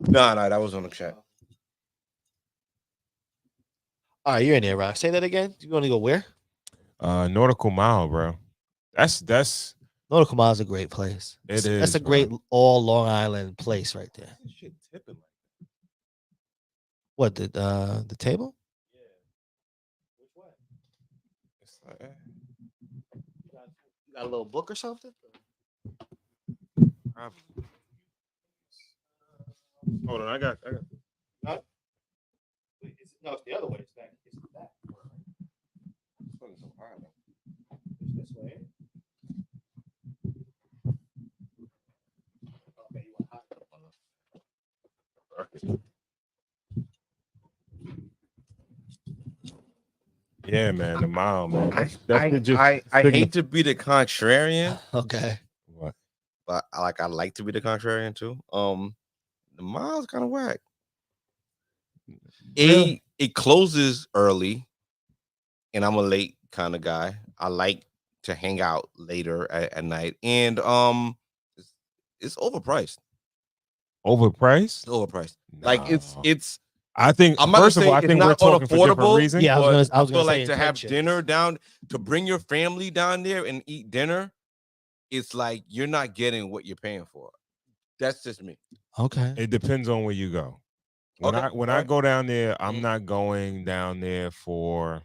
No, that was on the chat. All right, you're in there, Rock. Say that again. You want to go where? Nautical Mile, bro. That's Nautical Mile is a great place. It That's is, a great all Long Island place right there. shit tipping like What the table? which way? It's like, You got a little book or something? probably. Hold on, I got. No, it's the other way. It's back. It's back. It's this way. Okay, you want hot? Yeah, man, the mile, man. I hate to be the contrarian. Okay. What? But I like to be the contrarian too. The mile's kind of whack. It closes early, and I'm a late kind of guy. I like to hang out later at night, and it's overpriced. Overpriced? It's overpriced. Like it's. I think I'm not first of all, I it's think we're not talking for different unaffordable. reasons. Yeah, I was feel gonna like say to have intentions. dinner down, to bring your family down there and eat dinner, it's like you're not getting what you're paying for. That's just me. Okay. It depends on where you go. When I go down there, I'm not going down there for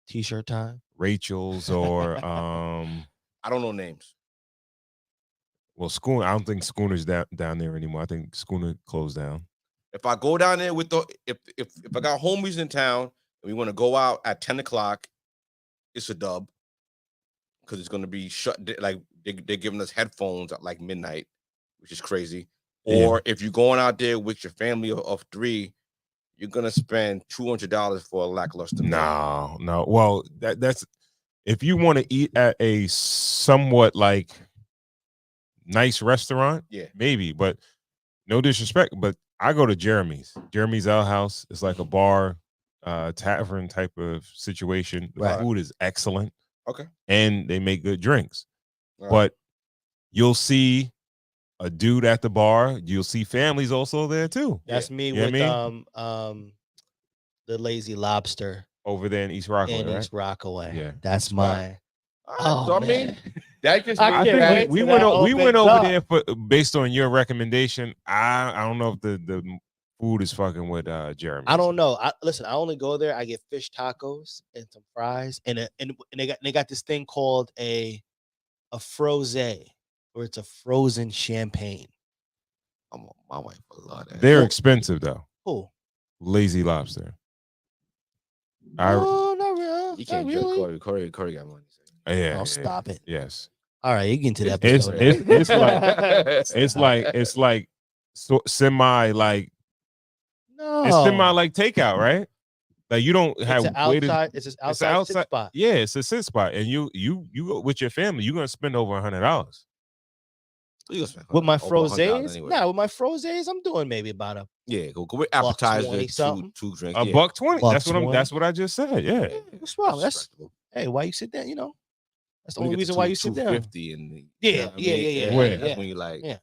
T-shirt time. Rachel's or I don't know names. well, Schooner. I don't think Schooner's down there anymore. I think Schooner closed down. If I go down there with if I got homies in town and we want to go out at 10 o'clock, it's a dub. Because it's gonna be shut, like they're giving us headphones at like midnight, which is crazy. Or if you're going out there with your family of 3, you're gonna spend $200 for a lackluster meal. No. Well, that's if you want to eat at a somewhat like nice restaurant, maybe. But no disrespect, but I go to Jeremy's Ale House. It's like a bar, tavern type of situation. The food is excellent. Okay. And they make good drinks. But you'll see a dude at the bar. You'll see families also there too. That's me with the Lazy Lobster over there in East Rockaway. In right? East Rockaway. Yeah. That's mine. Oh, so I mean, that just I think we went over there for based on your recommendation. I don't know if the food is fucking with Jeremy. I don't know. Listen, I only go there. I get fish tacos and some fries, and they got this thing called a froze, where it's a frozen champagne. My wife would love that. They're expensive though. Who? Lazy Lobster. Oh, not really. You can't really. Corey got money. Yeah. Oh, stop it. Yes. All right, you get into that. It's like semi like. No. It's semi like takeout, right? Like you don't have outside. It's an outside sit spot. Yeah, it's a sit spot, and you go with your family. You're gonna spend over $100. With my frozes, anyway. With my frozes, I'm doing maybe about a go with appetizer, two drinks. $120. That's what I just said. Yeah, what's wrong? That's hey, why you sit down? You know, that's the only reason why you sit down. $250 and yeah. That's when you like. Yeah.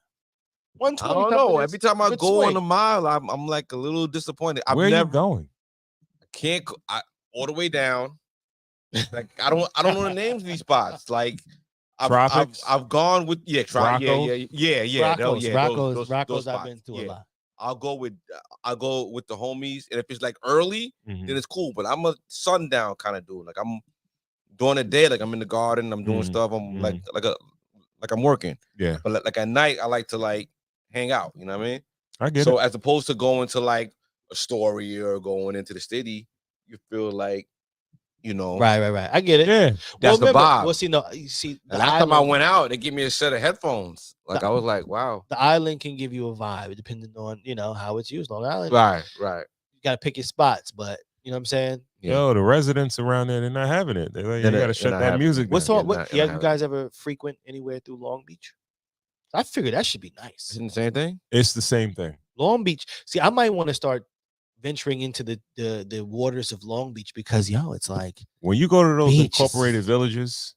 I don't know. Every time I go on the mile, I'm like a little disappointed. Where are you going? I can't. All the way down. Like I don't know the names of these spots. Like I've gone with Rocco's. Those I've been to a lot. I'll go with the homies, and if it's like early, then it's cool. But I'm a sundown kind of dude. Like I'm during the day, like I'm in the garden, I'm doing stuff. I'm like I'm working. Yeah. But like at night, I like to like hang out. You know what I mean? I get it. So as opposed to going to like a story or going into the city, you feel like, you know, right. I get it. Yeah, that's the vibe. Well, see. The last time I went out, they gave me a set of headphones. Like I was like, wow. The island can give you a vibe depending on how it's used. Long Island, right. You gotta pick your spots, but you know what I'm saying. Yo, the residents around there, they're not having it. They're like, you gotta shut that music down. What's on? You guys ever frequent anywhere through Long Beach? I figured that should be nice. Isn't the same thing? It's the same thing. Long Beach. See, I might want to start venturing into the waters of Long Beach because it's like when you go to those incorporated villages,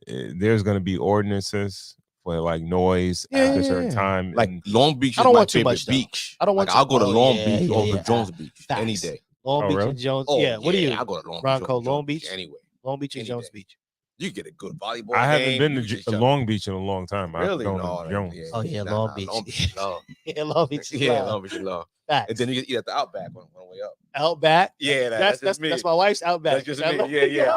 there's going to be ordinances for like noise Yeah, at a yeah, certain yeah. time. Like and Long Beach I is don't my want too favorite much, though. beach. I don't want like to- I'll go to oh, Long yeah, Beach yeah, over yeah. Jones Beach any Facts. day. Long Oh, Beach really? and Jones. Oh, Yeah. What are you? I'll go to Long Beach. Bronco, over Long Jones Beach? anyway. Long Beach and Any Jones day. Beach. You get a good volleyball. I haven't game, been you to just shut Long Beach in a long time. I've Really? gone No, to Jones. yeah. Oh yeah, Nah, Long nah, Beach. Long Beach is love. Yeah, Long Beach. Is Yeah, love. Long Beach is love. Facts. And then you eat at the Outback on the way up. Outback. Yeah, that's just me. that's my wife's Outback. That's just me. Yeah.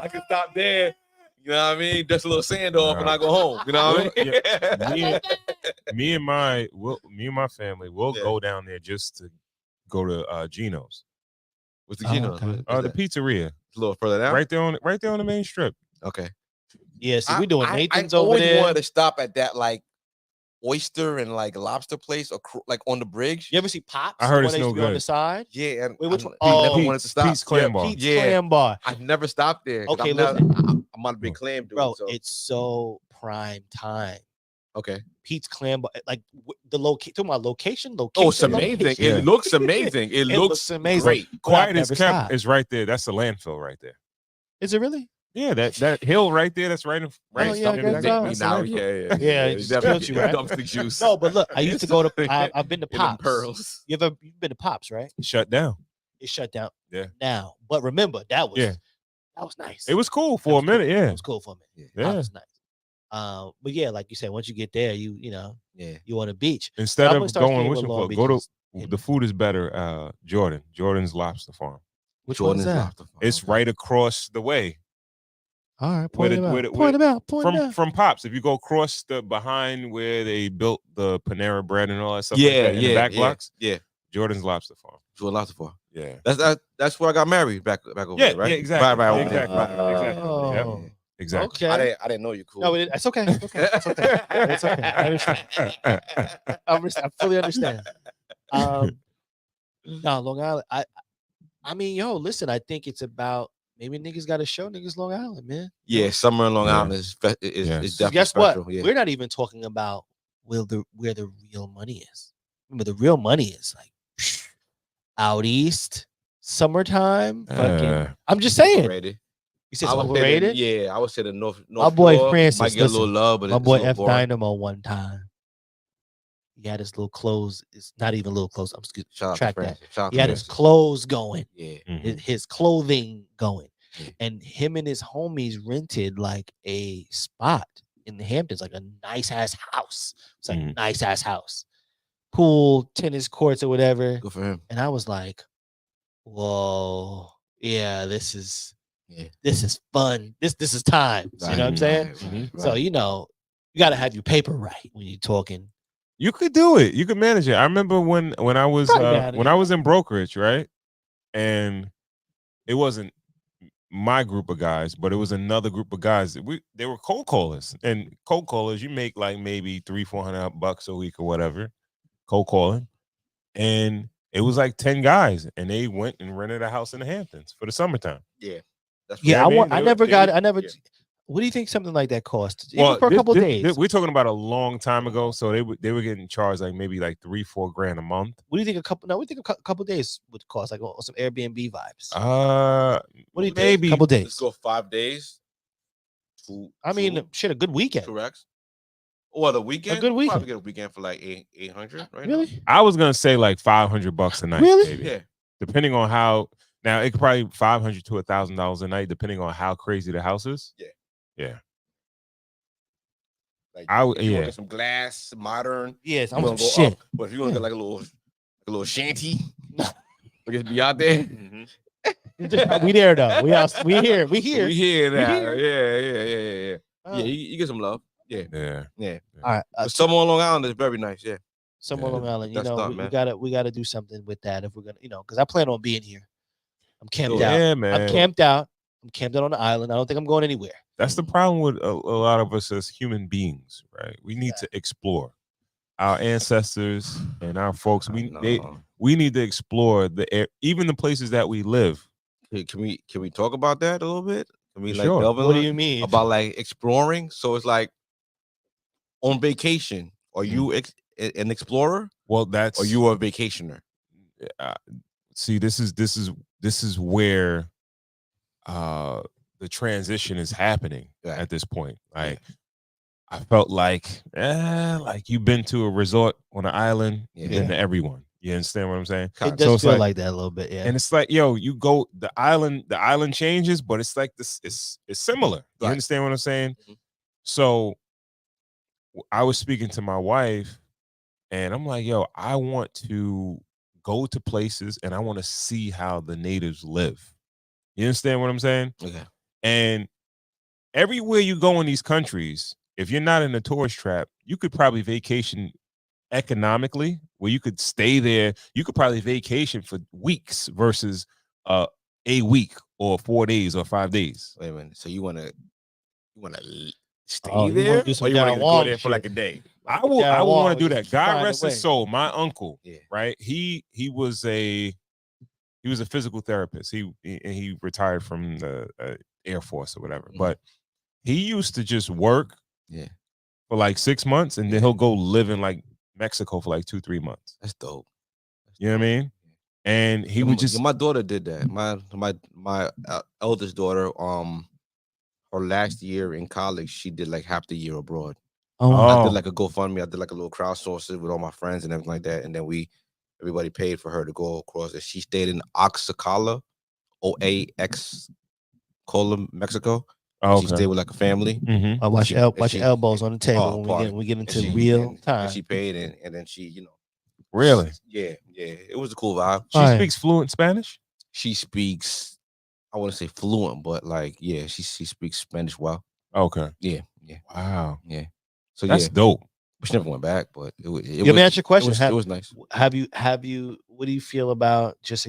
I can stop there. You know what I mean? Just a little sand off when I go home. You know what I mean? Me and my family will Yeah. go down there just to go to Gino's. What's the Gino? okay. What's The pizzeria. a little further down. Right there on the main strip. Okay. Yeah, see, we doing Nathan's I over always there. wanted to stop at that like oyster and like lobster place or like on the bridge. You ever see Pops? I heard the it's one that used no to be on good. the side. Yeah, and Wait, which one? I never Oh, wanted to stop. Pete's Clam Bar. Pete's Yeah. Clam Bar. I've never stopped there. Okay, I'm not a big clam dude. Bro, so. it's so prime time. Okay. Pete's Clam Bar, like the location. Talking about location. Oh, it's amazing. location. Yeah. It looks amazing. It looks amazing. great. But I've Quiet as never kept stopped. is right there. That's the landfill right there. Is it really? Yeah, that hill right there. That's right in Oh, yeah, I guess so. that's the Now, landfill. Yeah, it just killed you, right? Dumpster juice. No, but look, I used to go to. I've been to In them Pops. pearls. You've been to Pops, right? Shut down. It shut down. Yeah. Now, but remember that was Yeah. that was nice. It was cool for a minute. It Yeah. was cool for a minute. Yeah. That was nice. But yeah, like you said, once you get there, you know, Yeah. you on a beach. Instead I'm of gonna start going, staying which with one? Long Go to Beaches. the food is better. Jordan's Lobster Farm. Which Jordan's one's that? Lobster Farm. It's right across the way. All right, Where point the- it out. where the- Point it out. From Pops. If you go across the behind where they built the Panera Bread and all that stuff, Yeah, like that, in the back blocks, Yeah. Jordan's Lobster Farm. Jordan's Lobster Farm. Yeah. That's where I got married back over Yeah, there, right? yeah, exactly. Right over Exactly. there. Exactly. Oh, Yep. Exactly. okay. I didn't know you cool. No, it's okay. It's okay. It's okay. It's okay. I understand. I fully understand. No, Long Island. I mean, yo, listen. I think it's about maybe niggas got to show niggas Long Island, man. Yeah, summer in Long Yeah. Island is definitely Guess special. what? Yeah. We're not even talking about where the real money is. Remember, the real money is like out east, summertime. Fucking. I'm just saying. Overrated. You said I it's would say overrated. Yeah, I would say the North. My boy Shore Francis, might get a little listen, love, but my it's boy a little F boring. Dynamo one time. He had his little clothes. It's not even little clothes. I'm excuse. Shout out Track to that. Francis. Shout out He to had his Francis. clothes going. Yeah. His clothing going, Yeah. and him and his homies rented like a spot in the Hamptons, like a nice ass house. It's like a nice ass house, pool, tennis courts, or whatever. Good for him. And I was like, "Whoa, yeah, this is fun. This is time." You know what I'm saying? Right. So you know, you got to have your paper right when you're talking. You could do it. You could manage it. I remember when I was in brokerage, right? And it wasn't my group of guys, but it was another group of guys. They were cold callers, and cold callers you make like maybe $300-400 a week or whatever, cold calling. And it was like 10 guys, and they went and rented a house in the Hamptons for the summertime. Yeah. That's Yeah, I never. Yeah. What do you think something like that cost? Well, Even for a couple days. We're talking about a long time ago, so they were getting charged like maybe like $3-4 grand a month. What do you think a couple days would cost? Like some Airbnb vibes. What do you think? Maybe A couple days. Let's go 5 days. I mean, shit, a good weekend. Correct. Or the weekend. good weekend. Probably get a weekend for like 800. Right. Really? I was gonna say like $500 a night. Really? Maybe. Yeah. Depending on how. Now it could probably $500 to $1,000 a night, depending on how crazy the house is. Yeah. Yeah. Like I would- if you wanna yeah. get some glass, modern. Yes, You I'm wanna some go shit. up, but if you want to get like a little shanty, we just be out there. We there though. We here. We hear that. here. Yeah. Oh. Yeah, you get some love. Yeah. Yeah. All right. But summer on Long Island is very nice. Yeah. Somewhere Yeah. Long Island. You That's know, tough, we man. gotta do something with that if we're gonna, because I plan on being here. I'm camped out. Yeah, man. I'm camped out on the island. I don't think I'm going anywhere. That's the problem with a lot of us as human beings, right? We need to explore. Our ancestors and our folks, we need to explore the air, even the places that we live. Can we talk about that a little bit? Can we Sure. delve What do in you mean? about like exploring? So it's like on vacation. Are you an explorer? Well, that's Or you a vacationer? see, this is where the transition is happening Right. at this point. Like I felt like you've been to a resort on an island, you've been Yeah. to everyone. You understand what I'm saying? It So does it's feel like that a little bit, yeah. And it's like, yo, you go the island changes, but it's like this. It's similar. You Right. understand what I'm saying? Mhm. So I was speaking to my wife, and I'm like, yo, I want to go to places, and I want to see how the natives live. You understand what I'm saying? Okay. And everywhere you go in these countries, if you're not in a tourist trap, you could probably vacation economically, where you could stay there. You could probably vacation for weeks versus a week or 4 days or 5 days. Wait a minute. So you wanna stay Oh, you there, wanna do some or you want to Darren go Wall there for like a shit. day? I Darren would Wall want to do just that. God find a rest his way. soul. My uncle, Yeah. right? He was a physical therapist. He retired from the Air Force or whatever. Mhm. But he used to just work Yeah. for like 6 months, and then he'll go live in like Mexico for like 2-3 months. That's dope. You know what I mean? And he would just My daughter did that. My eldest daughter, her last year in college, she did like half the year abroad. I did like a GoFundMe. I did like a little crowdsourcing with all my friends and everything like that. And then everybody paid for her to go across. And she stayed in Oaxaca, OAX, Mexico. She stayed with like a family. Mhm. Watch your elbows on the table when we get into real time. And she paid, and then she, Really? yeah. It was a cool vibe. She speaks fluent Spanish? She speaks, I wouldn't say fluent, but like, yeah, she speaks Spanish well. Okay. Yeah. Wow. Yeah. So that's dope. But she never went back. But it was. Let me ask you a question. It was nice. Have you? What do you feel about just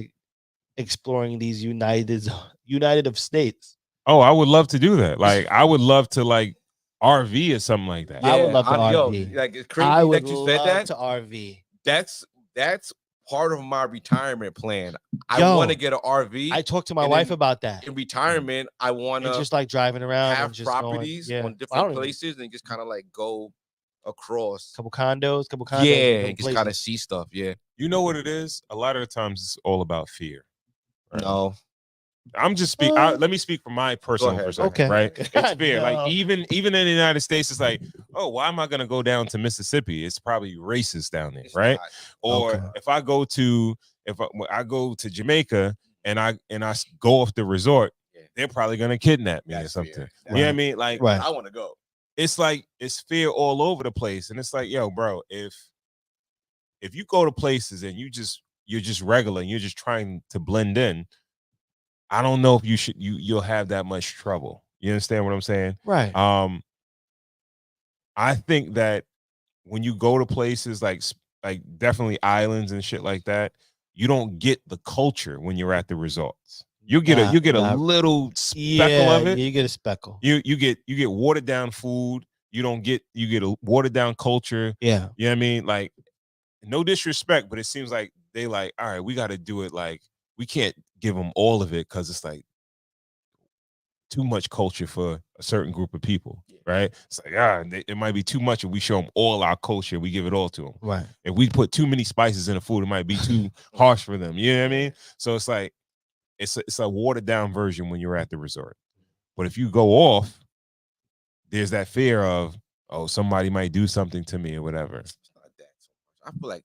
exploring these United of States? Oh, I would love to do that. Like, I would love to like RV or something like that. Yeah, I would love to RV. Like, it's crazy that you said that. To RV. That's part of my retirement plan. I want to get an RV. I talked to my wife about that. In retirement, I want to just like driving around, have and just properties on different places, and just kind of like go across. Couple condos. Yeah, and just kind of see stuff. Yeah. You know what it is? A lot of the times it's all about fear. Right? No. I'm just speaking. Let me speak from my personal perspective, right? It's fear. Like even in the United States, it's like, oh, why am I gonna go down to Mississippi? It's probably racist down there, right? Or if I go to Jamaica and I go off the resort, they're probably gonna kidnap me or something. You know what I mean? Like, I want to go. It's like it's fear all over the place, and it's like, yo, bro, if you go to places and you're just regular and you're just trying to blend in, I don't know if you'll have that much trouble. You understand what I'm saying? Right. I think that when you go to places like definitely islands and shit like that, you don't get the culture when you're at the resorts. You get a little speckle of it. Yeah, you get a speckle. You get watered down food. You get a watered down culture. Yeah. You know what I mean? Like, no disrespect, but it seems like they like, all right, we got to do it. Like, we can't give them all of it because it's like too much culture for a certain group of people, right? It's like, it might be too much if we show them all our culture, we give it all to them. Right. If we put too many spices in the food, it might be too harsh for them. You know what I mean? So it's like, it's a watered down version when you're at the resort. But if you go off, there's that fear of, oh, somebody might do something to me or whatever. It's not that so much. I feel like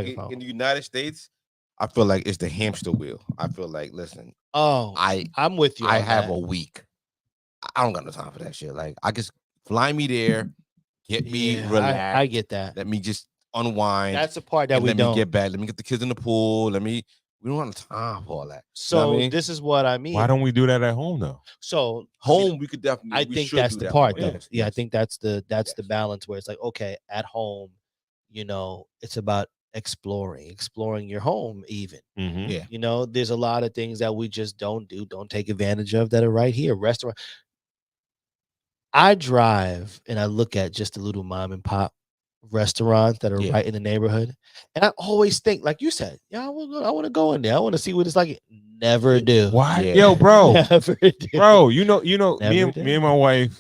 it's in the United States, I feel like it's the hamster wheel. I feel like, listen, I'm with you. I have a week. I don't got no time for that shit. Like, I just fly me there, get me relaxed. I get that. Let me just unwind. That's the part that we don't. Let me get back. Let me get the kids in the pool. We don't have time for all that. So you know what I mean? This is what I mean. Why don't we do that at home though? So home, we could definitely. I think that's the part though. Yeah, I think that's the balance where it's like, okay, at home, it's about exploring your home even. Mm-hmm. Yeah. There's a lot of things that we just don't take advantage of that are right here. Restaurant. I drive and I look at just the little mom and pop restaurants that are right in the neighborhood, and I always think, like you said, I want to go in there. I want to see what it's like. Never do. Why? Yo, bro. Never do. Bro, me and my wife,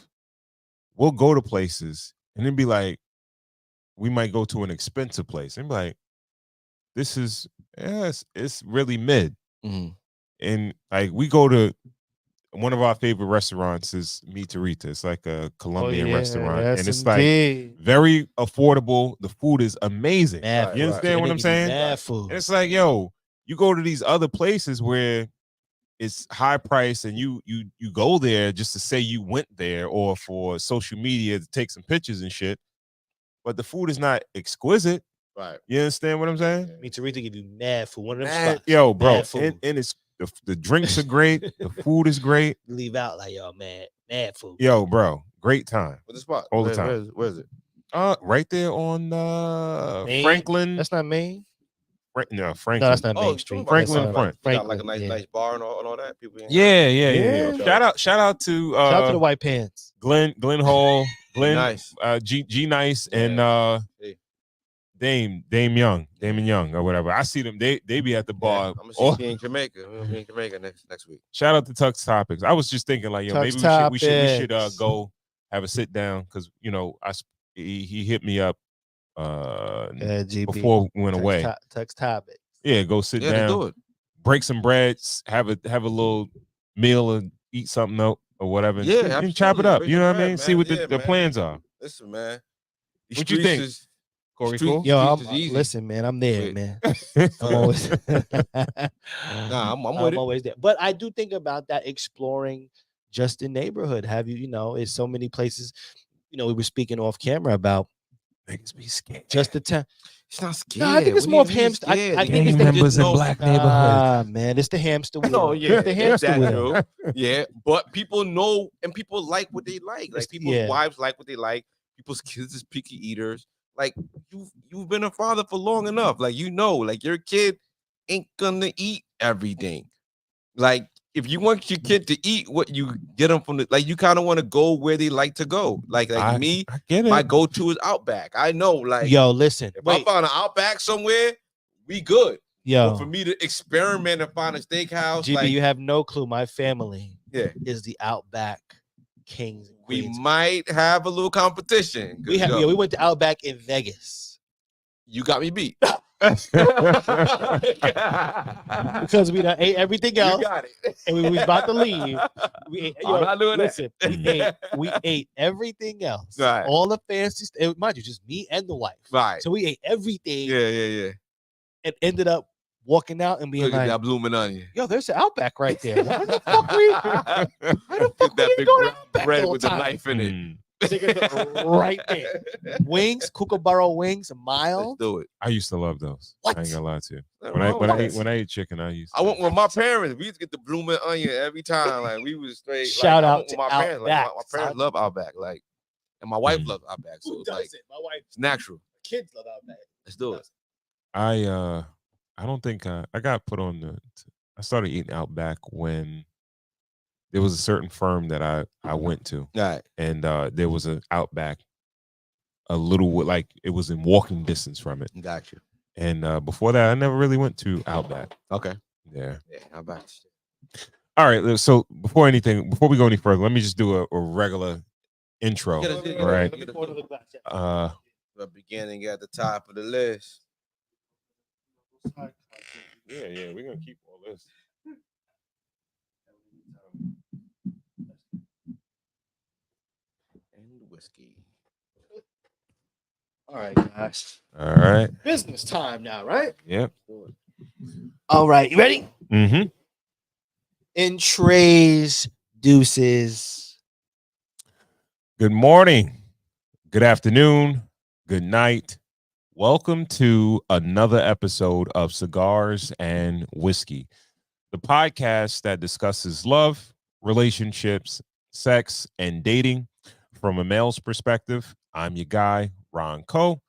we'll go to places and then be like, we might go to an expensive place and be like, this is it's really mid. Mm-hmm. And like we go to one of our favorite restaurants is Mitarita. It's like a Colombian restaurant, and it's indeed. like very affordable. The food is amazing. Mad You understand what I'm saying? Mad food. And it's like, yo, you go to these other places where it's high price, and you go there just to say you went there or for social media to take some pictures and shit. But the food is not exquisite. Right. You understand what I'm saying? Mitarita give you mad food. One of them spots. Yo, bro, food. and it's the drinks are great. The food is great. Leave out like, yo, mad food. Yo, bro, great time. What's the spot? All the time. Where is it? Right there on Main? Franklin. That's not Main. No, Franklin. No, that's not Main Street. Franklin front. Got like a nice bar and all that. People. Yeah. Shout out to the White Pants. Glenn Hall, Glenn Nice. G Nice, and Damon Young or whatever. I see them. They be at the bar. I'm gonna see you in Jamaica. We'll be in Jamaica next week. Shout out to Tux Topics. I was just thinking like, yo, maybe we should go have a sit down, because he hit me up before we went away. Tux Topics. Yeah, go sit down. Do it. Break some bread. Have a little meal and eat something up or whatever. Yeah, and chop it up. You know what I mean? Man. See what the plans are. Listen, man. What you think? Corey, cool? Yo, listen, man. I'm there, man. I'm always. I'm always there. But I do think about that, exploring just the neighborhood. Have you? It's so many places. We were speaking off camera about niggas be scared. Just the town. It's not scared. No, I think it's more of hamster. I think it's members in black neighborhoods. Man, it's the hamster wheel. No, yeah, it's the hamster wheel. Yeah, but people know, and people like what they like. Like people's wives like what they like. People's kids is picky eaters. Like you've been a father for long enough. Like like your kid ain't gonna eat everything. Like if you want your kid to eat what you get them from you kind of want to go where they like to go. Like me, I get it. My go-to is Outback. I know, like yo, listen. If I found an Outback somewhere, we good. Yo, but for me to experiment and find a steakhouse, GB, you have no clue. My family, is the Outback kings. We might have a little competition. We went to Outback in Vegas. You got me beat. Because we done ate everything else. You got it. And we was about to leave. I'm not doing that. We ate everything else. Right. All the fancy stuff. Mind you, just me and the wife. Right. So we ate everything. Yeah. And ended up walking out and being Look like, at that blooming onion. Yo, there's an Outback right there. Why the fuck we that big go to Outback bread all with the time? the knife in it. Right there. Wings, Kookaburra wings, mild. Let's do it. I used to love those. What? I ain't gonna lie to you. When I ate chicken, I went with my parents. We used to get the blooming onion every time. Like we was straight. Shout out to my parents. Outback. My parents love Outback. Like, and my wife loves Outback. So it's like My wife. It's natural. Kids love Outback. Let's do it. I don't think I got put on I started eating Outback when there was a certain firm that I went to. Right. And there was an Outback a little like it was in walking distance from it. Got you. And before that, I never really went to Outback. Okay. Yeah. Yeah, Outback. All right. So before we go any further, let me just do a regular intro. All right. The beginning at the top of the list. Yeah, we're gonna keep all this. And whiskey. All right, guys. All right. Business time now, right? Yep. All right, you ready? Mm-hmm. In trays, deuces. Good morning. Good afternoon. Good night. Welcome to another episode of Cigars and Whiskey, the podcast that discusses love, relationships, sex, and dating from a male's perspective. I'm your guy, Ron Coe,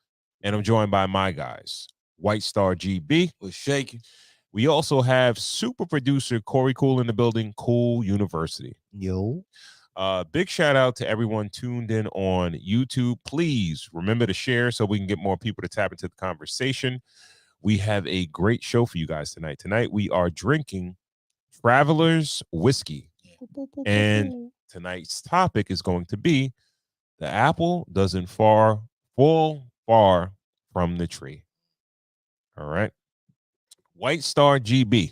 and I'm joined by my guys, White Star GB. We're shaking. We also have super producer Corey Cool in the building, Cool University. Yo. Big shout out to everyone tuned in on YouTube. Please remember to share so we can get more people to tap into the conversation. We have a great show for you guys tonight. Tonight we are drinking Traveler's Whiskey. And tonight's topic is going to be the apple doesn't fall far from the tree. All right. White Star GB.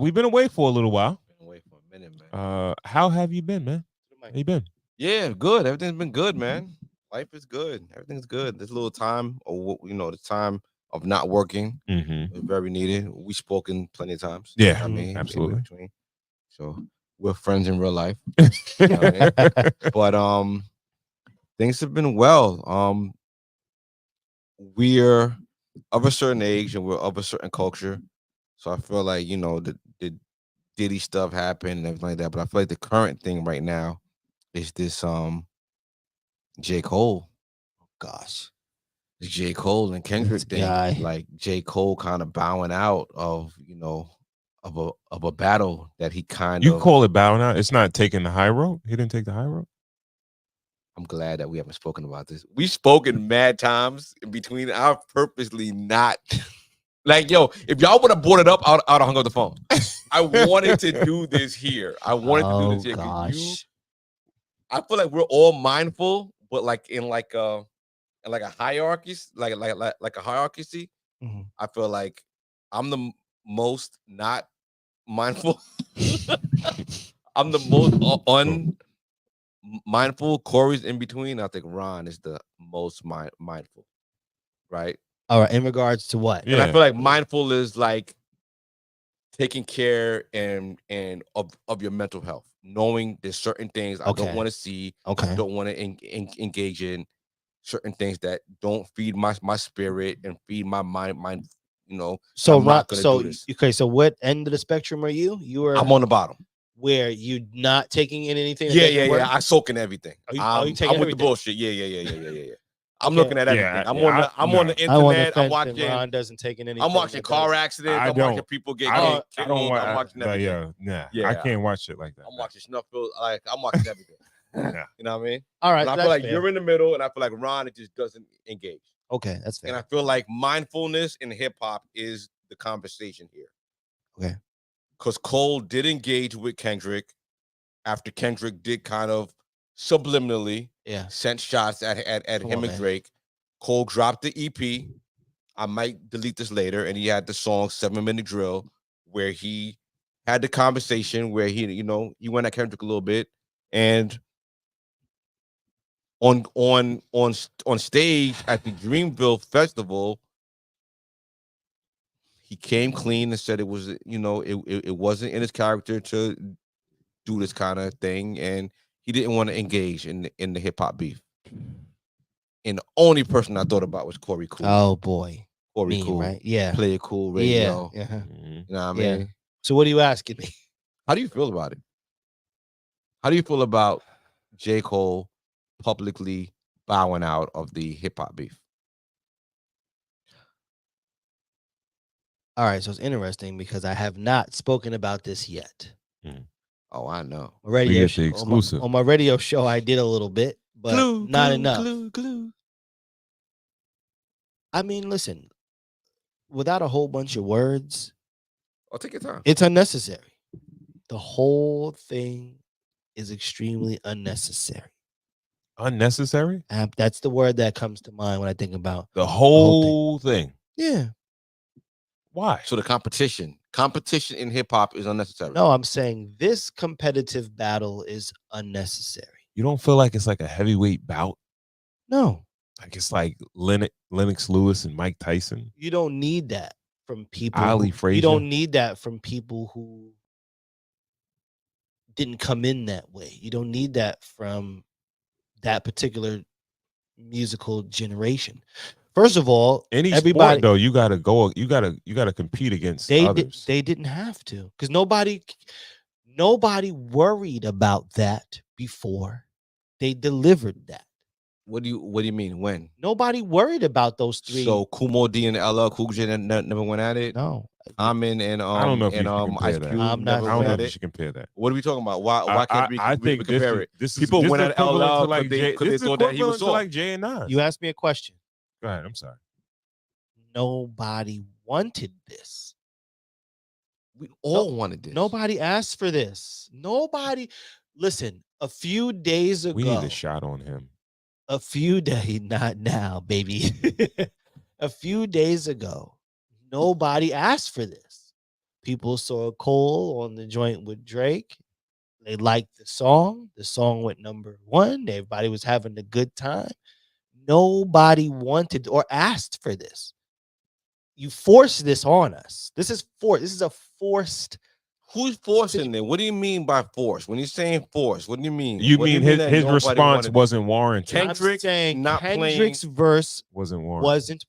We've been away for a little while. minute, man. How have you been, man? How you been? Yeah, good. Everything's been good, man. Life is good. Everything's good. This little time, or the time of not working is very needed. We've spoken plenty of times. Yeah, You know what I mean, absolutely. In between. So we're friends in real life. You know what I mean? But things have been well. We're of a certain age and we're of a certain culture. So I feel like, the Diddy stuff happened and everything like that. But I feel like the current thing right now is this J. Cole. Gosh. J. Cole and Kendrick thing. Like J. Cole kind of bowing out of, of a battle that he You call it bowing out? It's not taking the high road? He didn't take the high road? I'm glad that we haven't spoken about this. We've spoken mad times in between. I've purposely not like, yo, if y'all would have brought it up, I'd have hung up the phone. I wanted to do this here. I wanted to do this here. Gosh. I feel like we're all mindful, but like in like a hierarchy, like a hierarchy. Mm-hmm. I feel like I'm the most not mindful. I'm the most mindful. Corey's in between. I think Ron is the most mindful, right? All right. In regards to what? Yeah. And I feel like mindful is like taking care and of your mental health, knowing there's certain things I don't want to see, I don't want to engage in, certain things that don't feed my spirit and feed my mind. So Ron, do this. Okay. So what end of the spectrum are you? I'm on the bottom. Where you not taking in anything? Yeah. I soak in everything. I'm with the bullshit. Yeah. I'm looking at everything. I'm on the internet. I'm watching. Ron doesn't take in anything. I'm watching car accidents. I'm watching people get killed. I'm watching everything. I can't watch it like that. I'm watching snuff film. Like I'm watching everything. Yeah. You know what I mean? All right. And I feel like you're in the middle, and I feel like Ron it just doesn't engage. Okay, that's fair. And I feel like mindfulness in hip hop is the conversation here. Okay. Because Cole did engage with Kendrick after Kendrick did kind of subliminally sent shots at him and Drake. Cole dropped the EP. I might delete this later. And he had the song 7 Minute Drill where he had the conversation where he went at Kendrick a little bit. And on stage at the Dreamville Festival, he came clean and said it was, it wasn't in his character to do this kind of thing, and he didn't want to engage in the hip hop beef. And the only person I thought about was Corey Cool. Oh boy, Corey Cool, right? Yeah, Play It Cool Radio. Yeah. You know what I mean? So what are you asking me? How do you feel about it? How do you feel about J. Cole publicly bowing out of the hip hop beef? All right, so it's interesting because I have not spoken about this yet. Oh, I know. Radio exclusive. On my radio show, I did a little bit, but not enough. Glue. I mean, listen, without a whole bunch of words, I'll take your time. It's unnecessary. The whole thing is extremely unnecessary. Unnecessary? That's the word that comes to mind when I think about the whole thing. Yeah. Why? So the competition in hip hop is unnecessary. No, I'm saying this competitive battle is unnecessary. You don't feel like it's like a heavyweight bout? No. Like it's like Lennox Lewis and Mike Tyson? You don't need that from people. Ali Frazier? You don't need that from people who didn't come in that way. You don't need that from that particular musical generation. First of all, everybody sport, though, you gotta compete against others. They didn't have to, because nobody worried about that before they delivered that. What do you mean? When? Nobody worried about those three. So Kumo D and LL Cool J never went at it. No. Amin and I don't know if you can compare that. I don't know if you should compare that. What are we talking about? Why can't we compare it? This people went at LL like because they thought that he was soft. Like Jay and Nas. You asked me a question. Go ahead. I'm sorry. Nobody wanted this. We all wanted this. Nobody asked for this. Nobody. Listen, a few days ago. We need a shot on him. A few days, not now, baby. A few days ago, nobody asked for this. People saw Cole on the joint with Drake. They liked the song. The song went #1. Everybody was having a good time. Nobody wanted or asked for this. You forced this on us. This is forced. This is a forced. Who's forcing it? What do you mean by force? When you're saying force, what do you mean? You mean his response wasn't warranted? Kendrick not Kendrick's playing verse wasn't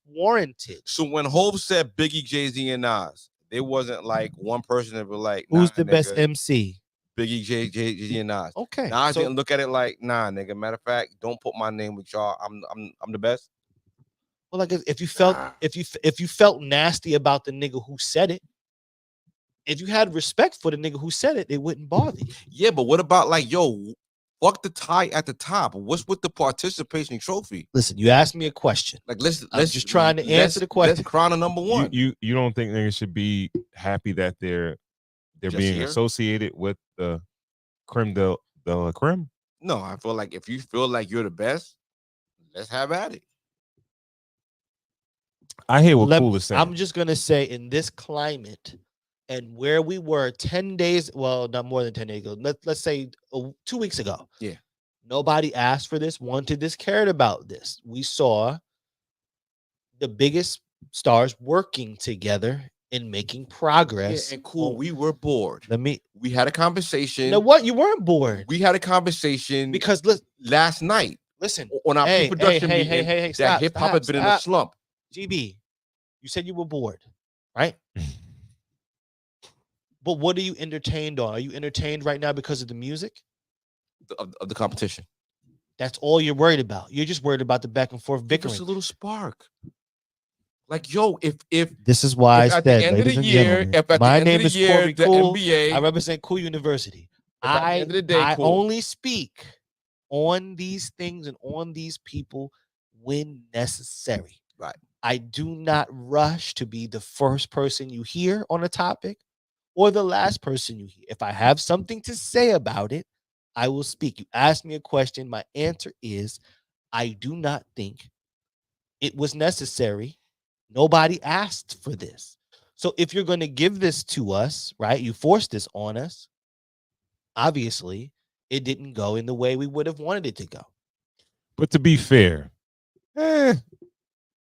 warranted. So when Hov said Biggie, Jay-Z, and Nas, there wasn't like one person that was like, who's the best MC? Biggie, Jay-Z, and Nas. Okay. Nas didn't look at it like, nah, nigga. Matter of fact, don't put my name with y'all. I'm the best. Well, like if you felt nasty about the nigga who said it, if you had respect for the nigga who said it, it wouldn't bother you. Yeah, but what about like, yo, fuck the tie at the top? What's with the participation trophy? Listen, you asked me a question. Like, let's just trying to answer the question. Let's crown a #1. You don't think niggas should be happy that they're being associated with the creme de la creme? No, I feel like if you feel like you're the best, let's have at it. I hear what Cool is saying. I'm just gonna say, in this climate and where we were 10 days, well, not more than 10 days ago. Let's say 2 weeks ago. Yeah. Nobody asked for this, wanted this, cared about this. We saw the biggest stars working together and making progress. Yeah, and Cool, we were bored. We had a conversation. You know what? You weren't bored. We had a conversation because last night. Listen, on our pre-production meeting, that stop, hip hop has been in a slump. GB, you said you were bored, right? But what are you entertained on? Are you entertained right now because of the music? Of the competition. That's all you're worried about. You're just worried about the back and forth bickering. Just a little spark. Like, yo, if this is why I said, ladies and gentlemen, my name is Corey Cool. NBA, I represent Cool University. I only speak on these things and on these people when necessary. Right. I do not rush to be the first person you hear on a topic or the last person you hear. If I have something to say about it, I will speak. You asked me a question. My answer is, I do not think it was necessary. Nobody asked for this. So if you're going to give this to us, right, you forced this on us, obviously it didn't go in the way we would have wanted it to go. But to be fair,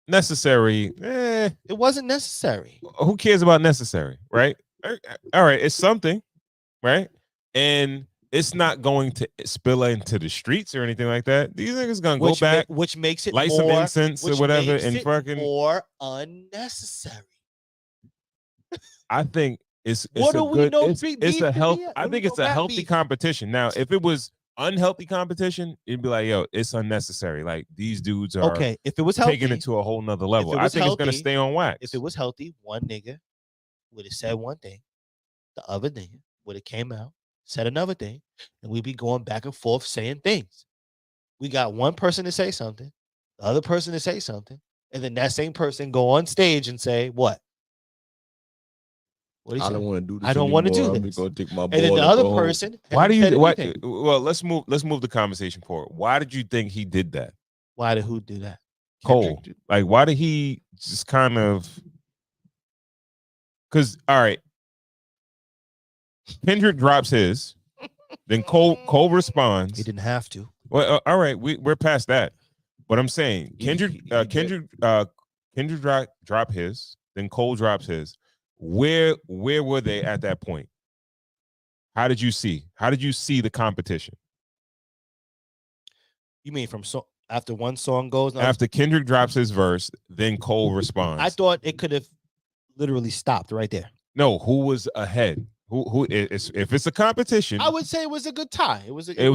necessary, it wasn't necessary. Who cares about necessary, right? All right, it's something, right? And it's not going to spill into the streets or anything like that. These niggas gonna go back, which makes it light some incense or whatever, and fucking more unnecessary. I think it's a healthy competition. Now, if it was unhealthy competition, it'd be like, yo, it's unnecessary. Like, these dudes are if it was healthy, taking it to a whole nother level. I think it's gonna stay on wax. If it was healthy, one nigga would have said one thing, the other nigga would have came out, said another thing, and we'd be going back and forth saying things. We got one person to say something, the other person to say something, and then that same person go on stage and say what? I don't want to do this. I don't want to do this. I'm just gonna take my ball. And then the other person. Why do you? Well, let's move the conversation forward. Why did you think he did that? Why did who do that? Cole. Like, why did he just kind of? Because all right, Kendrick drops his, then Cole responds. He didn't have to. Well, all right, we're past that. But I'm saying Kendrick drop his, then Cole drops his. Where were they at that point? How did you see the competition? You mean from after one song goes? After Kendrick drops his verse, then Cole responds. I thought it could have literally stopped right there. No, who was ahead? Who is if it's a competition? I would say it was a good tie. It was a good tie. It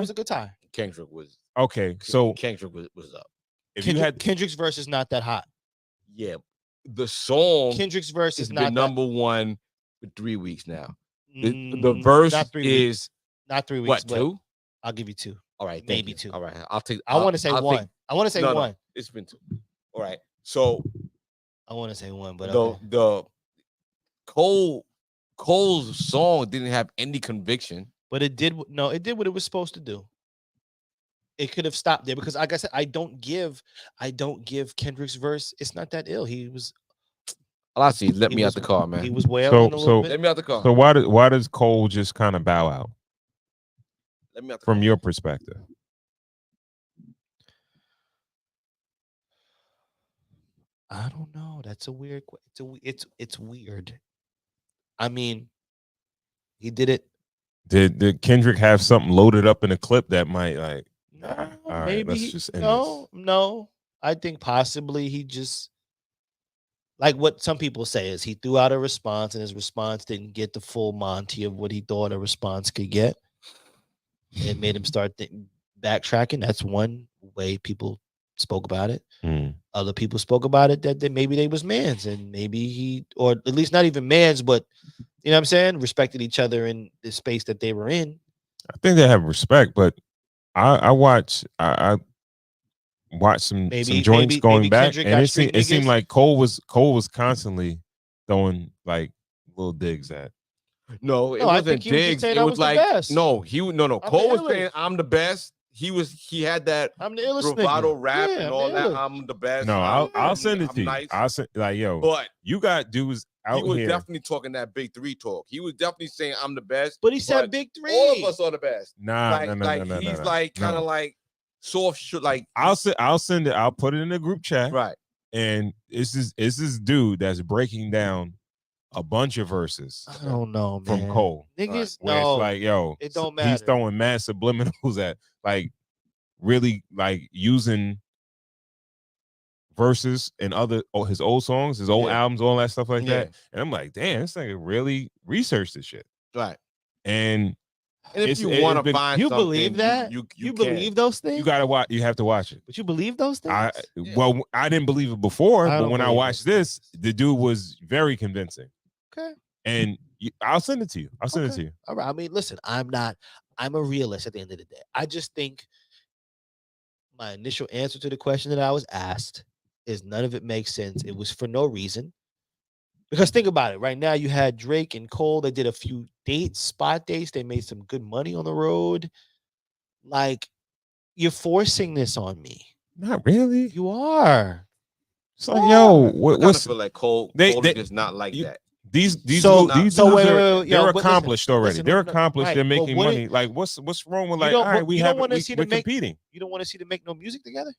was a good tie. Kendrick was okay. So Kendrick was up. If Kendrick's verse is not that hot. Yeah, the song Kendrick's verse is not number one for 3 weeks now. The verse is not 3 weeks. What, 2? I'll give you 2. All right, maybe 2. All right, I'll take. I want to say 1. I want to say 1. No, it's been 2. All right, so I want to say 1, but the Cole's song didn't have any conviction, but it did. No, it did what it was supposed to do. It could have stopped there because, like I said, I don't give Kendrick's verse. It's not that ill. He was. I see. Let me out the car, man. He was wailing a little bit. Let me out the car. So why does Cole just kind of bow out? from your perspective? I don't know. That's a weird. It's weird. I mean, he did it. Did Kendrick have something loaded up in a clip that might like? No, all right, maybe let's just end no, this. no. I think possibly he just like what some people say is he threw out a response and his response didn't get the full Monty of what he thought a response could get. It made him start backtracking. That's one way people spoke about it. Other people spoke about it that maybe they was mans and maybe he, or at least not even mans, but you know what I'm saying, respected each other in the space that they were in. I think they have respect, but I watched some joints going back, Kendrick and it seemed like Cole was constantly throwing like little digs at. No, it wasn't digs. It was like no. Cole was saying I'm the best. He had that I'm the illest bravado nigga. rap Yeah, and all that. I'm the best. No, I'll send it to you. I'll send yo, but you got dudes out here. He was definitely talking that big three talk. He was definitely saying I'm the best. But he said big three. All of us are the best. Nah, he's like kind of like soft shit. Like I'll send it. I'll put it in the group chat. Right. And it's this dude that's breaking down a bunch of verses. I don't know, man. From Cole. Niggas, where it's like, yo, it don't matter. He's throwing mad subliminals at like really like using verses and his old songs, his old albums, all that stuff like that. And I'm like, damn, this nigga really researched this shit. Right. And if you want to find you something, believe that you believe those things, you gotta watch. You have to watch it. But you believe those things? Well, I didn't believe it before, but when I watched this, the dude was very convincing. Okay. And I'll send it to you. I'll send it to you. All right. I mean, listen, I'm a realist at the end of the day. I just think my initial answer to the question that I was asked is none of it makes sense. It was for no reason. Because think about it. Right now, you had Drake and Cole. They did a few spot dates. They made some good money on the road. Like, you're forcing this on me. Not really. You are. It's like, yo, what's feel like Cole is not like that. These dudes they're accomplished already. Listen, they're accomplished. Right. They're making money. Like, what's wrong with like? All right, we're competing. You don't want to see them make no music together.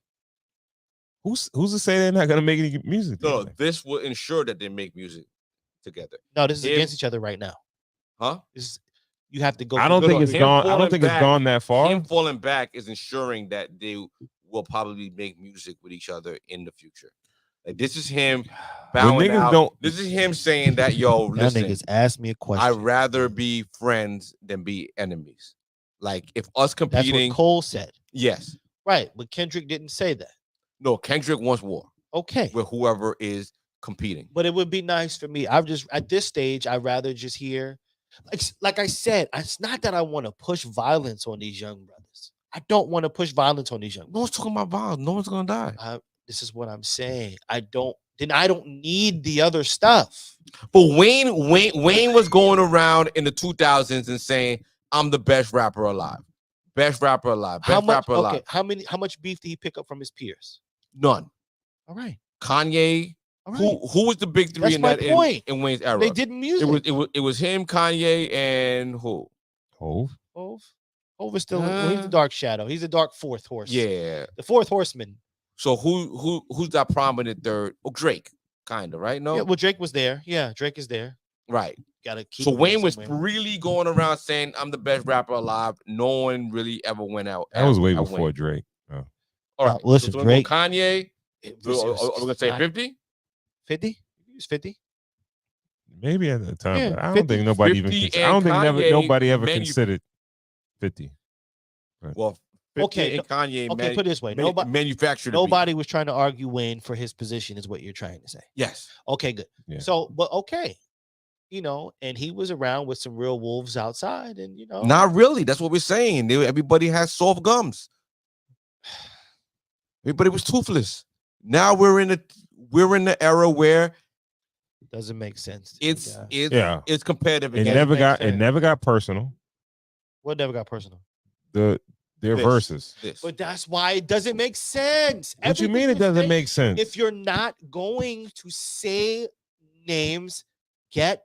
Who's to say they're not gonna make any music together? No, this will ensure that they make music together. No, this is against each other right now. Huh? You have to go. I don't think it's gone. I don't think it's gone that far. Him falling back is ensuring that they will probably make music with each other in the future. Like this is him bowing out. This is him saying that, yo, listen, niggas ask me a question. I'd rather be friends than be enemies. Like if us competing. That's what Cole said. Yes. Right, but Kendrick didn't say that. No, Kendrick wants war. Okay. With whoever is competing. But it would be nice for me. I've just at this stage, I'd rather just hear, like I said, it's not that I want to push violence on these young brothers. I don't want to push violence on these young brothers. No one's talking about violence. No one's gonna die. This is what I'm saying. I don't need the other stuff. But Wayne was going around in the 2000s and saying, I'm the best rapper alive. Best rapper alive. Best rapper alive. Okay. How much beef did he pick up from his peers? None. All right. Kanye. All right. Who was the big three in Wayne's era? They did music. It was him, Kanye, and who? Hove. Hove is still he's the dark shadow. He's the dark fourth horse. Yeah. The fourth horseman. So who's that prominent third? Oh, Drake, kind of, right? No. Yeah, well, Drake was there. Yeah, Drake is there. Right. Gotta keep. So Wayne was really going around saying, "I'm the best rapper alive." No one really ever went out. That was way before Drake. Oh. All right. Listen, so Drake. Kanye. Are we gonna say 50? 50? He was 50. Maybe at the time, Yeah, but I don't think nobody even. I don't think nobody ever considered 50. Right. Well. Okay, and Kanye. Okay, put it this way: manufactured. Nobody was trying to argue Wayne for his position, is what you're trying to say. Yes. Okay, good. Yeah. So, but okay, and he was around with some real wolves outside, and not really. That's what we're saying. Everybody has soft gums. Everybody was toothless. Now we're in the era where doesn't make sense. It's competitive. It never got personal. What never got personal? Their verses. But that's why it doesn't make sense. What you mean it doesn't make sense? If you're not going to say names, get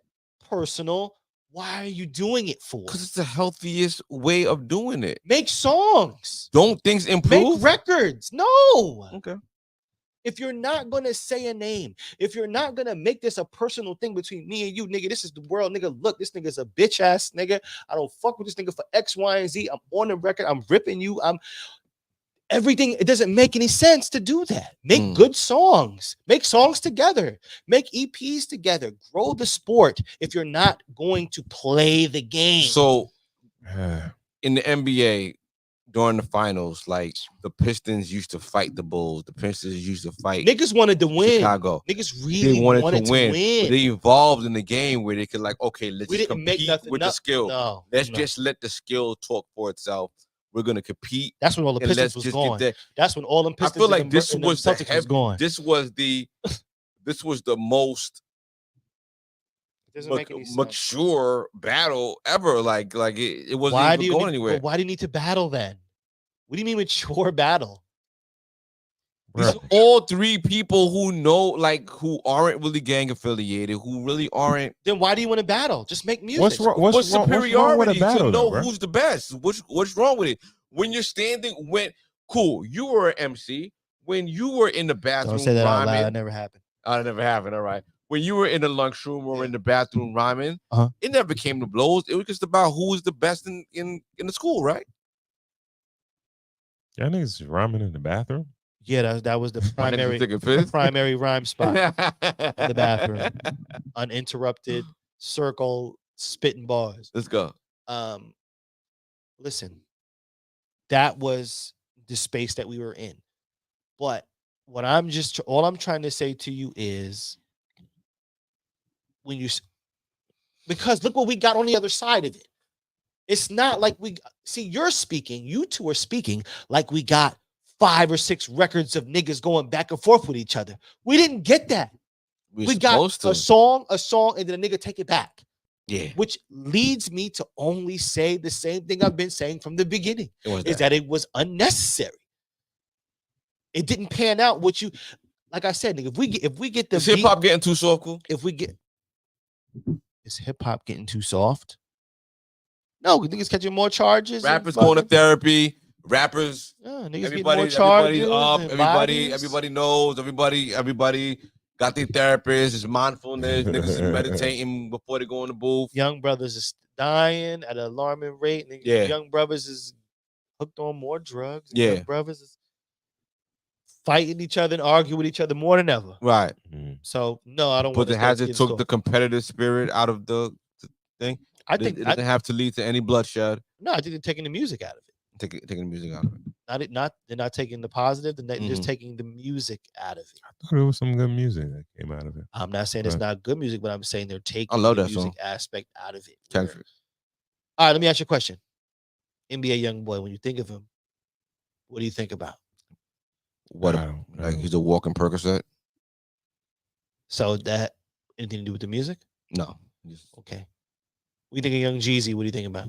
personal, Why are you doing it for? Because it's the healthiest way of doing it. Make songs. Don't things improve? Make records. No. Okay. If you're not going to say a name, if you're not going to make this a personal thing between me and you, nigga, this is the world, nigga. Look, this nigga's a bitch ass nigga. I don't fuck with this nigga for X, Y, and Z. I'm on the record. I'm ripping you. I'm everything. It doesn't make any sense to do that. Make good songs. Make songs together. Make EPs together. Grow the sport if you're not going to play the game. So in the NBA, during the finals, like the Pistons used to fight the Bulls. The Pistons used to fight. Niggas wanted to win. Chicago. Niggas really they wanted to win. win. They evolved in the game where they could like, okay, let's We just didn't make compete nothing with up. the skill. No, let's just let the skill talk for itself. We're gonna compete. That's when all the Pistons was gone. That's when all them Pistons. I feel like this was the Celtics was gone. This was the most mature battle ever. Like it wasn't even going anywhere. Why do you need to battle then? What do you mean mature battle? These all three people who know, like, who aren't really gang affiliated, who really aren't. Then why do you want to battle? Just make music. What's superiority battle, to know though, who's the best? What's wrong with it? When you're standing, cool, you were an MC. When you were in the bathroom, don't say that rhyming, out loud. It never happened. It never happened. All right. When you were in the lunchroom or in the bathroom rhyming, it never came to blows. It was just about who was the best in the school, right? Y'all niggas rhyming in the bathroom? Yeah, that was the primary rhyme spot. In the bathroom. Uninterrupted, circle, spitting bars. Let's go. Listen, that was the space that we were in. But all I'm trying to say to you is because look what we got on the other side of it. It's not like you two are speaking like we got 5 or 6 records of niggas going back and forth with each other. We didn't get that. We got a song, and then a nigga take it back. Yeah. Which leads me to only say the same thing I've been saying from the beginning. That it was unnecessary. It didn't pan out like I said, nigga, if we get the hip hop getting too soft, cool? Is hip hop getting too soft? No, niggas catching more charges. Rappers going to therapy. Rappers, niggas getting more charges. Everybody knows. Everybody got their therapist. It's mindfulness. Niggas is meditating before they go in the booth. Young brothers is dying at an alarming rate. Young brothers is hooked on more drugs. Young brothers is fighting each other and arguing with each other more than ever. Right. So no, I don't. But it hasn't took the competitive spirit out of the thing. I think it doesn't have to lead to any bloodshed. No, I think they're taking the music out of it. Taking the music out of it. They're not taking the positive. They're just taking the music out of it. I thought it was some good music that came out of it. I'm not saying it's not good music, but I'm saying they're taking the music song aspect out of it. All right, let me ask you a question. NBA young boy, when you think of him, what do you think about? Like he's a walking Percocet? So that anything to do with the music? No. Okay. What do you think of Young Jeezy? What do you think about?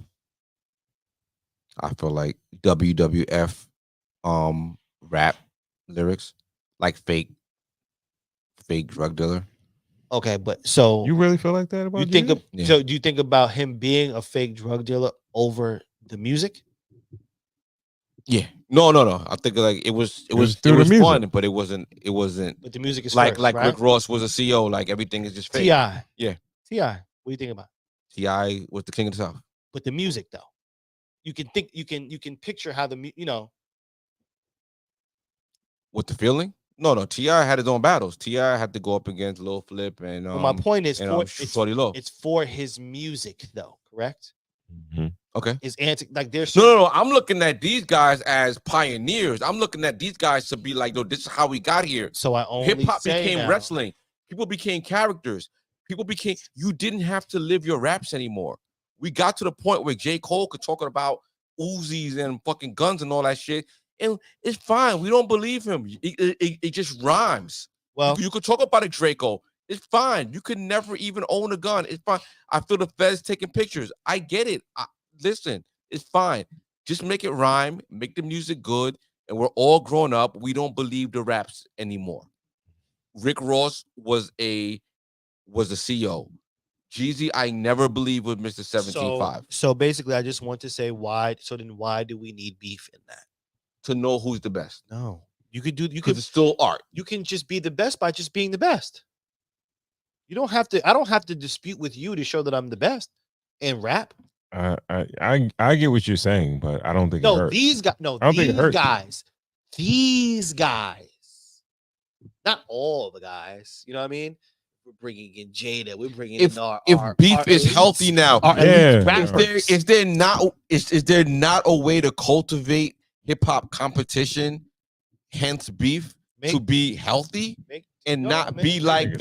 I feel like WWF rap lyrics, like fake drug dealer. Okay, but so you really feel like that about you? So do you think about him being a fake drug dealer over the music? Yeah. No. I think like it was fun, but it wasn't. But the music is like first, right? Rick Ross was a CEO. Like everything is just fake. T.I. Yeah. T.I. What do you think about? T.I. was the king of the South. But the music though, you can picture how with the feeling. No. T.I. had his own battles. T.I. had to go up against Lil Flip and. Well, my point is, it's for his music though, correct? Mm-hmm. Okay. Is anti like there's no. I'm looking at these guys as pioneers. I'm looking at these guys to be like, no, this is how we got here. So I only hip hop became wrestling. People became characters. You didn't have to live your raps anymore. We got to the point where J. Cole could talk about Uzis and fucking guns and all that shit. And it's fine. We don't believe him. It just rhymes. Well, you could talk about a Draco. It's fine. You could never even own a gun. It's fine. I feel the feds taking pictures. I get it. Listen, it's fine. Just make it rhyme. Make the music good. And we're all grown up. We don't believe the raps anymore. Rick Ross was a CEO. Jeezy, I never believed was Mr. 17.5. So basically, I just want to say why. So then, why do we need beef in that? To know who's the best. No, you could do. You Because could. it's still art. You can just be the best by just being the best. You don't have to. I don't have to dispute with you to show that I'm the best in rap. I get what you're saying, but I don't think it hurts. These guys. No, I don't think it hurts. These guys. Not all the guys. You know what I mean? We're bringing in Jada. We're bringing in our beef is healthy now. Is there not a way to cultivate hip hop competition, hence beef, to be healthy and not be like,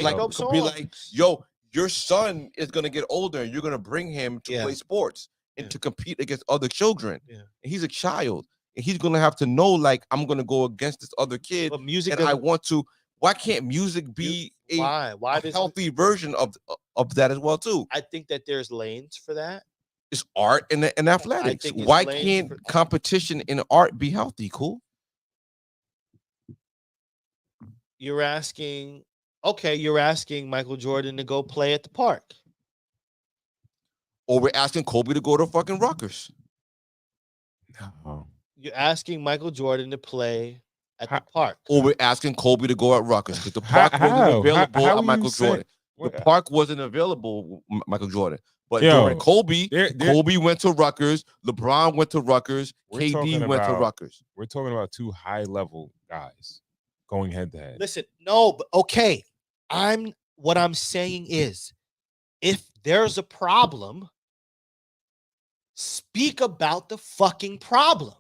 yo, your son is gonna get older and you're gonna bring him to play sports and to compete against other children. And he's a child and he's gonna have to know, like, I'm gonna go against this other kid. But music, and I want to. Why can't music be a healthy version of that as well too? I think that there's lanes for that. It's art and athletics. Why can't competition in art be healthy? Cool. You're asking Michael Jordan to go play at the park. Or we're asking Kobe to go to fucking Rutgers. No. You're asking Michael Jordan to play at the park. Or we're asking Kobe to go at Rutgers because the park wasn't available at Michael Jordan. The park wasn't available, Michael Jordan. But during Kobe, Kobe went to Rutgers. LeBron went to Rutgers. KD went to Rutgers. We're talking about two high-level guys going head-to-head. Listen, no, but okay. What I'm saying is, if there's a problem, speak about the fucking problem.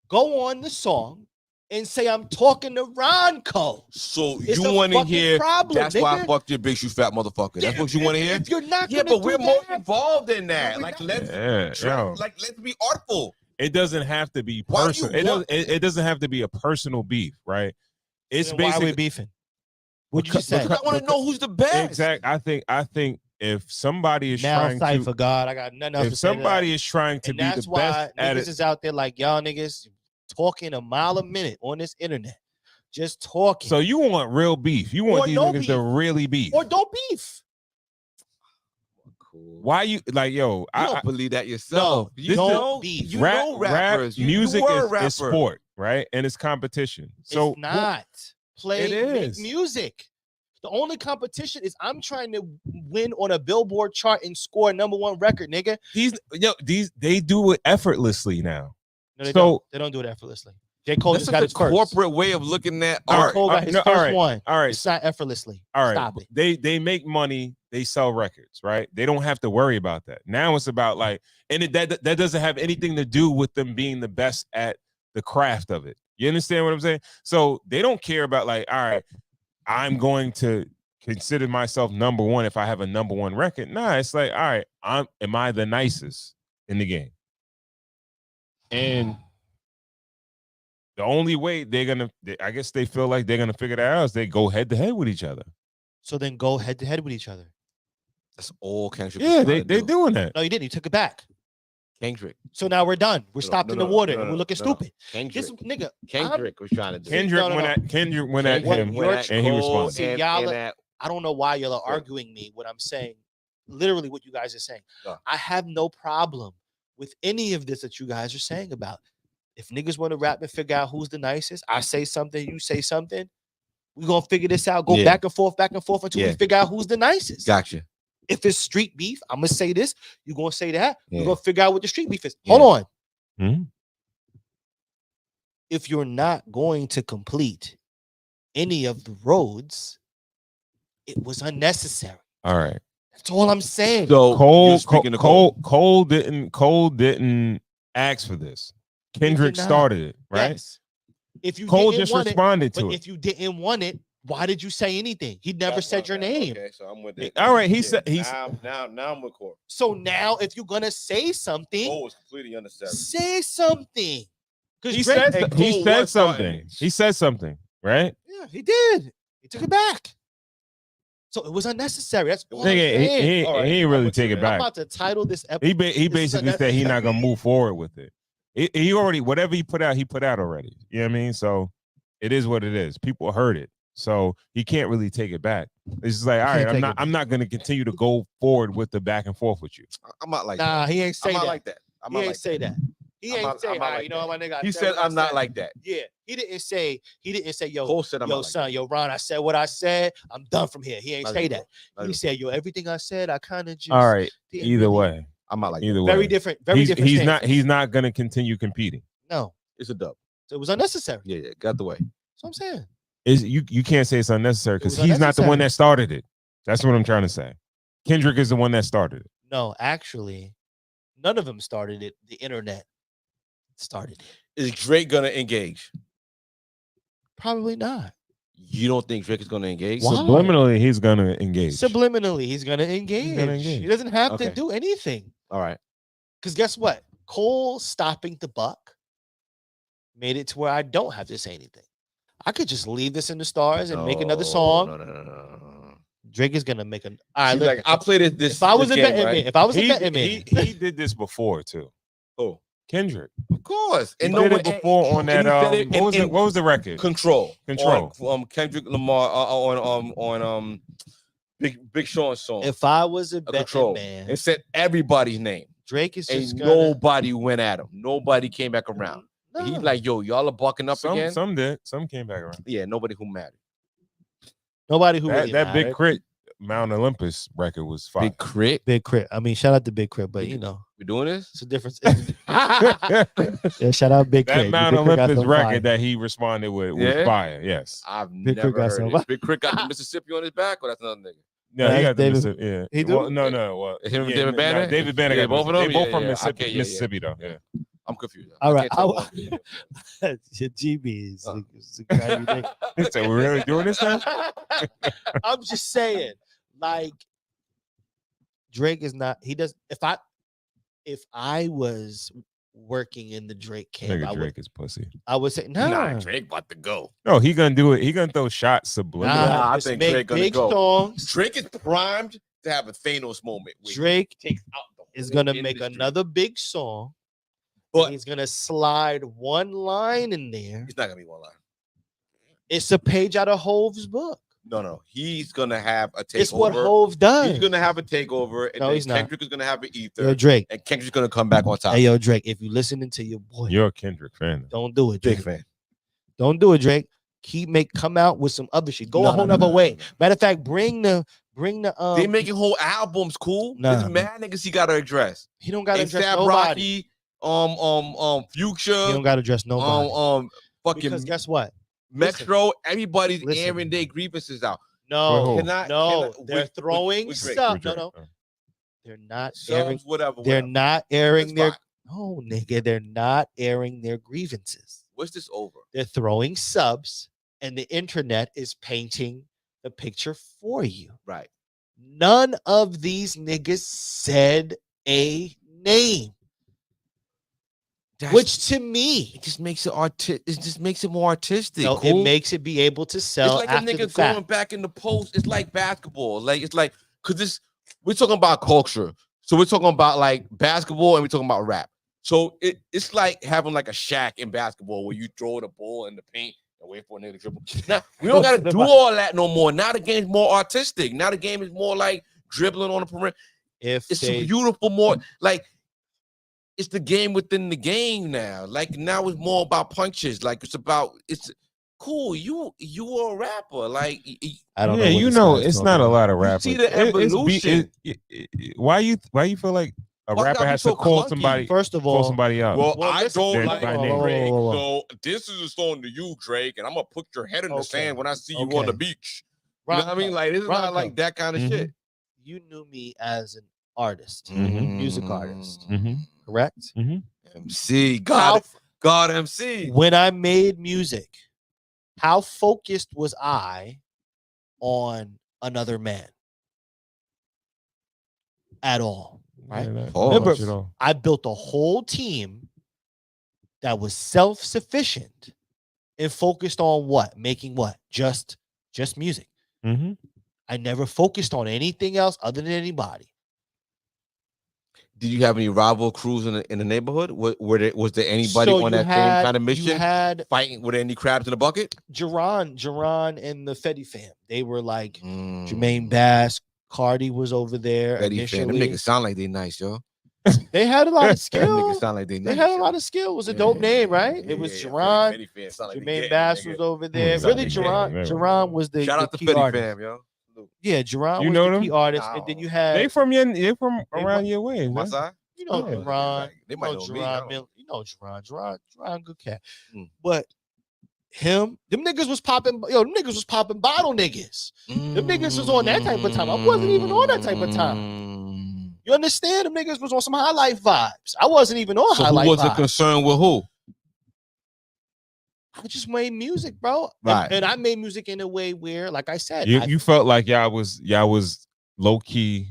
Go on the song and say, I'm talking to Ronco. So you want to hear, that's why I fucked your bitch, you fat motherfucker. That's what you want to hear? If you're not but we're more involved in that. Like, let's be artful. It doesn't have to be personal. It doesn't have to be a personal beef, right? It's basically why are we beefing? What'd you say? I want to know who's the best. Exactly. I think if somebody is trying to, for God, I got nothing else to say. If somebody is trying to be the best at it, niggas is out there like y'all niggas talking a mile a minute on this internet, just talking. So you want real beef? You want these niggas to really beef, or don't beef? Why you like, yo? I don't believe that yourself. No, you don't beef. You know rappers. Music is sport, right? And it's competition. So it's not make music. The only competition is I'm trying to win on a Billboard chart and score a #1 record, nigga. They do it effortlessly now. No, they don't. They don't do it effortlessly. J. Cole just got his first. Corporate way of looking at art. Cole got his first one. All right. It's not effortlessly. All right. Stop it. They make money. They sell records, right? They don't have to worry about that. Now it's about like, and that doesn't have anything to do with them being the best at the craft of it. You understand what I'm saying? So they don't care about like, all right, I'm going to consider myself #1 if I have a #1 record. Nah, it's like, all right, am I the nicest in the game? And the only way I guess they feel like they're gonna figure that out is they go head to head with each other. So then go head to head with each other. That's all Kendrick. Yeah, they're doing that. No, you didn't. You took it back. Kendrick. So now we're done. We're stopped in the water and we're looking stupid. Kendrick. This nigga. Kendrick was trying to do. Kendrick went at him, and he responded. I don't know why y'all are arguing me. What I'm saying, literally, what you guys are saying. I have no problem with any of this that you guys are saying about. If niggas want to rap and figure out who's the nicest, I say something, you say something. We're gonna figure this out. Go back and forth until we figure out who's the nicest. Gotcha. If it's street beef, I'm gonna say this. You're gonna say that. We're gonna figure out what the street beef is. Hold on. Mm-hmm. If you're not going to complete any of the roads, it was unnecessary. All right. That's all I'm saying. So Cole didn't ask for this. Kendrick started it, right? Yes. If you Cole just responded to it. If you didn't want it, why did you say anything? He never said your name. Okay, so I'm with it. All right, now I'm with Corey. So now, if you're gonna say something, it's completely unnecessary. Say something. He said something. He said something, right? Yeah, he did. He took it back. So it was unnecessary. That's all he ain't really take it back. I'm about to title this episode. He basically said he's not gonna move forward with it. He already, whatever he put out already. You know what I mean? So it is what it is. People heard it. So he can't really take it back. It's just like, all right, I'm not going to continue to go forward with the back and forth with you. I'm not like that. He ain't say that. I'm not like that. He ain't say that. He ain't say, all right, you know, my nigga. He said I'm not like that. Yeah, he didn't say, yo, Cole said I'm yo, not son, yo, Ron, I said what I said. I'm done from here. He ain't say that. He said, yo, everything I said, I kind of just. All right. Either way, I'm not like either that. way. Very different. Very different. He's not going to continue competing. No, it's a dub. So it was unnecessary. Yeah, got the way. That's what I'm saying. You can't say it's unnecessary because he's not the one that started it. That's what I'm trying to say. Kendrick is the one that started it. No, actually, none of them started it. The internet started it. Is Drake gonna engage? Probably not. You don't think Drake is gonna engage? Why? Subliminally, he's gonna engage. Subliminally, he's gonna engage. He doesn't have to do anything. All right. Because guess what? Cole stopping the buck made it to where I don't have to say anything. I could just leave this in the stars and make another song. No. Drake is gonna make an. All right, like I played it. This. If I was this a game, betting right? man, if I was a betting man, he did this before too. Oh, Kendrick, of course. And he did it before on that. What was the record? Control. On, Kendrick Lamar on Big Sean's song. If I was a betting man, it said everybody's name. Drake is just nobody went at him. Nobody came back around. No. He's like, yo, y'all are bucking up again. Some did. Some came back around. Yeah, nobody who mattered. Nobody who that Big Crit Mount Olympus record was fire. Big Crit. I mean, shout out to Big Crit, but you know, we're doing this. It's a difference. Yeah, shout out Big Crit. That Mount Olympus record that he responded with was fire. Yes, I've never heard it. Big Crit got the Mississippi on his back, or that's another nigga. No, he got the Mississippi. Yeah, he do. Well, no. Well, him and David Banner. No, David Banner. Yeah, both of them. They both from Mississippi, though. Yeah. I'm confused. All right. Your GB is so we're really doing this now? I'm just saying, like, Drake is not. He does. If I was working in the Drake camp, Drake is pussy. I would say no. Nah, Drake about to go. No, he gonna do it. He gonna throw shots subliminally. Nah, I think Drake gonna go. Songs. Drake is primed to have a Thanos moment. Drake takes out is gonna make another big song. But he's gonna slide one line in there. It's not gonna be one line. It's a page out of Hove's book. No. He's gonna have a takeover. It's what Hove does. He's gonna have a takeover, and then Kendrick is gonna have an ether. Yo, Drake. And Kendrick's gonna come back on top. Hey, yo, Drake, if you're listening to your boy, you're a Kendrick fan. Don't do it, Drake. Big fan. Don't do it, Drake. Come out with some other shit. Go a whole nother way. Matter of fact, bring the they making whole albums, cool. There's mad niggas he gotta address. He don't gotta address nobody. Rocky, Future. You don't gotta address nobody. Fucking. Because guess what? Metro. Everybody's airing their grievances out. No, they're throwing stuff. No, they're not airing. Whatever. They're not airing their. No, nigga, they're not airing their grievances. What's this over? They're throwing subs, and the internet is painting the picture for you. Right. None of these niggas said a name. Which to me, it just makes it it just makes it more artistic. No, cool? It makes it be able to sell. It's like a nigga going back in the post. It's like basketball. Because we're talking about culture. So we're talking about like basketball and we're talking about rap. So it's like having like a shack in basketball where you throw the ball in the paint and wait for a nigga to dribble. Now we don't gotta do all that no more. Now the game's more artistic. Now the game is more like dribbling on the perimeter. It's beautiful, more like. It's the game within the game now. Like now it's more about punches. Like it's cool. You are a rapper. Like I don't know. Yeah, it's not a lot of rappers. You see the evolution. Why you feel like a rapper has to call somebody? First of all, call somebody out. Well, I don't like Drake. So this is a song to you, Drake, and I'm gonna put your head in the sand when I see you on the beach. You know what I mean? Like this is not like that kind of shit. You knew me as an artist, music artist. Correct? MC, God MC. When I made music, how focused was I on another man? At all, right? Remember, I built a whole team that was self-sufficient and focused on what? Making what? Just music. I never focused on anything else other than anybody. Did you have any rival crews in the neighborhood? Was there anybody on that same kind of mission? You had fighting. Were there any crabs in the bucket? Jerron and the Fetty fam. They were like Jermaine Bass, Cardi was over there. Fetty fam. They make it sound like they nice, yo. They had a lot of skill. Make it sound like they nice. They had a lot of skill. It was a dope name, right? It was Jerron. Like Jermaine Bass was over there. Really, Jerron was the shout out to key Fetty artist. fam, yo. Yeah, Jerron you was know the them? key artist, and then you had they from around your way. My side? You know Jerron. They might know Jerron. You know Jerron, good cat. But them niggas was popping. Them niggas was popping bottle niggas. Them niggas was on that type of time. I wasn't even on that type of time. You understand? Them niggas was on some high life vibes. I wasn't even on high life vibes. Who was the concern with who? I just made music, bro. Right. And I made music in a way where, like I said, you felt like y'all was low key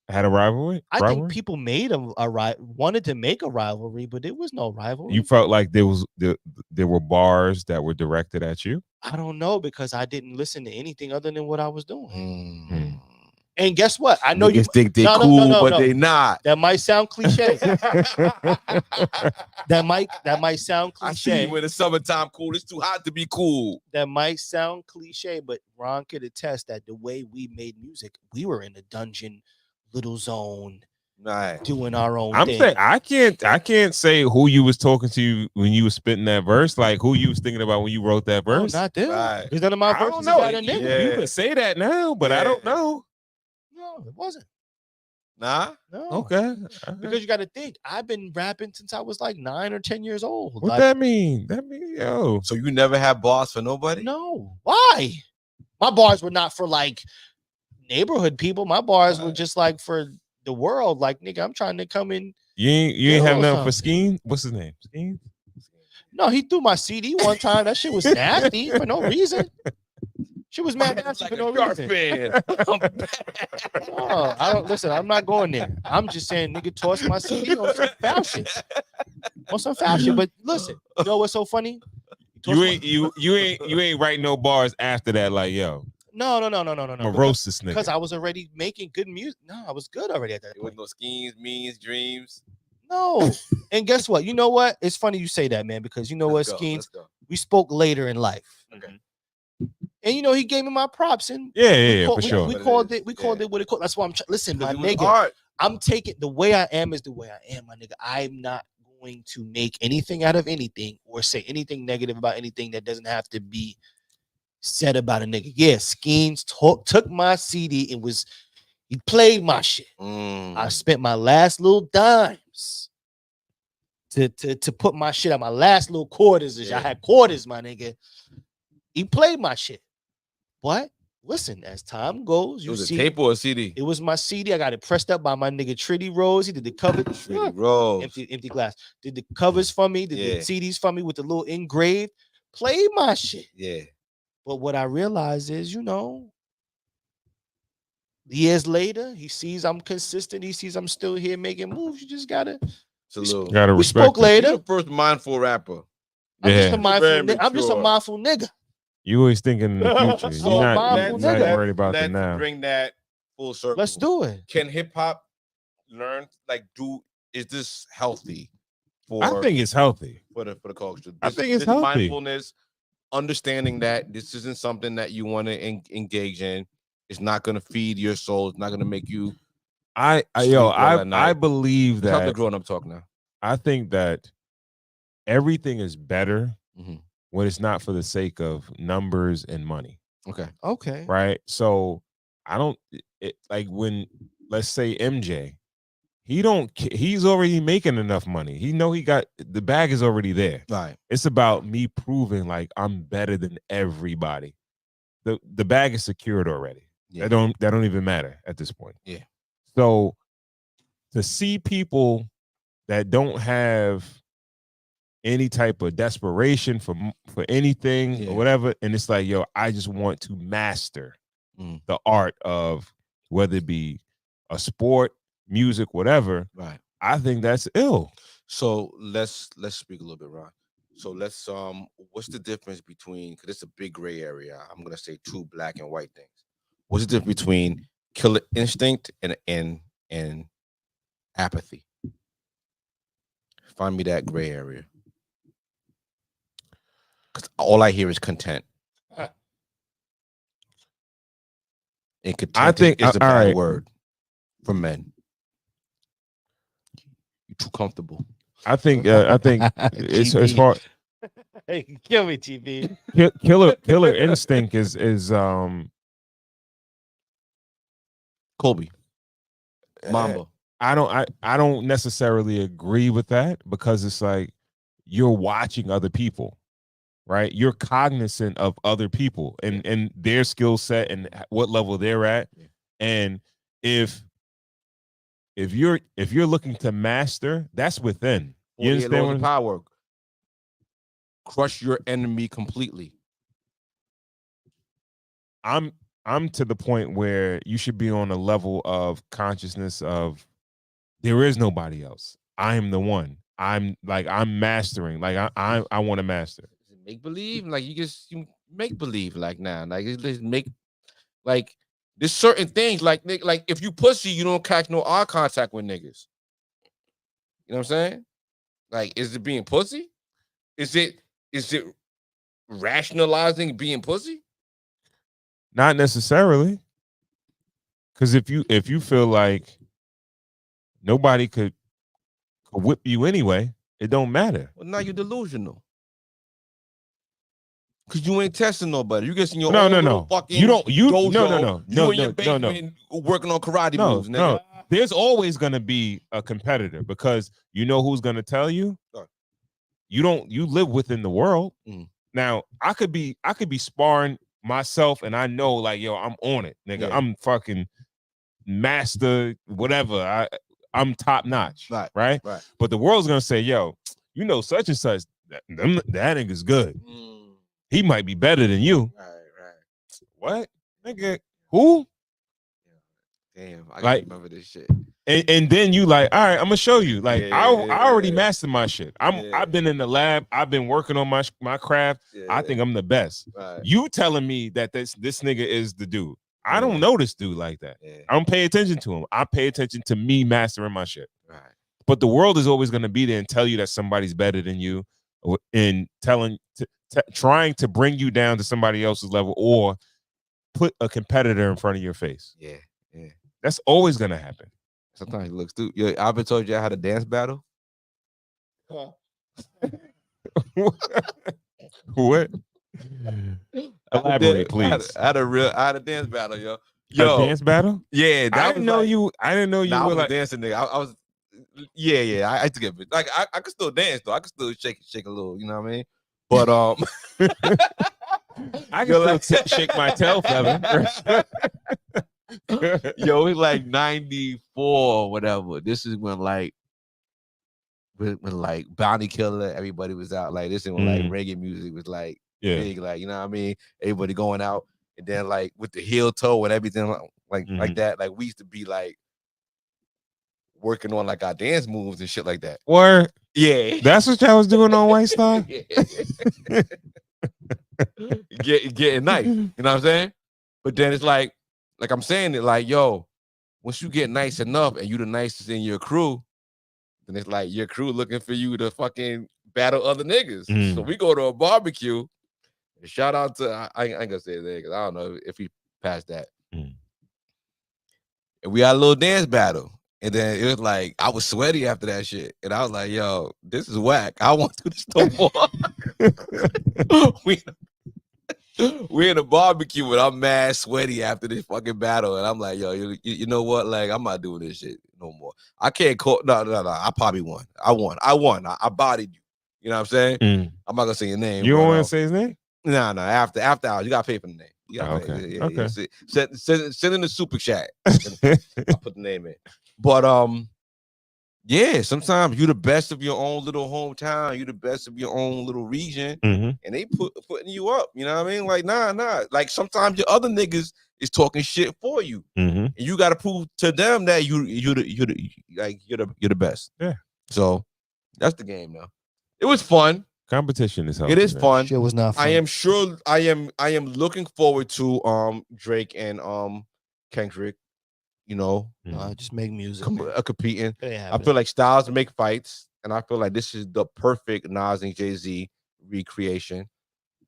had a rivalry. I think people made wanted to make a rivalry, but it was no rivalry. You felt like there were bars that were directed at you. I don't know, because I didn't listen to anything other than what I was doing. And guess what? I know you think they cool, but they not. That might sound cliche. that might sound cliche. I see you in the summertime cool. It's too hot to be cool. That might sound cliche, but Ron could attest that the way we made music, we were in a dungeon, little zone, doing our own thing. Saying I can't say who you was talking to when you was spitting that verse, like who you was thinking about when you wrote that verse. No, not them. Because none of my verses got a nigga. Yeah. You can say that now, but I don't know. No, it wasn't. Nah. No. Okay. Because you got to think, I've been rapping since I was like 9 or 10 years old. What that mean? That mean, yo. So you never had bars for nobody? No. Why? My bars were not for like neighborhood people. My bars were just like for the world. Like, nigga, I'm trying to come in. You ain't have nothing for Skeen? What's his name? Skeen? No, he threw my CD one time. That shit was nasty for no reason. She was mad nasty for no reason. No, I don't listen. I'm not going there. I'm just saying, nigga, toss my CD on some foul shit. On some foul shit. But listen, you know what's so funny? You ain't writing no bars after that. Like, yo. No. Roast this nigga. Because I was already making good music. No, I was good already at that point. With no schemes, means, dreams. No. And guess what? You know what? It's funny you say that, man, because you know what, Schemes? We spoke later in life. Okay. And he gave me my props, and for sure. We called it what it called. That's why I'm listen, my nigga. I'm taking the way I am is the way I am, my nigga. I'm not going to make anything out of anything or say anything negative about anything that doesn't have to be said about a nigga. Yeah, Skeens took my CD and he played my shit. I spent my last little dimes to put my shit out, my last little quarters. I had quarters, my nigga. He played my shit. But listen, as time goes, it was a tape or a CD? It was my CD. I got it pressed up by my nigga Tritty Rose. He did the cover. Tritty Rose. Empty glass. Did the covers for me. Did the CDs for me with the little engraved. Played my shit. Yeah. But what I realized is, years later, he sees I'm consistent. He sees I'm still here making moves. You just gotta respect. We spoke later. You're the first mindful rapper. I'm just a mindful nigga. You always thinking in the future. You're not worried about that now. Let's bring that full circle. Let's do it. Can hip hop learn? Is this healthy? I think it's healthy for the culture. I think it's healthy. Mindfulness, understanding that this isn't something that you want to engage in. It's not going to feed your soul. It's not going to make you. I believe that. Tell the grown up talk now. I think that everything is better when it's not for the sake of numbers and money. Okay. Right. So when, let's say MJ, he's already making enough money. He got the bag is already there. Right. It's about me proving like I'm better than everybody. The bag is secured already. Yeah. That don't even matter at this point. Yeah. So to see people that don't have any type of desperation for anything or whatever, and it's like, yo, I just want to master the art of whether it be a sport, music, whatever. Right. I think that's ill. So let's speak a little bit, Ron. So let's what's the difference between, because it's a big gray area. I'm gonna say two black and white things. What's the difference between killer instinct and apathy? Find me that gray area. Because all I hear is content. And content I think is a bad right. word for men. You're too comfortable. I think it's as far. Hey, kill me, TV. Killer instinct is Kobe. Mamba. I don't necessarily agree with that because it's like you're watching other people, right? You're cognizant of other people and their skill set and what level they're at. Yeah. And if you're looking to master, that's within. You understand what power? Crush your enemy completely. I'm to the point where you should be on a level of consciousness of there is nobody else. I am the one. I'm mastering. Like I want to master. Make believe, like you make believe, like now, like just make, like there's certain things, like if you pussy, you don't catch no eye contact with niggas. You know what I'm saying? Like, is it being pussy? Is it rationalizing being pussy? Not necessarily. Because if you feel like nobody could whip you anyway, it don't matter. Well, now you're delusional. Because you ain't testing nobody. You just in your fucking dojo. You in your basement working on karate moves, nigga. No. There's always gonna be a competitor because you know who's gonna tell you. You live within the world. Now I could be sparring myself and I know like, yo, I'm on it, nigga. Yeah. I'm fucking master, whatever. I'm top notch, right? But the world's gonna say, yo, you know such and such, that nigga's good. He might be better than you. Right. What? Nigga, who? Damn, I gotta remember this shit. And then you like, all right, I'm gonna show you. Like, I already mastered my shit. I've been in the lab, I've been working on my craft. I think I'm the best. You telling me that this nigga is the dude. I don't know this dude like that. I don't pay attention to him. I pay attention to me mastering my shit. Right. But the world is always gonna be there and tell you that somebody's better than you, and trying to bring you down to somebody else's level or put a competitor in front of your face. Yeah. That's always gonna happen. Sometimes it looks stupid. Yo, Albert told you I had a dance battle. What? Elaborate, please. I had a dance battle, yo. A dance battle? Yeah, I didn't know you were like dancing, nigga. I was. Yeah. I had to get it. Like I could still dance though. I could still shake a little. You know what I mean? But I can still shake my tail feather. Yo, it's like 94 or whatever. This is when like Bounty Killer, everybody was out. Like this is when like reggae music was like big, like, you know what I mean? Everybody going out, and then like with the heel toe and everything like that. Like we used to be like working on like our dance moves and shit like that. Or yeah, that's what y'all was doing on White Star. Getting nice, you know what I'm saying? But then it's like I'm saying it like, yo, once you get nice enough and you the nicest in your crew, then it's like your crew looking for you to fucking battle other niggas. So we go to a barbecue. And shout out to I ain't gonna say it there because I don't know if he passed that. And we had a little dance battle. And then it was like I was sweaty after that shit. And I was like, yo, this is whack. I want to do this no more. We in a barbecue and I'm mad sweaty after this fucking battle. And I'm like, yo, you know what? Like, I'm not doing this shit no more. I can't call. No. I probably won. I won. I bodied you. You know what I'm saying? I'm not gonna say your name. You don't want to say his name? No. After hours, you gotta pay for the name. You gotta pay. Okay. Send in the super chat. I'll put the name in. But yeah, sometimes you're the best of your own little hometown. You're the best of your own little region, and they putting you up. You know what I mean? Like, nah. Like sometimes your other niggas is talking shit for you, and you got to prove to them that you're the best. Yeah. So that's the game now. It was fun. Competition is healthy. It is fun. Shit was not fun. I am sure. I am looking forward to Drake and Kendrick you know, just make music. Competing. I feel like styles make fights, and I feel like this is the perfect Nas and Jay-Z recreation.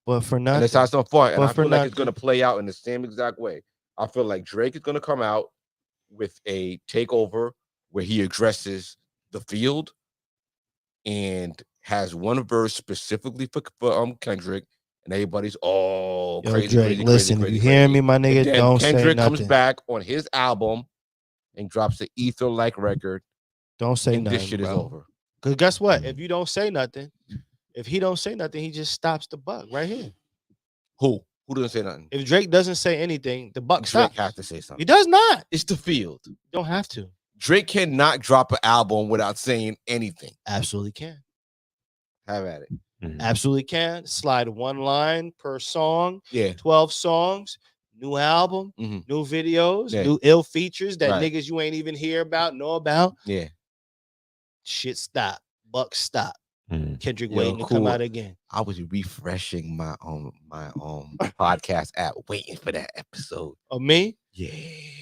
But for nothing. And it's not so fun. And I feel like nothing. it's going to play out in the same exact way. I feel like Drake is going to come out with a takeover where he addresses the field and has one verse specifically for Kendrick, and everybody's crazy, Drake, crazy, listen, crazy, if you crazy. hear me, my nigga, don't say nothing. Kendrick comes back on his album and drops the Ether-like record. Don't say nothing. This shit is over. Because guess what? If you don't say nothing, if he don't say nothing, he just stops the buck right here. Who doesn't say nothing? If Drake doesn't say anything, the buck stops. Drake has to say something. He does not. It's the field. You don't have to. Drake cannot drop an album without saying anything. Absolutely can. Have at it. Absolutely can. Slide one line per song. Yeah. 12 songs. New album. New videos. New ill features that niggas you ain't even hear about, know about. Yeah. Shit stop. Buck stop. Kendrick waiting to come out again. I was refreshing my podcast app, waiting for that episode. Of me? Yeah.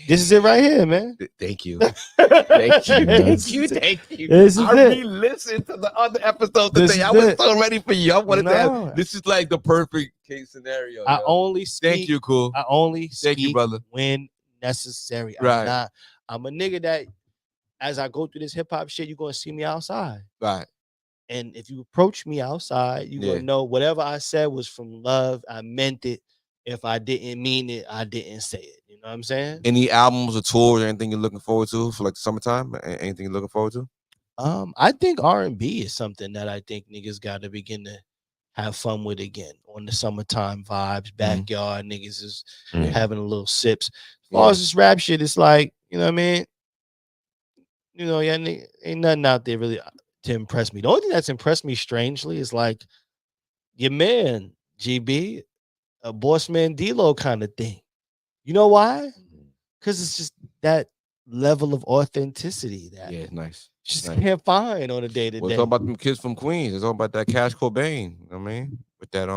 This is it right here, man. Thank you. Thank you. This is I re-listened to the other episode today. I was so ready for you. I wanted to have, this is like the perfect case scenario. I only speak. Thank you, cool. I only speak you, brother. When necessary. Right. I'm a nigga that as I go through this hip hop shit, you're gonna see me outside. Right. And if you approach me outside, you're gonna know whatever I said was from love. I meant it. If I didn't mean it, I didn't say it. You know what I'm saying? Any albums or tours or anything you're looking forward to for like the summertime? Anything you're looking forward to? I think R&B is something that I think niggas got to begin to have fun with again on the summertime vibes, backyard niggas is having a little sips. As far as this rap shit, it's like, you know what I mean? You know, ain't nothing out there really to impress me. The only thing that's impressed me strangely is like your man, GB, a Boss Man D-Lo kind of thing. You know why? Because it's just that level of authenticity that it's nice. Just can't find on a day-to-day. Well, it's all about them kids from Queens. It's all about that Cash Cobain. You know what I mean? With that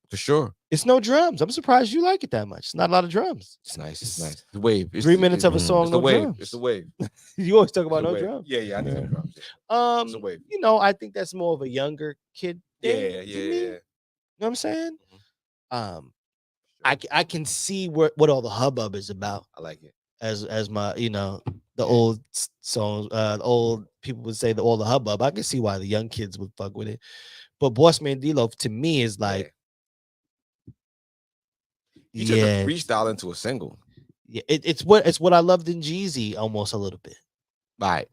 for sure. It's no drums. I'm surprised you like it that much. It's not a lot of drums. It's nice. It's nice. The wave. It's 3 minutes of a song. It's the wave. Drums. It's the wave. You always talk about no drums. Yeah. I need some drums. It's the wave. You know, I think that's more of a younger kid thing. Yeah. You know what I'm saying? I can see what all the hubbub is about. I like it. As my, you know, the old songs, old people would say all the hubbub. I can see why the young kids would fuck with it. But Boss Man D-Lo to me is like, he took a freestyle into a single. Yeah, it's what I loved in Jeezy almost a little bit. Right.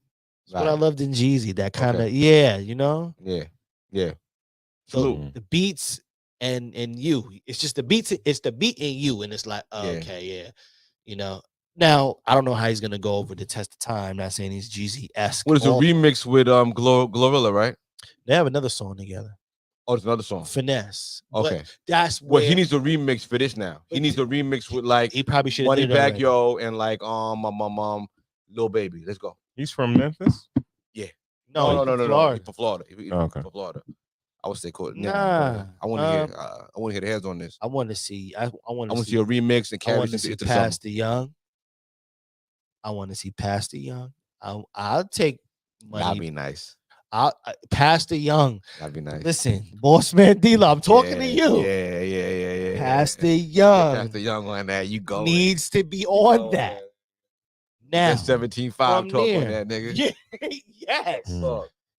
It's what I loved in Jeezy. That kind of you know. Yeah. So the beats and you, it's just the beats. It's the beat in you, and it's like you know. Now I don't know how he's gonna go over the test of time. Not saying he's Jeezy-esque. What is a remix with Glorilla, right? They have another song together. Oh, it's another song. Finesse. Okay. But that's where he needs a remix for this now. He needs a remix with like he probably should Money Bag Yo and like Lil Baby. Let's go. He's from Memphis? Yeah. No. He's from Florida. Okay. From Florida. I would say cool. Nah. I want to hear the heads on this. I want to see. I want to see a remix and carry it into Pastor Young. I want to see Pastor Young. I'll take money. That'd be nice. Pastor Young. That'd be nice. Listen, Boss Man D-Lo, I'm talking to you. Yeah. Pastor Young. Pastor Young on that. You go. Needs to be on that. Now. 17.5 talk on that, nigga. Yeah. Yes.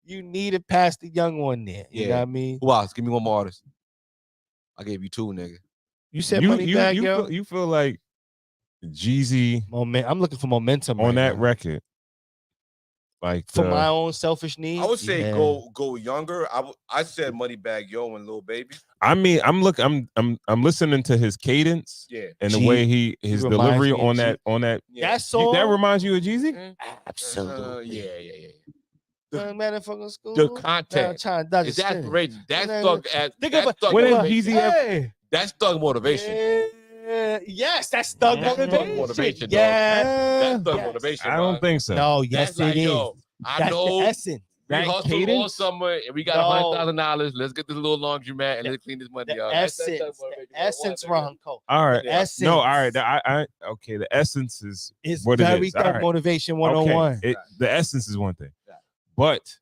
You need a Pastor Young on there. You know what I mean? Who else? Give me one more artist. I gave you two, nigga. You said Money Bag Yo? You feel like Jeezy. I'm looking for momentum on that record. Like for my own selfish needs. I would say go younger. I said Money Bag Yo and Lil Baby. I mean, I'm listening to his cadence, and the way his delivery on that that song that reminds you of Jeezy. Absolutely, yeah. Motherfucking school. The content is outrageous. That's thug. When is Jeezy? That's thug motivation. Yes, that's thug motivation. That's thug motivation. I don't think so. No, yes, it is. I know. The essence. We That hustled all cadence? summer and we got $100,000. Let's get this little laundromat and let's clean this money out. The essence, Ronco. All right. Essence. No, all right. Okay. The essence is what very it is. Thug Right. Motivation 101. Okay. The essence is one thing. But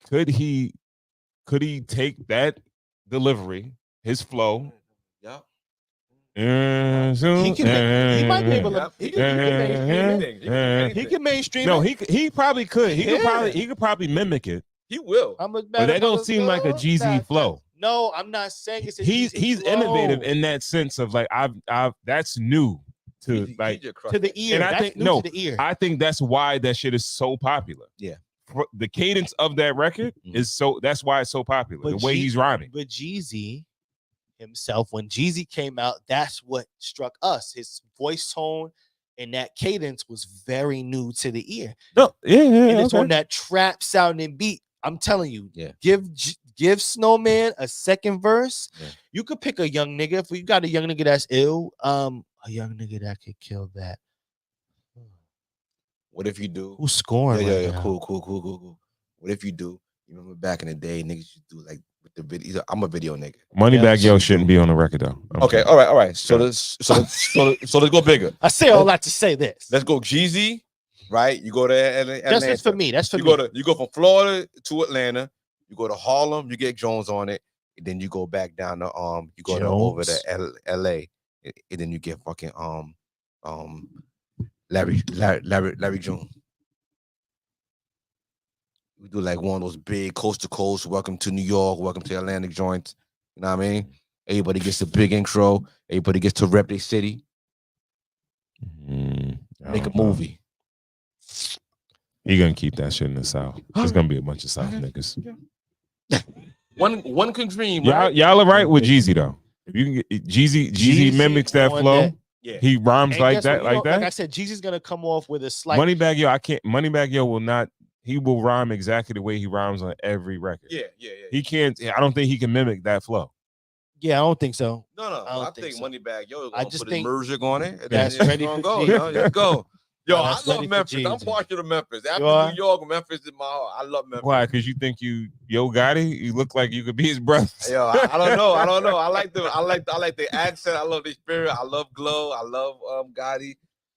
could he take that delivery, his flow? Yeah. He might be able to. He can mainstream. No, he probably could. He could probably mimic it. He will. But that don't seem like a Jeezy flow. No, I'm not saying it's a he's flow. innovative in that sense of like I've that's new to like to the ear. And I think no, to the ear. I think that's why that shit is so popular. Yeah. The cadence of that record is so that's why it's so popular. But the way he's rhyming. But Jeezy himself, when Jeezy came out, that's what struck us. His voice tone and that cadence was very new to the ear. No, and it's on that trap sounding beat. I'm telling you, give Snowman a second verse. Yeah. You could pick a young nigga. If you got a young nigga that's ill, a young nigga that could kill that. What if you do? Who's scoring? Yeah. Cool. What if you do? You remember back in the day, niggas used to do like with the video. I'm a video nigga. Moneybagg Yo shouldn't be on the record though. Okay, all right. So let's go bigger. I say all that to say this. Let's go Jeezy. Right, you go to Atlanta. That's for me. That's for me. You go from Florida to Atlanta. You go to Harlem. You get Jones on it, and then you go back down to You go over to L.A. and then you get fucking Larry Jones. We do like one of those big coast to coast. Welcome to New York. Welcome to Atlantic joints. You know what I mean? Everybody gets a big intro. Everybody gets to rep their city. Make a movie. He gonna keep that shit in the South. There's gonna be a bunch of South niggas. One can dream. Y'all are right with Jeezy though. If you can get Jeezy mimics that flow. Yeah. He rhymes like that, like I said, Jeezy's gonna come off with a slight Moneybagg Yo. Moneybagg Yo will not. He will rhyme exactly the way he rhymes on every record. Yeah. He can't. I don't think he can mimic that flow. Yeah, I don't think so. No. I think Moneybagg Yo. I just think Mergic on it. That's ready to go. Let's go. Yo, I love Memphis. I'm partial to Memphis. After New York, Memphis is my heart. I love Memphis. Why? Because you think Yo Gotti? You look like you could be his brother. Yo, I don't know. I like the accent. I love the spirit. I love Glow. I love Gotti.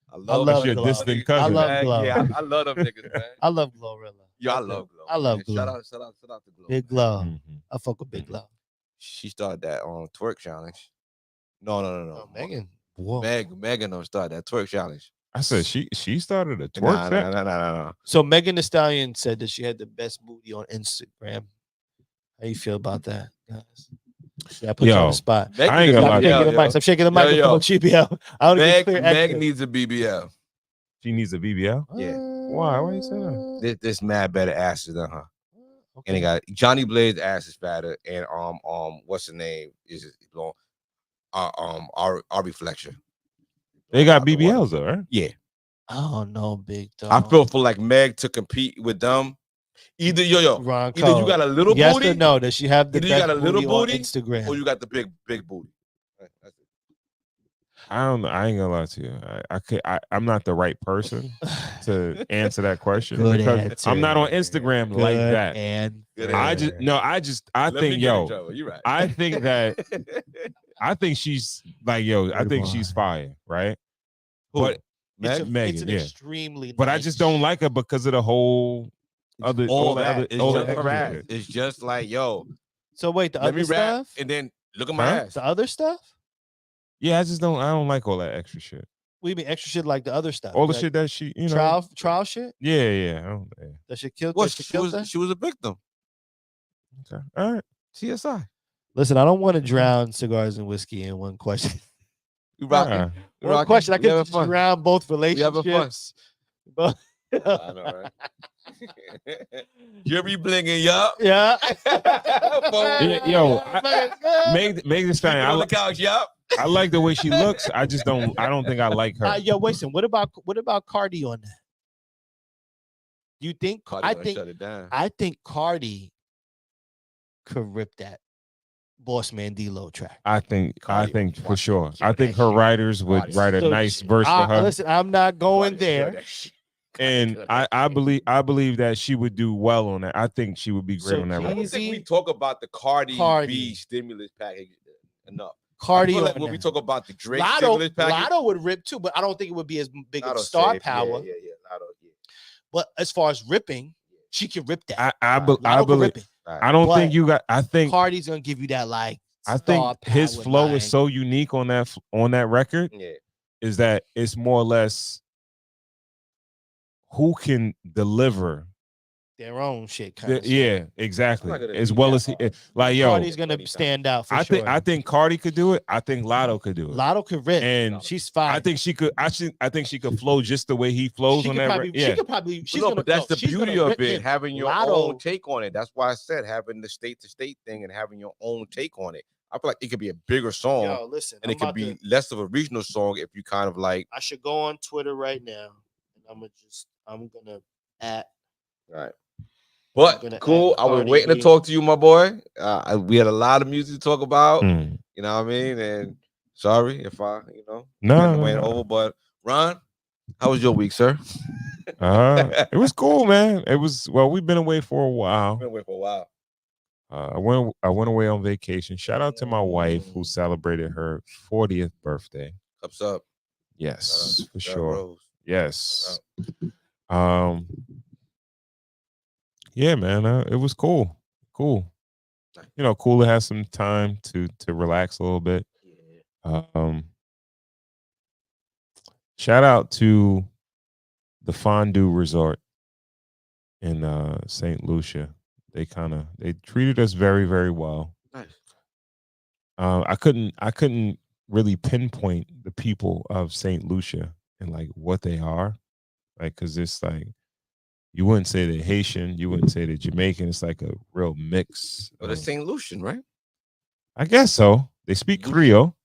I love your distant cousin. I love Glow. Yeah, I love them niggas, man. I love Glorilla. Yo, I love Glow. I love Glow. Shout out to Glow. Big Glow. I fuck with Big Glow. She started that twerk challenge. No. Oh, Megan. Megan don't start that twerk challenge. I said she started a twerk. No. So Megan Thee Stallion said that she had the best booty on Instagram. How you feel about that, guys? Yeah, I put you on the spot. I ain't gonna lie. I'm shaking the microphone. GBL. I don't Meg needs a BBL. She needs a BBL. Yeah. Why? Why you say that? This mad better asses than her. Okay. And they got Johnny Blade's ass is fatter, and what's the name is long? Arby Fletcher. They got BBLs though, right? Yeah. Oh no, big dog. I feel for like Meg to compete with them. Either either you got a little yes booty. Or no, does she have the either best you got a little booty on Instagram, or you got the big booty. That's it. I don't know. I ain't gonna lie to you. I'm not the right person to answer that question because I'm not on Instagram like that. I think you're right. I think that I think she's like I think she's fire, right? Who? But Megan, yeah. Extremely but nice. I just don't like her because of the whole It's just like So wait, the other stuff, and then look at my ass. The other stuff. Yeah, I don't like all that extra shit. What do you mean extra shit like the other stuff? All the like shit that she, trial shit. Yeah. That shit killed. What? She was a victim. Okay. All right. CSI. Listen, I don't want to drown cigars and whiskey in one question. You rocking? One question. I could drown both relationships. But I know, right? Jerry blinging, yup. Yeah. Meg Thee Stallion. On the couch, yup. I like the way she looks. I don't think I like her. Wait, what about Cardi on that? You think? Cardi shut it down. I think Cardi could rip that Boss Man D-Lo track. I think for sure. I think her writers would write a nice verse for her. Listen, I'm not going there. And I believe that she would do well on that. I think she would be great on that. I don't think we talk about the Cardi B stimulus package enough. Cardi, like when we talk about the Drake stimulus package, Lotto would rip too, but I don't think it would be as big of star power. Yeah, Lotto, But as far as ripping, she can rip that. I believe. I don't think you got. I think Cardi's gonna give you that like. I think his flow is so unique on that record. Yeah, is that it's more or less who can deliver their own shit. Yeah, exactly. As well as Cardi's gonna stand out. I think Cardi could do it. I think Lotto could do it. Lotto could rip, and she's fine. I think she could. I think she could flow just the way he flows on that. She could probably. But that's the beauty of it, having your own take on it. That's why I said having the state to state thing and having your own take on it. I feel like it could be a bigger song. Yo, listen, and it could be less of a regional song if you kind of like. I should go on Twitter right now, and I'm gonna at. All right. But cool. I was waiting to talk to you, my boy. We had a lot of music to talk about. You know what I mean? And sorry if I, went over. But Ron, how was your week, sir? It was cool, man. It was we've been away for a while. I went away on vacation. Shout out to my wife who celebrated her 40th birthday. Ups up. Yes, for sure. Rose. Yes. Yeah, man. It was cool. Cool. Cool to have some time to relax a little bit. Yeah. Shout out to the Fondue Resort in St. Lucia. They treated us very, very well. Nice. I couldn't really pinpoint the people of St. Lucia and like what they are, like, because it's like you wouldn't say they're Haitian, you wouldn't say they're Jamaican. It's like a real mix. But it's St. Lucian, right? I guess so. They speak Creole.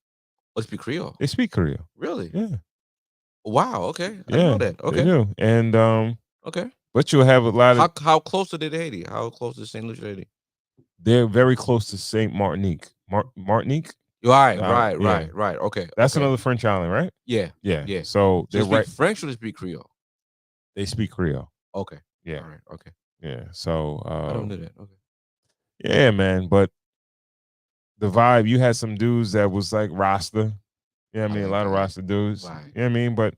Oh, they speak Creole. They speak Creole. Really? Yeah. Wow. Okay. I didn't know that. Okay. They do. And okay. But you'll have a lot of. How close are they to Haiti? How close is St. Lucia to Haiti? They're very close to Saint Martinique. Martinique. Right. Okay. That's another French island, right? Yeah. So they're right. French or they speak Creole? They speak Creole. Okay. Yeah. All right. Okay. Yeah. So I don't know that. Okay. Yeah, man. But the vibe, you had some dudes that was like Rasta. Yeah, I mean, a lot of Rasta dudes. Right. You know what I mean? But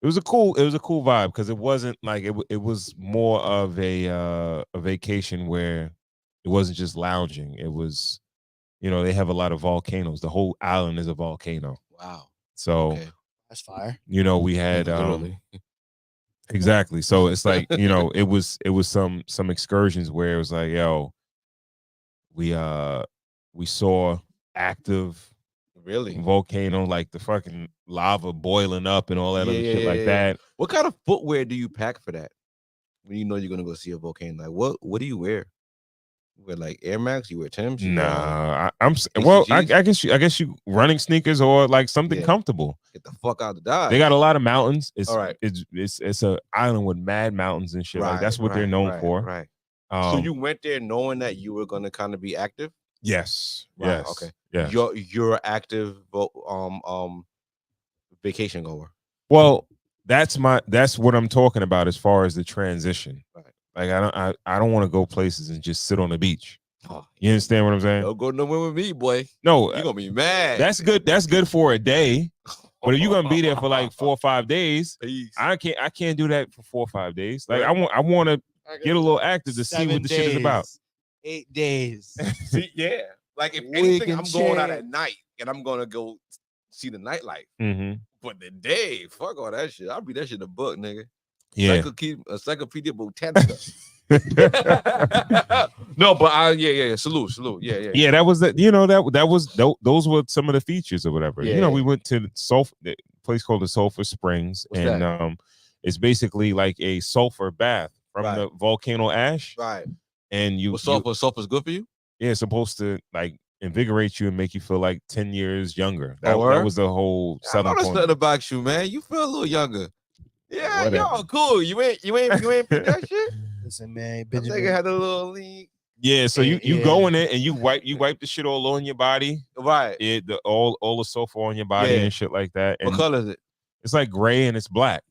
it was a cool vibe because it wasn't like it was more of a vacation where it wasn't just lounging. It was, they have a lot of volcanoes. The whole island is a volcano. Wow. So that's fire. We had exactly. So it's like, it was some excursions where it was like, yo, we saw active volcano, like the fucking lava boiling up and all that other shit like that. What kind of footwear do you pack for that when you know you're gonna go see a volcano? Like what do you wear? You wear like Air Max? You wear Timbs? Nah, I guess you running sneakers or like something comfortable. Get the fuck out of Dodge. They got a lot of mountains. It's all right. It's an island with mad mountains and shit. Like that's what they're known for. Right. So you went there knowing that you were gonna kind of be active? Yes. Right. Yes. Okay. Yeah. You're active vacation goer. Well, that's what I'm talking about as far as the transition. Right. Like I don't want to go places and just sit on the beach. You understand what I'm saying? Don't go nowhere with me, boy. No, you're gonna be mad. That's good for a day. But if you're gonna be there for like 4 or 5 days, I can't do that for 4 or 5 days. Like I want to get a little active to see what the shit is about. 8 days. See, yeah. Like if anything, I'm going out at night and I'm gonna go see the nightlife. Mm-hmm. But the day, fuck all that shit. I'll be that shit in the book, nigga. Yeah. Encyclopedia Botanica. No, but salute. Yeah. That was that. Those were some of the features or whatever. Yeah. We went to the place called the Sulphur Springs. What's that? It's basically like a sulfur bath from the volcano ash. Right. And sulfur's good for you? Yeah, it's supposed to like invigorate you and make you feel like 10 years younger. That was the whole selling point. Nothing about you, man. You feel a little younger. Yeah, yo, cool. You ain't pick that shit. Listen, man, I think it had a little leak. Yeah, so you go in it and you wipe the shit all on your body. Right. All the sulfur on your body and shit like that. And what color is it? It's like gray and it's black.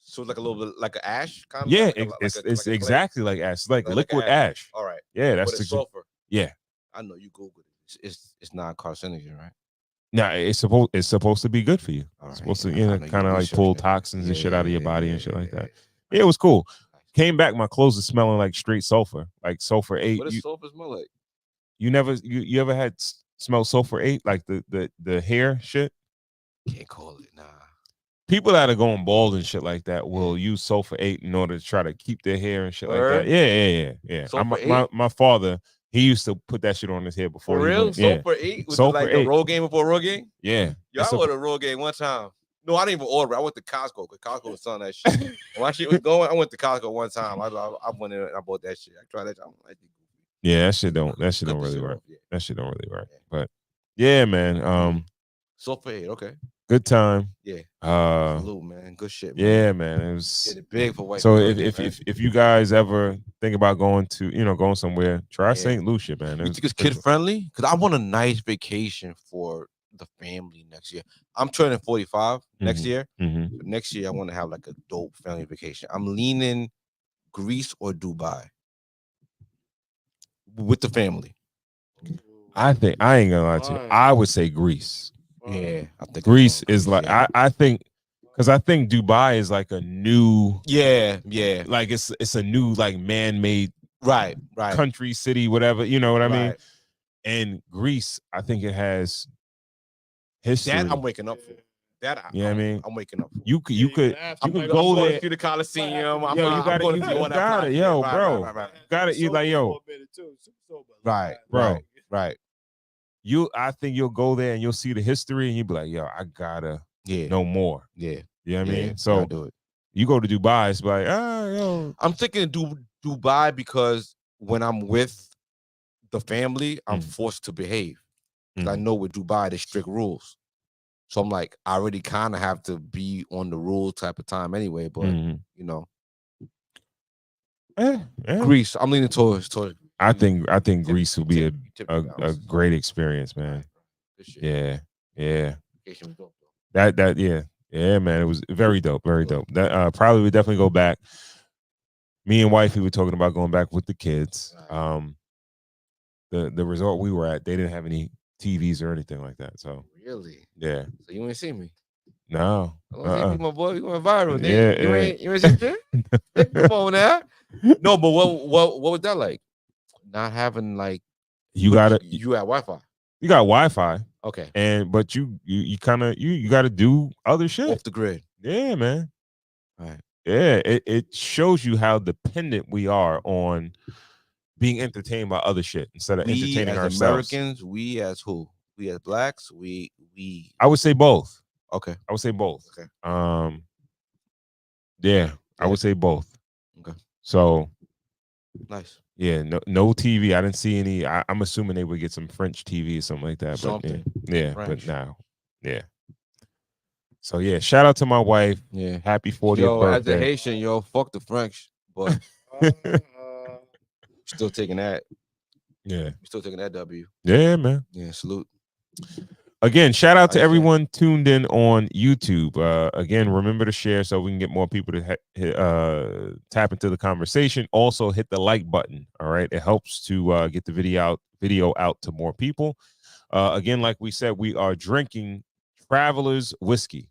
So like a little bit like an ash kind of. Yeah, like it's exactly like ash. It's like liquid ash. All right. Yeah, that's the sulfur. Yeah, I know you Googled it. It's not carcinogen, right? No, it's supposed to be good for you. It's supposed to kind of like pull toxins and shit out of your body and shit like that. Yeah, it was cool. Came back, my clothes are smelling like straight sulfur, like sulfur 8. What does sulfur smell like? You ever had smell sulfur 8, like the hair shit? Can't call it, nah. People that are going bald and shit like that will use sulfur 8 in order to try to keep their hair and shit like that. Yeah. My father, he used to put that shit on his hair before. For real? Sulfur 8? Was sulfur it like 8. A roll game before a roll game? Yeah. Yo, I ordered a roll game one time. No, I didn't even order it. I went to Costco because Costco was selling that shit. When my shit was going, I went to Costco one time. I went in and I bought that shit. I tried that shit. Yeah, that shit don't really work. Yeah. That shit don't really work. But yeah, man. Sulfur 8, okay. Good time. Yeah. Salute, man. Good shit, man. Yeah, man. It was did it big for white. So if you guys ever think about going somewhere, try St. Lucia, man. You think it's kid friendly? Because I want a nice vacation for the family next year. I'm turning 45 next year. But next year I want to have like a dope family vacation. I'm leaning Greece or Dubai with the family. I think I ain't gonna lie to you. I would say Greece. Yeah, I think Greece is like I think because I think Dubai is like a new like it's a new like man-made right country, city, whatever, you know what I mean? And Greece, I think it has history. That I'm waking up for. That I mean, I'm waking up for. You could go there to the Coliseum. You got it, yo, bro. Got it. You like, yo, right. I think you'll go there and you'll see the history and you'll be like, yo, I gotta know more. Yeah. You know what I mean? So do it. You go to Dubai, it's like, yo. I'm thinking Dubai because when I'm with the family, I'm forced to behave. Because I know with Dubai, there's strict rules. So I'm like, I already kind of have to be on the rule type of time anyway. But, you know. Greece, I'm leaning towards. I think Greece will be a great experience, man. Yeah. Yeah, man. It was very dope, very dope. That probably would definitely go back. Me and wifey were talking about going back with the kids. The resort we were at, they didn't have any TVs or anything like that. So really, yeah. So you ain't see me? No. My boy, you went viral. Yeah, you ain't see me? Come on now. No, but what was that like? Not having like you had Wi-Fi. You got Wi-Fi. Okay. But you kind of you got to do other shit off the grid. Yeah, man. All right. Yeah, it shows you how dependent we are on being entertained by other shit instead of entertaining ourselves. Americans, we as who? We as blacks, we I would say both. Okay. I would say both. Okay. Yeah, I would say both. Okay. So nice. Yeah, no TV. I didn't see any. I'm assuming they would get some French TV or something like that. Something. But yeah, but now, yeah. So yeah, shout out to my wife. Yeah, happy 40th birthday. As a Haitian, fuck the French, but still taking that. Yeah, still taking that W. Yeah, man. Yeah, salute. Again, shout out to everyone tuned in on YouTube. Again, remember to share so we can get more people to tap into the conversation. Also, hit the like button. All right, it helps to get the video out to more people. Again, like we said, we are drinking Traveler's Whiskey.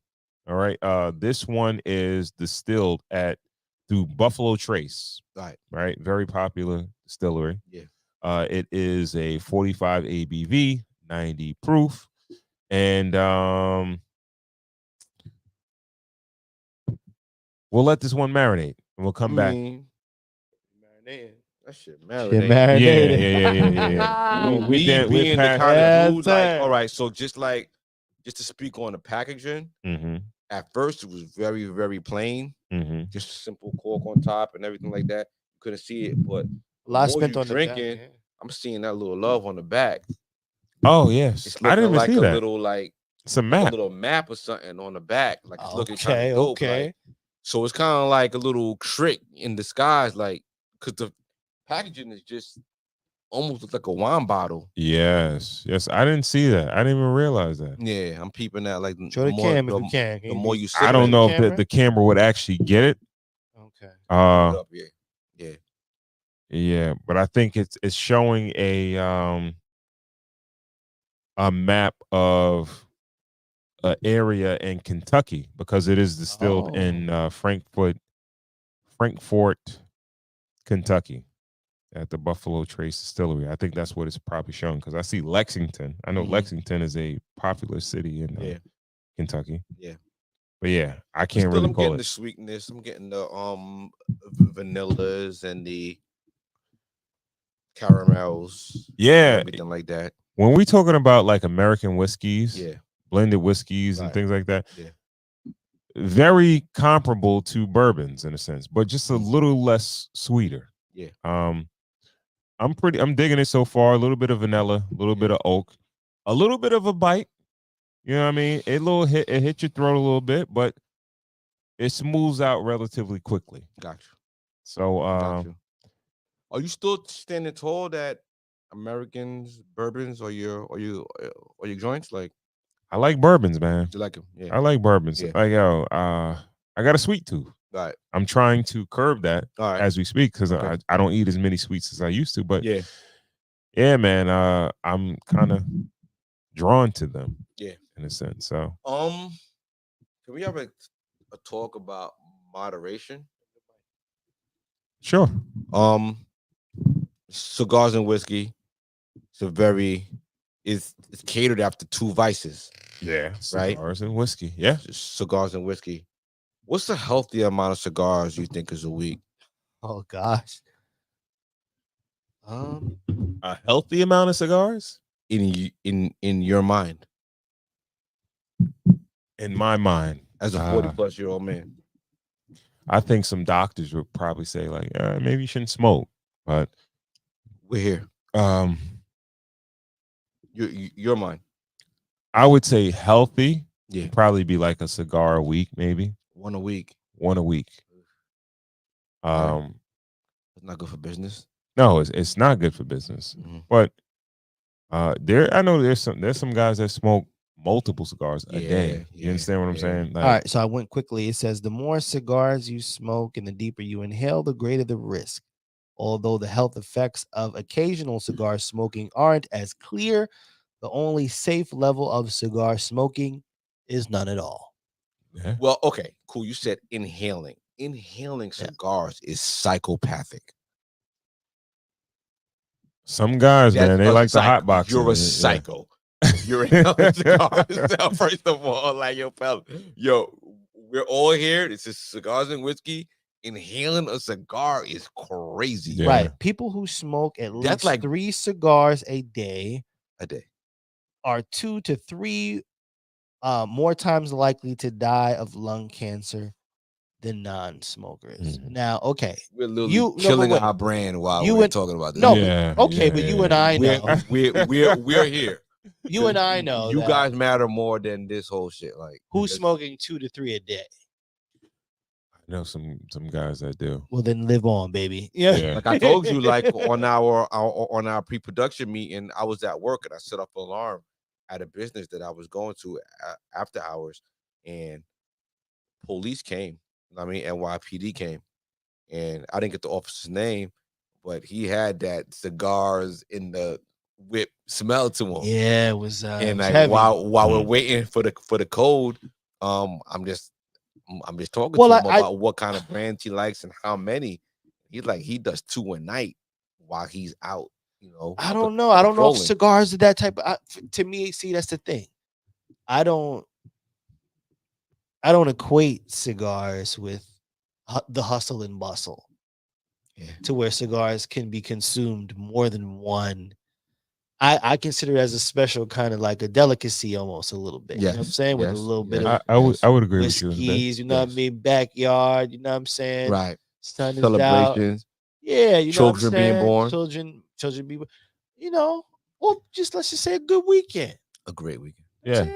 All right, this one is distilled through Buffalo Trace. Right, very popular distillery. Yeah, it is a 45 ABV, 90 proof. And we'll let this one marinate, and we'll come back. Marinate. That shit marinate. Yeah. we being the kind of dudes like, all right. So just to speak on the packaging. At first, it was very, very plain. Just a simple cork on top and everything like that. You couldn't see it, but a lot spent on drinking. The back, I'm seeing that little love on the back. Oh yes, I didn't even see that. It's a map, a little map or something on the back. Like it's looking kind of dope. Like, so it's kind of like a little trick in disguise, like because the packaging is just almost looks like a wine bottle. Yes. I didn't see that. I didn't even realize that. Yeah, I'm peeping that. Like Show the cam if you can. The more you sip I don't it, know if the camera would actually get it. Okay. Yeah, but I think it's showing a map of an area in Kentucky because it is distilled in Frankfort, Kentucky, at the Buffalo Trace Distillery. I think that's what it's probably showing because I see Lexington. I know Lexington is a popular city in Kentucky. Yeah. But yeah, I can't really I'm call getting it. the sweetness. I'm getting the vanillas and the caramels. Yeah, everything like that. When we talking about like American whiskeys, Yeah, blended whiskeys and things like that, yeah, very comparable to bourbons in a sense, but just a little less sweeter. Yeah. I'm digging it so far. A little bit of vanilla, a little bit of oak, a little bit of a bite. You know what I mean? It hit your throat a little bit, but it smooths out relatively quickly. Gotcha. So, Are you still standing tall that Americans bourbons or your joints? Like, I like bourbons, man. You like them? Yeah. I like bourbons. Yeah. Like, yo, I got a sweet tooth. Right. I'm trying to curb that as we speak because I don't eat as many sweets as I used to. But yeah, man, I'm kind of drawn to them. Yeah, in a sense. So, can we have a talk about moderation? Sure. Cigars and whiskey. It's catered after two vices. Yeah, right. Cigars and whiskey. Yeah, cigars and whiskey. What's the healthy amount of cigars you think is a week? Oh gosh. A healthy amount of cigars in your mind. In my mind, as a 40-plus-year-old man, I think some doctors would probably say like, maybe you shouldn't smoke. But we're here. Your mind. I would say healthy. Yeah, probably be like a cigar a week, maybe one a week. It's not good for business. No, it's not good for business. Mm-hmm. But I know there's some guys that smoke multiple cigars a day. You understand what I'm saying? Like, all right, so I went quickly. It says the more cigars you smoke and the deeper you inhale, the greater the risk. Although the health effects of occasional cigar smoking aren't as clear, the only safe level of cigar smoking is none at all. Yeah. Well, okay, cool. You said inhaling. Inhaling cigars is psychopathic. Some guys, man, they like the hot box. You're a psycho. You're inhaling cigars. First of all, like, we're all here. This is cigars and whiskey. Inhaling a cigar is crazy. Yeah. Right. People who smoke at least like 3 cigars a day are 2 to 3 more times likely to die of lung cancer than non-smokers. Now, okay, we're literally killing our brand while we're talking about this. No, but you and I know we're here. You and I know you guys matter more than this whole shit. Like, who's smoking 2 to 3 a day? I know some guys that do. Well, then live on, baby. Yeah. Like I told you, like on our pre-production meeting, I was at work and I set up an alarm at a business that I was going to after hours, and police came. I mean, NYPD came, and I didn't get the officer's name, but he had that cigars in the whip smell to him. Yeah, it was. And like heavy. while we're waiting for the code, I'm just talking to him about what kind of brands he likes and how many. He's like, he does 2 a night while he's out. I don't know. I don't know if cigars are that type of. To me, see, that's the thing. I don't equate cigars with the hustle and bustle to where cigars can be consumed more than one. I consider it as a special kind of like a delicacy almost a little bit. You know what I'm saying? With a little bit of I would agree with you. You know what I mean? Backyard, you know what I'm saying? Right. Sun is celebrations. Out. Yeah, you know children being born. Children being, or just let's just say a good weekend. A great weekend. Yeah.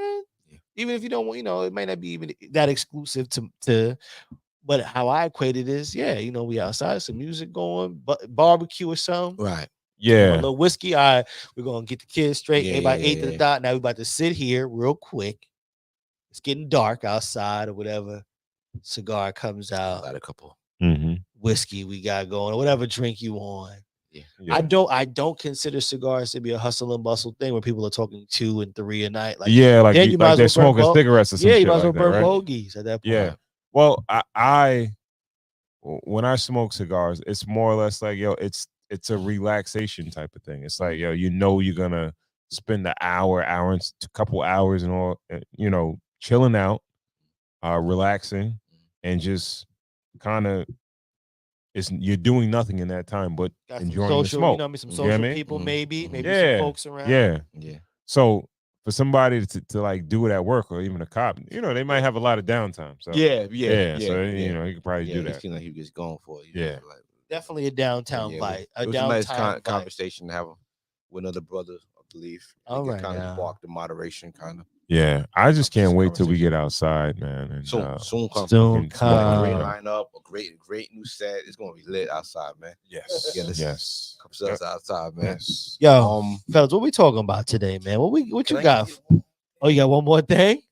Even if you don't want, it might not be even that exclusive to but how I equate it is, we outside, some music going, barbecue or something. Right. Yeah. A little whiskey. All right, we're gonna get the kids straight. Everybody ate to the dot. Now we're about to sit here real quick. It's getting dark outside or whatever. Cigar comes out. Got a couple. Whiskey we got going, or whatever drink you want. Yeah. I don't consider cigars to be a hustle and bustle thing where people are talking 2 and 3 a night. Like like you might they're smoking cigarettes or something. Yeah, you might as well like burn that, right? bogeys at that point. Yeah. Well, I when I smoke cigars, it's more or less like it's a relaxation type of thing. It's like you're gonna spend an hour and a couple hours and all, chilling out, relaxing, and just kind of you're doing nothing in that time but got enjoying the smoke. Some social people, maybe some folks around. Yeah. So for somebody to like do it at work or even a cop, they might have a lot of downtime. So So you could probably do that. It seems like he was going for it. Yeah. Like, definitely a downtown vibe. It was a nice conversation to have with another brother, I believe. All right, kind of spark the moderation, kind of. Yeah, I just can't wait till we get outside, man. And soon come. Soon come. Great lineup, a great new set. It's gonna be lit outside, man. Yes. Come see us outside, man. Yes. Yo, fellas, what we talking about today, man? What you got? Oh, you got one more thing?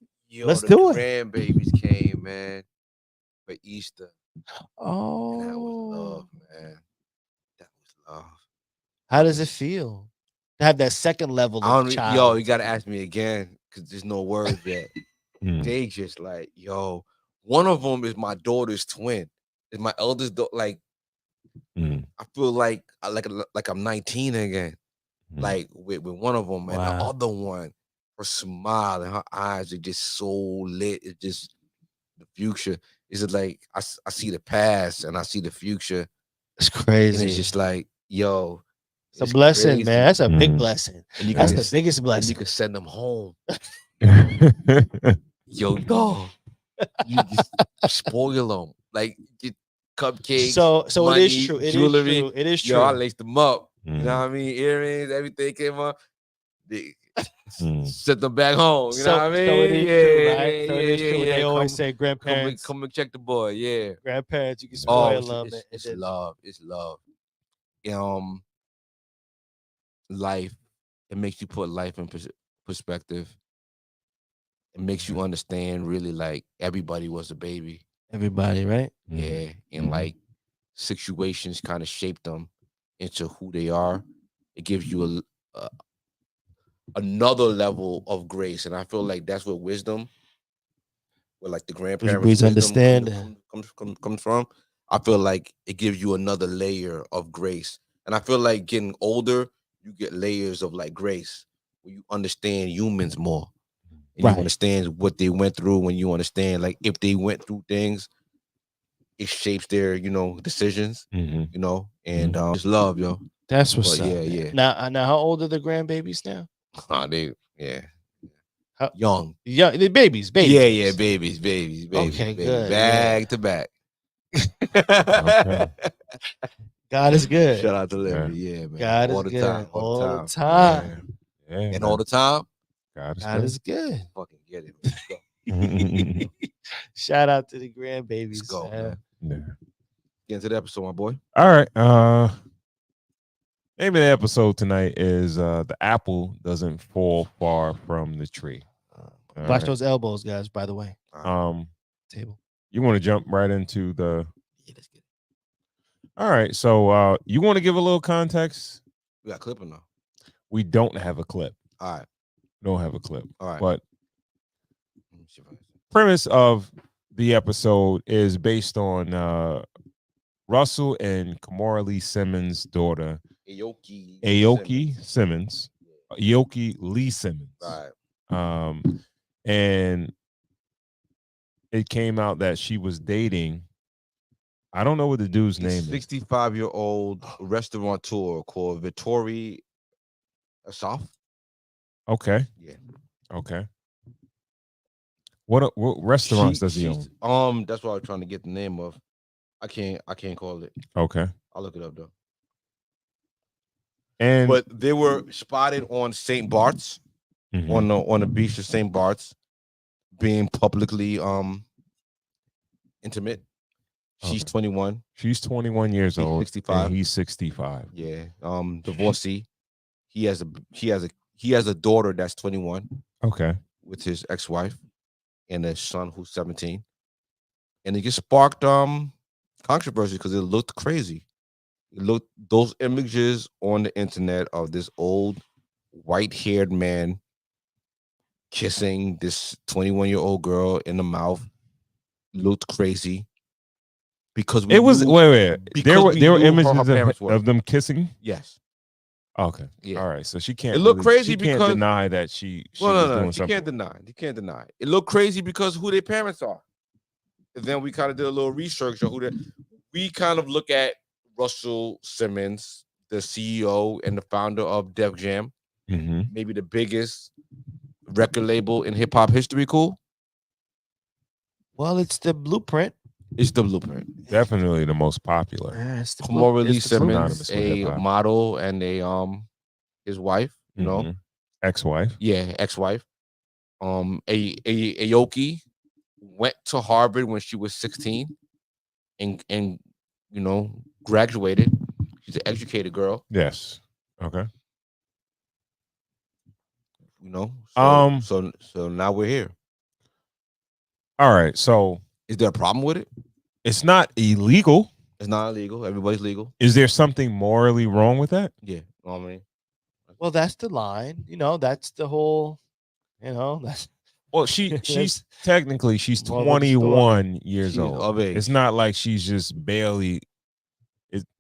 Let's do it. Grandbabies came, man, for Easter. Oh, and that was love, man. That was love. How does it feel to have that second level of child? Yo, you gotta ask me again because there's no words yet. They just like, yo, one of them is my daughter's twin. It's my eldest daughter. Like, I feel like I'm 19 again. Like with one of them, and the other one, her smile and her eyes are just so lit. It's just the future. It's like I see the past and I see the future. It's crazy. And it's just like, yo. It's a blessing, crazy. Man. That's a big blessing. And that's the biggest blessing. You can send them home. Yo, dog. You just spoil them. Like, get cupcakes. So money, it is true. Jewelry. It is true. Yo, I laced them up. You know what I mean? Earrings, everything came up. They set them back home. You know what I mean? So it is true, right? So it is true. They always say grandparents. Come and check the boy. Yeah. Grandparents, you can spoil them. It's love. It's love. Life, it makes you put life in perspective. It makes you understand really like everybody was a baby. Everybody, right? Yeah. And like situations kind of shape them into who they are. It gives you another level of grace. And I feel like that's where wisdom, where like the grandparents' understanding comes from. I feel like it gives you another layer of grace. And I feel like getting older, you get layers of like grace where you understand humans more. And you understand what they went through. When you understand, like, if they went through things, it shapes their, decisions, and just love, yo. That's what's up. Yeah. Now, how old are the grandbabies now? Young. Yeah, the babies. Yeah, babies. Okay, good. Back to back. Okay. God is good. Shout out to Liberty, yeah, man. God all is the good. time. All the time. Yeah, and all the time. God is good. Fucking get it. Let's go. Shout out to the grandbabies. Let's go, man. Yeah. Get into the episode, my boy. All right. Name of the episode tonight is The Apple Doesn't Fall Far from the Tree. Watch those elbows, guys, by the way. Table. You want to jump right into the... Yeah, let's get it. All right. So you want to give a little context? We got a clip or no? We don't have a clip. All right. Don't have a clip. All right. But premise of the episode is based on Russell and Kimora Lee Simmons' daughter, Aoki Simmons. Aoki Lee Simmons. Right. And it came out that she was dating, I don't know what the dude's name is. 65-year-old restaurateur called Vittori Asaf. Okay. Yeah. Okay. What restaurants does he own? That's what I was trying to get the name of. I can't call it. Okay. I'll look it up though. But they were spotted on St. Bart's, on the beach of St. Bart's, being publicly intimate. She's 21. She's 21 years old. 65. And he's 65. Yeah. Divorcee. He has a daughter that's 21. Okay. With his ex-wife and a son who's 17. And it just sparked controversy because it looked crazy. It looked those images on the internet of this old white-haired man kissing this 21-year-old girl in the mouth looked crazy. Because there were images of them kissing. Yes. Okay. Yeah. All right. So she can't. It looked crazy she because can't deny that she was doing something. She can't deny. It looked crazy because who their parents are. And then we kind of did a little research on we kind of look at Russell Simmons, the CEO and the founder of Def Jam, maybe the biggest record label in hip hop history. Cool. Well, it's the blueprint. It's the blueprint. Definitely the most popular. Kimora Lee Simmons, a model, and his wife, you know, ex-wife. Yeah, ex-wife. Aoki went to Harvard when she was 16, and you know graduated. She's an educated girl. Yes. Okay. You know. So now we're here. All right. So. Is there a problem with it? It's not illegal. It's not illegal. Everybody's legal. Is there something morally wrong with that? Yeah. I mean, well, that's the line. You know, that's the whole. You know, that's. Well, she's technically 21 years old. It's not like she's just barely.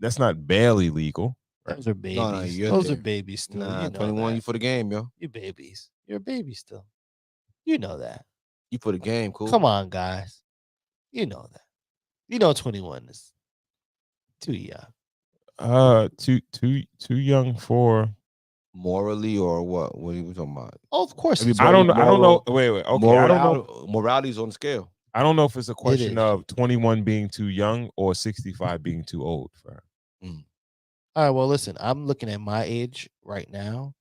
That's not barely legal. Right? Those are babies. Those are babies still. Nah, 21. You for the game, yo. You babies. You're a baby still. You know that. You for the game, cool. Come on, guys. You know that. You know 21 is too young. Too young for morally or what? What are you talking about? Oh, of course. I don't know. Wait. Okay. I don't know. Morality's on the scale. I don't know if it's a question of 21 being too young or 65 being too old for her. All right. Well, listen, I'm looking at my age right now,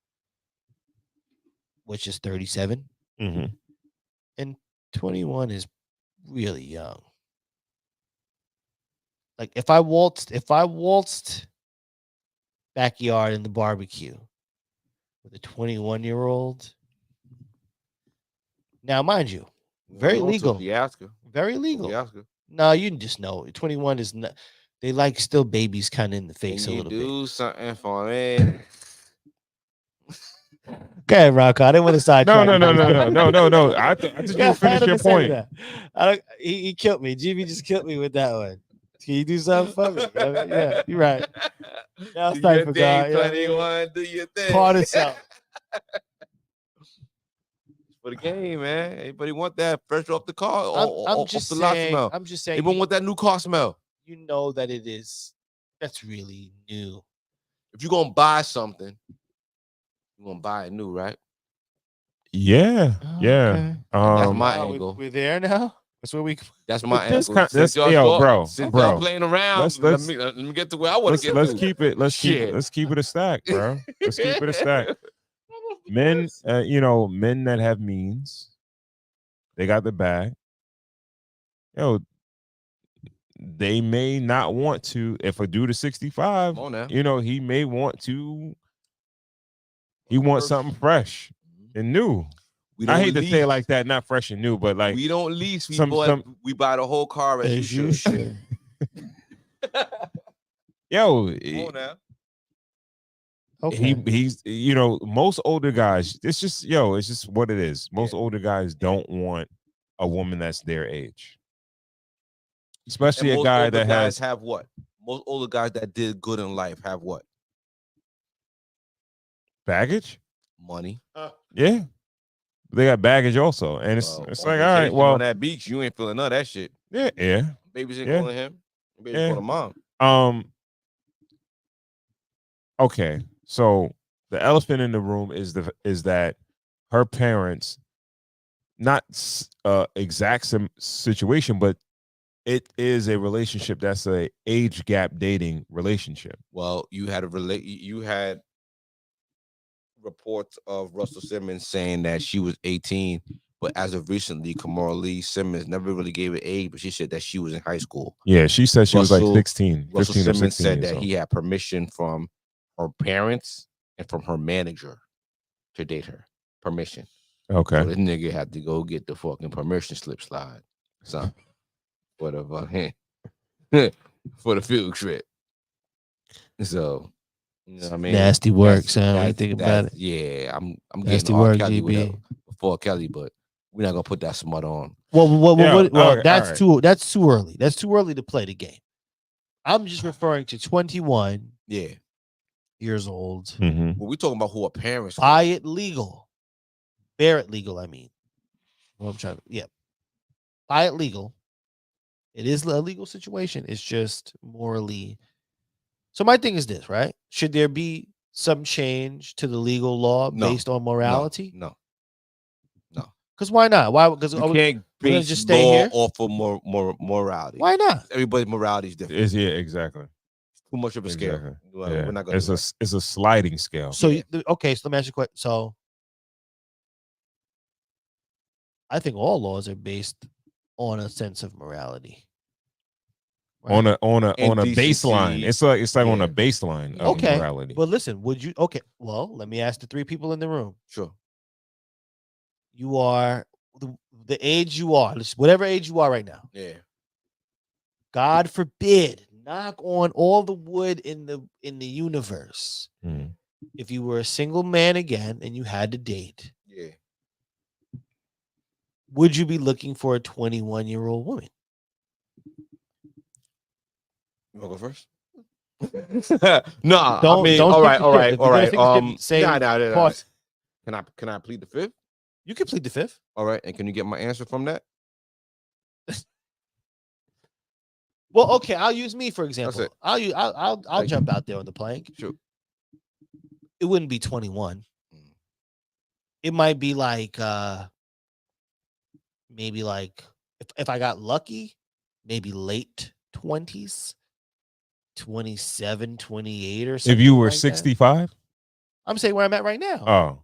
which is 37. And 21 is really young. Like if I waltzed backyard in the barbecue with a 21-year-old. Now, mind you, very legal. Very legal. No, you just know 21 is not. They like still babies kind of in the face a little bit. Do something for me. Go ahead, Rocco. I didn't want to sidetrack. No. I just you finish your point. He killed me. GB just killed me with that one. Can you do something for me? Yeah, you're right. Now it's time for God. 21, do your thing. Part us out. For the game, man. Everybody want that fresh off the car. I'm just saying. Everyone want that new car smell. You know that it is. That's really new. If you're gonna buy something, you're gonna buy it new, right? Yeah. Yeah. Okay. That's my angle. We're there now. That's my angle. Bro. Y'all playing around. Let me get to where I want to get. Let's keep it a stack, bro. Let's keep it a stack. Men, men that have means, they got the bag. They may not want to. If a dude is 65, he may want to. He wants something fresh and new. I hate to say it like that, not fresh and new, but like we don't lease. We buy the whole car as you should. Yo, come on now. Okay. He's most older guys. It's just what it is. Most older guys don't want a woman that's their age, especially a guy that have what? Most older guys that did good in life have what? Baggage, money. Yeah. They got baggage also, and it's like, all right, well, on that beach, you ain't feeling none of that shit. Yeah. Babies ain't calling him. Babies calling mom. Okay, so the elephant in the room is that her parents, not exact situation, but it is a relationship that's a age gap dating relationship. Well, you had reports of Russell Simmons saying that she was 18, But as of recently, Kimora Lee Simmons never really gave an age, but she said that she was in high school. Yeah, she said she was like 16, Russell 15 or Simmons 16 said years that old. he had permission from her parents and from her manager to date her. Permission. Okay. So this nigga had to go get the fucking permission slip slide. Son. For the for the field trip. So, you know what I mean? Nasty work, son. When you think about it. Yeah, I'm Nasty getting R. work, Kelly GB. with it before Kelly, but we're not gonna put that smut on. Well, okay, that's too early. That's too early to play the game. I'm just referring to 21 years old. Mm-hmm. Well, we talking about who are parents. Buy it legal. Bear it legal, I mean. Well, I'm trying to, buy it legal. It is a legal situation. It's just morally. So my thing is this, right? Should there be some change to the legal law based on morality? No. Because why not? Why? Because you can't base just stay law here off of morality. Why not? Everybody's morality is different. Exactly. Too much of a scale. Exactly. We're not gonna. It's a sliding scale. So okay, so let me ask you a question. So I think all laws are based on a sense of morality. Right? On a baseline. It's like on a baseline of okay. morality. But listen, well, let me ask the three people in the room. Sure. You are the age you are, whatever age you are right now. Yeah. God forbid, knock on all the wood in the universe. Mm. If you were a single man again and you had to date, would you be looking for a 21-year-old woman? You want to go first? No, I mean, don't all right. Pause. Can I plead the fifth? You can plead the fifth. All right, and can you get my answer from that? Well, okay, I'll use me for example. That's it. I'll jump out there on the plank. Sure. It wouldn't be 21. It might be like maybe like if I got lucky, maybe late 20s, 27, 28 or something. If you were like 65? I'm saying where I'm at right now. Oh.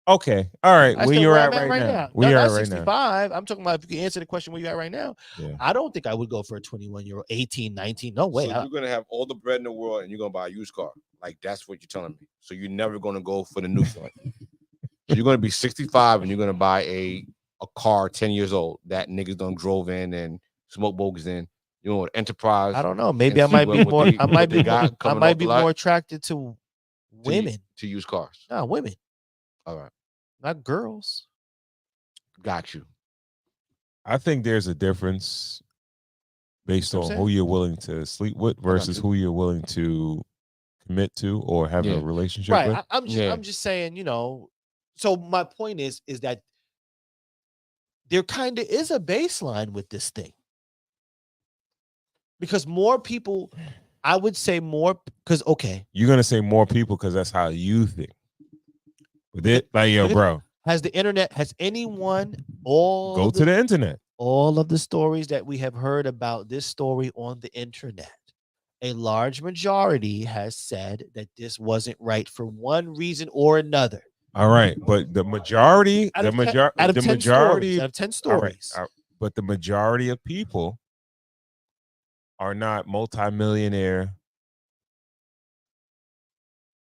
Okay. All right. Where you're at right now. Where you're at right 65. I'm talking about if you can answer the question where you're at right now. Yeah. I don't think I would go for a 21-year-old, 18, 19. No way. So you're going to have all the bread in the world and you're going to buy a used car. Like, that's what you're telling me. So you're never going to go for the new one. So you're going to be 65 and you're going to buy a car 10 years old that niggas done drove in and smoke bogus in. You know, Enterprise. I don't know. Maybe I might be more. I might be more attracted to women. To use cars. No, women. All right. Not girls. Got you. I think there's a difference based on who you're willing to sleep with versus who you're willing to commit to or have a relationship with. I'm just saying, you know. So my point is that there kind of is a baseline with this thing. Because more people, I would say more, because you're gonna say more people because that's how you think. With it, like bro. Has anyone go to the internet? All of the stories that we have heard about this story on the internet, a large majority has said that this wasn't right for one reason or another. All right, but the majority, out of 10 stories. Right, but the majority of people are not multimillionaire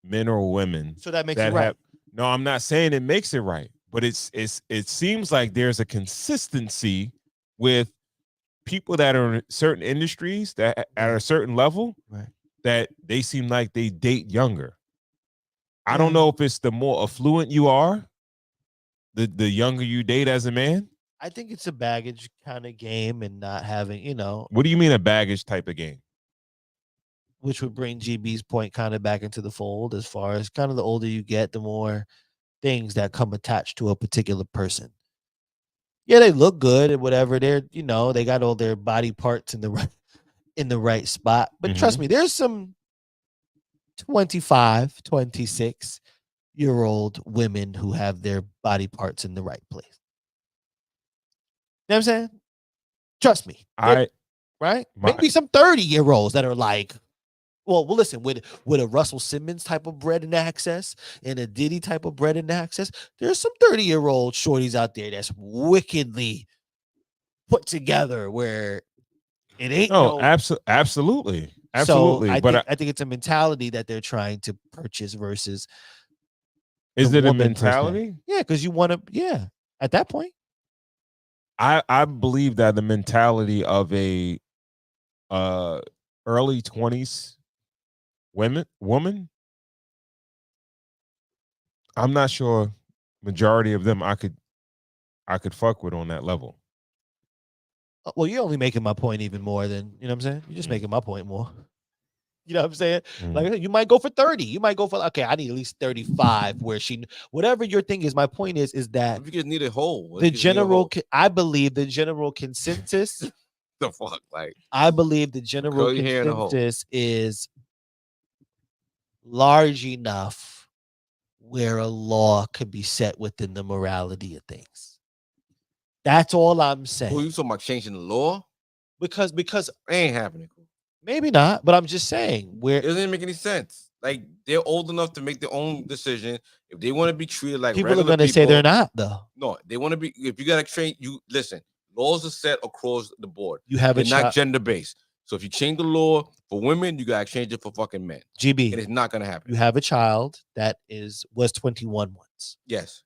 men or women. So that makes it right. No, I'm not saying it makes it right, but it seems like there's a consistency with people that are in certain industries that at a certain level, right, that they seem like they date younger. I don't know if it's the more affluent you are, the younger you date as a man. I think it's a baggage kind of game and not having, you know. What do you mean a baggage type of game? Which would bring GB's point kind of back into the fold as far as kind of the older you get, the more things that come attached to a particular person. Yeah, they look good and whatever. They're, you know, they got all their body parts in the right spot. But trust me, there's some 25, 26-year-old women who have their body parts in the right place. You know what I'm saying? Trust me. Right? Maybe some 30-year-olds that are like, Well, listen, with a Russell Simmons type of bread and access and a Diddy type of bread and access, there's some 30-year-old shorties out there that's wickedly put together where it ain't No, no. absolutely. So Absolutely. I But think it's a mentality that they're trying to purchase versus is the it a woman per se. mentality? Yeah, because you want to. Yeah, at that point, I believe that the mentality of a early 20s woman, I'm not sure majority of them I could fuck with on that level. well, you're only making my point even more than you know what I'm saying. You're just making my point more. You know what I'm saying? Like you might go for 30. You might go for okay. I need at least 35. Where whatever your thing is. My point is that if you just need a hole, the general. I believe the general consensus. The fuck, like I believe the general curl your hair in a hole. consensus is large enough where a law could be set within the morality of things. That's all I'm saying. Who you talking about changing the law? Because it ain't happening. maybe not, but I'm just saying where it doesn't make any sense. Like they're old enough to make their own decision. If they want to be treated like people are regular going to say they're not though. No, they want to be. If you gotta train, you listen. Laws are set across the board. You have They're not gender based. So if you change the law for women, you gotta change it for fucking men. GB, and it's not gonna happen. You have a child that was 21 once. Yes.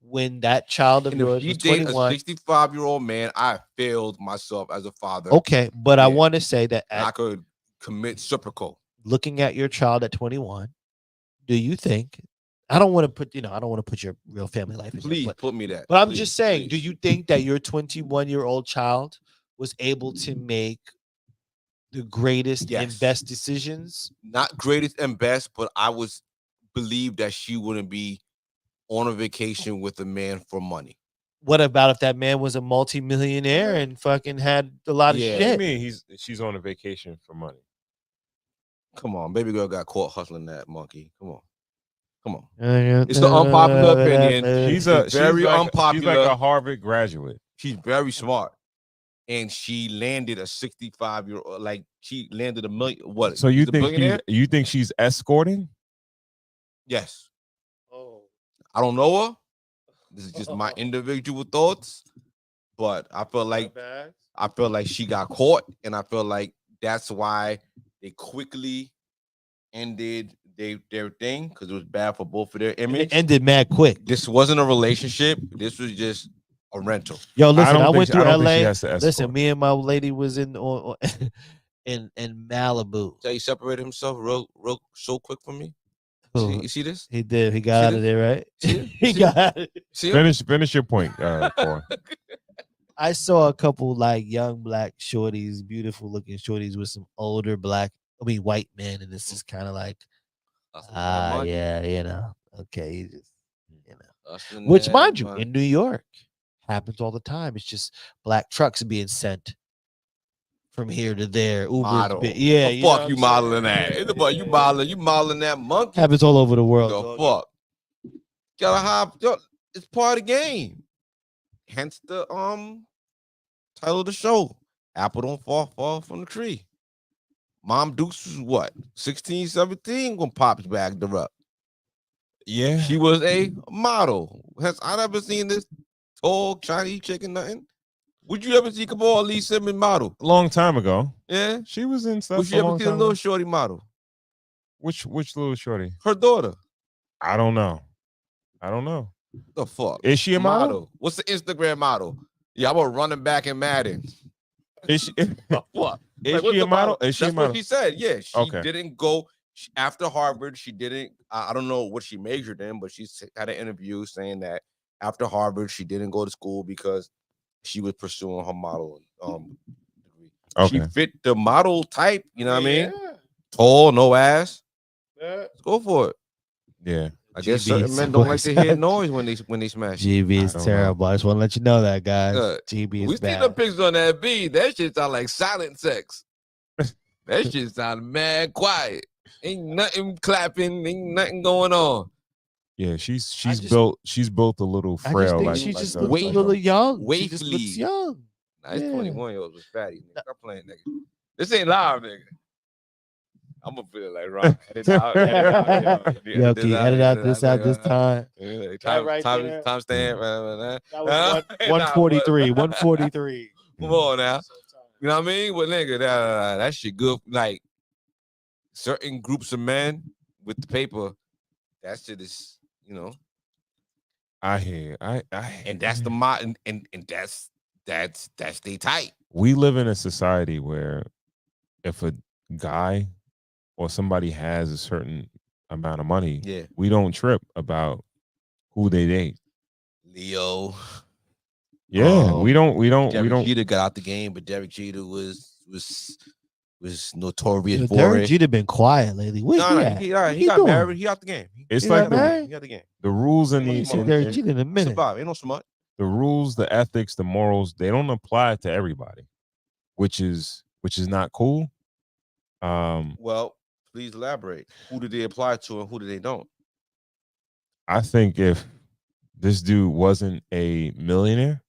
When that child of yours was 21, a 65-year-old man, I failed myself as a father. Okay, but I want to say that I could commit seppuku. Looking at your child at 21, do you think? I don't want to put I don't want to put your real family life in. Please put me that. But I'm just saying, do you think that your 21-year-old child was able to make the greatest and best decisions? Not greatest and best, but I was believe that she wouldn't be on a vacation with a man for money. What about if that man was a multimillionaire and fucking had a lot of shit? What do you mean she's on a vacation for money? Come on, baby girl got caught hustling that monkey. Come on. It's the unpopular opinion. She's very unpopular. She's like a Harvard graduate. She's very smart. And she landed a 65-year-old, like she landed $1 million. What? So you think she's escorting? Yes. Oh. I don't know her. This is just my individual thoughts. But I feel like she got caught, and I feel like that's why they quickly ended their thing, because it was bad for both of their image. It ended mad quick. This wasn't a relationship. This was just a rental. Yo, listen, I went to LA. Listen, me and my lady was in Malibu. So he separated himself real so quick from me. You see this? He did. He got out of there, right? He got it. Finish your point, Paul. I saw a couple like young black shorties, beautiful looking shorties with some older white men, and this is kind of like, yeah, okay, you just, which mind you, in New York happens all the time. It's just black trucks being sent from here to there. Model. Yeah, the fuck you modeling that? It's about you modeling that monkey. Happens all over the world. The fuck. Gotta hop. It's part of the game. Hence the title of the show. Apple don't fall from the tree. Mom Dukes was what? 16, 17 when Pops bagged her up. Yeah. She was a model. I never seen this tall Chinese chicken nothing. Would you ever see Kimora Lee Simmons model? A long time ago. Yeah. She was in stuff. Would you ever see a little shorty model? Which little shorty? Her daughter. I don't know. The fuck? Is she a model? What's the Instagram model? Yeah, I'm a running back in Madden. Is she? What? Is she a model? Is she a model? What she said. Yeah, she didn't go after Harvard. She didn't. I don't know what she majored in, but she had an interview saying that after Harvard she didn't go to school because she was pursuing her model degree. She fit the model type. You know what I mean? Tall, no ass. Let's go for it. Yeah. I guess certain men don't like to hear noise when they smash. GB is terrible. I just want to let you know that, guys. GB is we bad. see the pics on that beat. That shit sound like silent sex. That shit sound mad quiet. Ain't nothing clapping. Ain't nothing going on. Yeah, she's built a little frail. I just think she just looks a little young. She just looks young. Nah, it's 21-year-olds was fatty. Nigga. Stop playing, nigga. This ain't live, nigga. I'm gonna feel it like Ron. Edit out. Aoki, edit out this time. Time stamp. That was 143. 143. Come on now. You know what I mean? But nigga, that shit good. Like certain groups of men with the paper, that shit is, you know. I hear. And that's the mod, and that's they tight. We live in a society where if a guy or somebody has a certain amount of money, we don't trip about who they date. Leo. Yeah, we don't. Derek Jeter got out the game, but Derek Jeter was notorious for Derek it. Jeter been quiet lately. He got married. He out the game. It's like he out the game. The rules and Derek Jeter in a minute. Survive. Ain't no smart. The rules, the ethics, the morals, they don't apply to everybody, which is not cool. Well, please elaborate. Who do they apply to and who do they don't? I think if this dude wasn't a millionaire,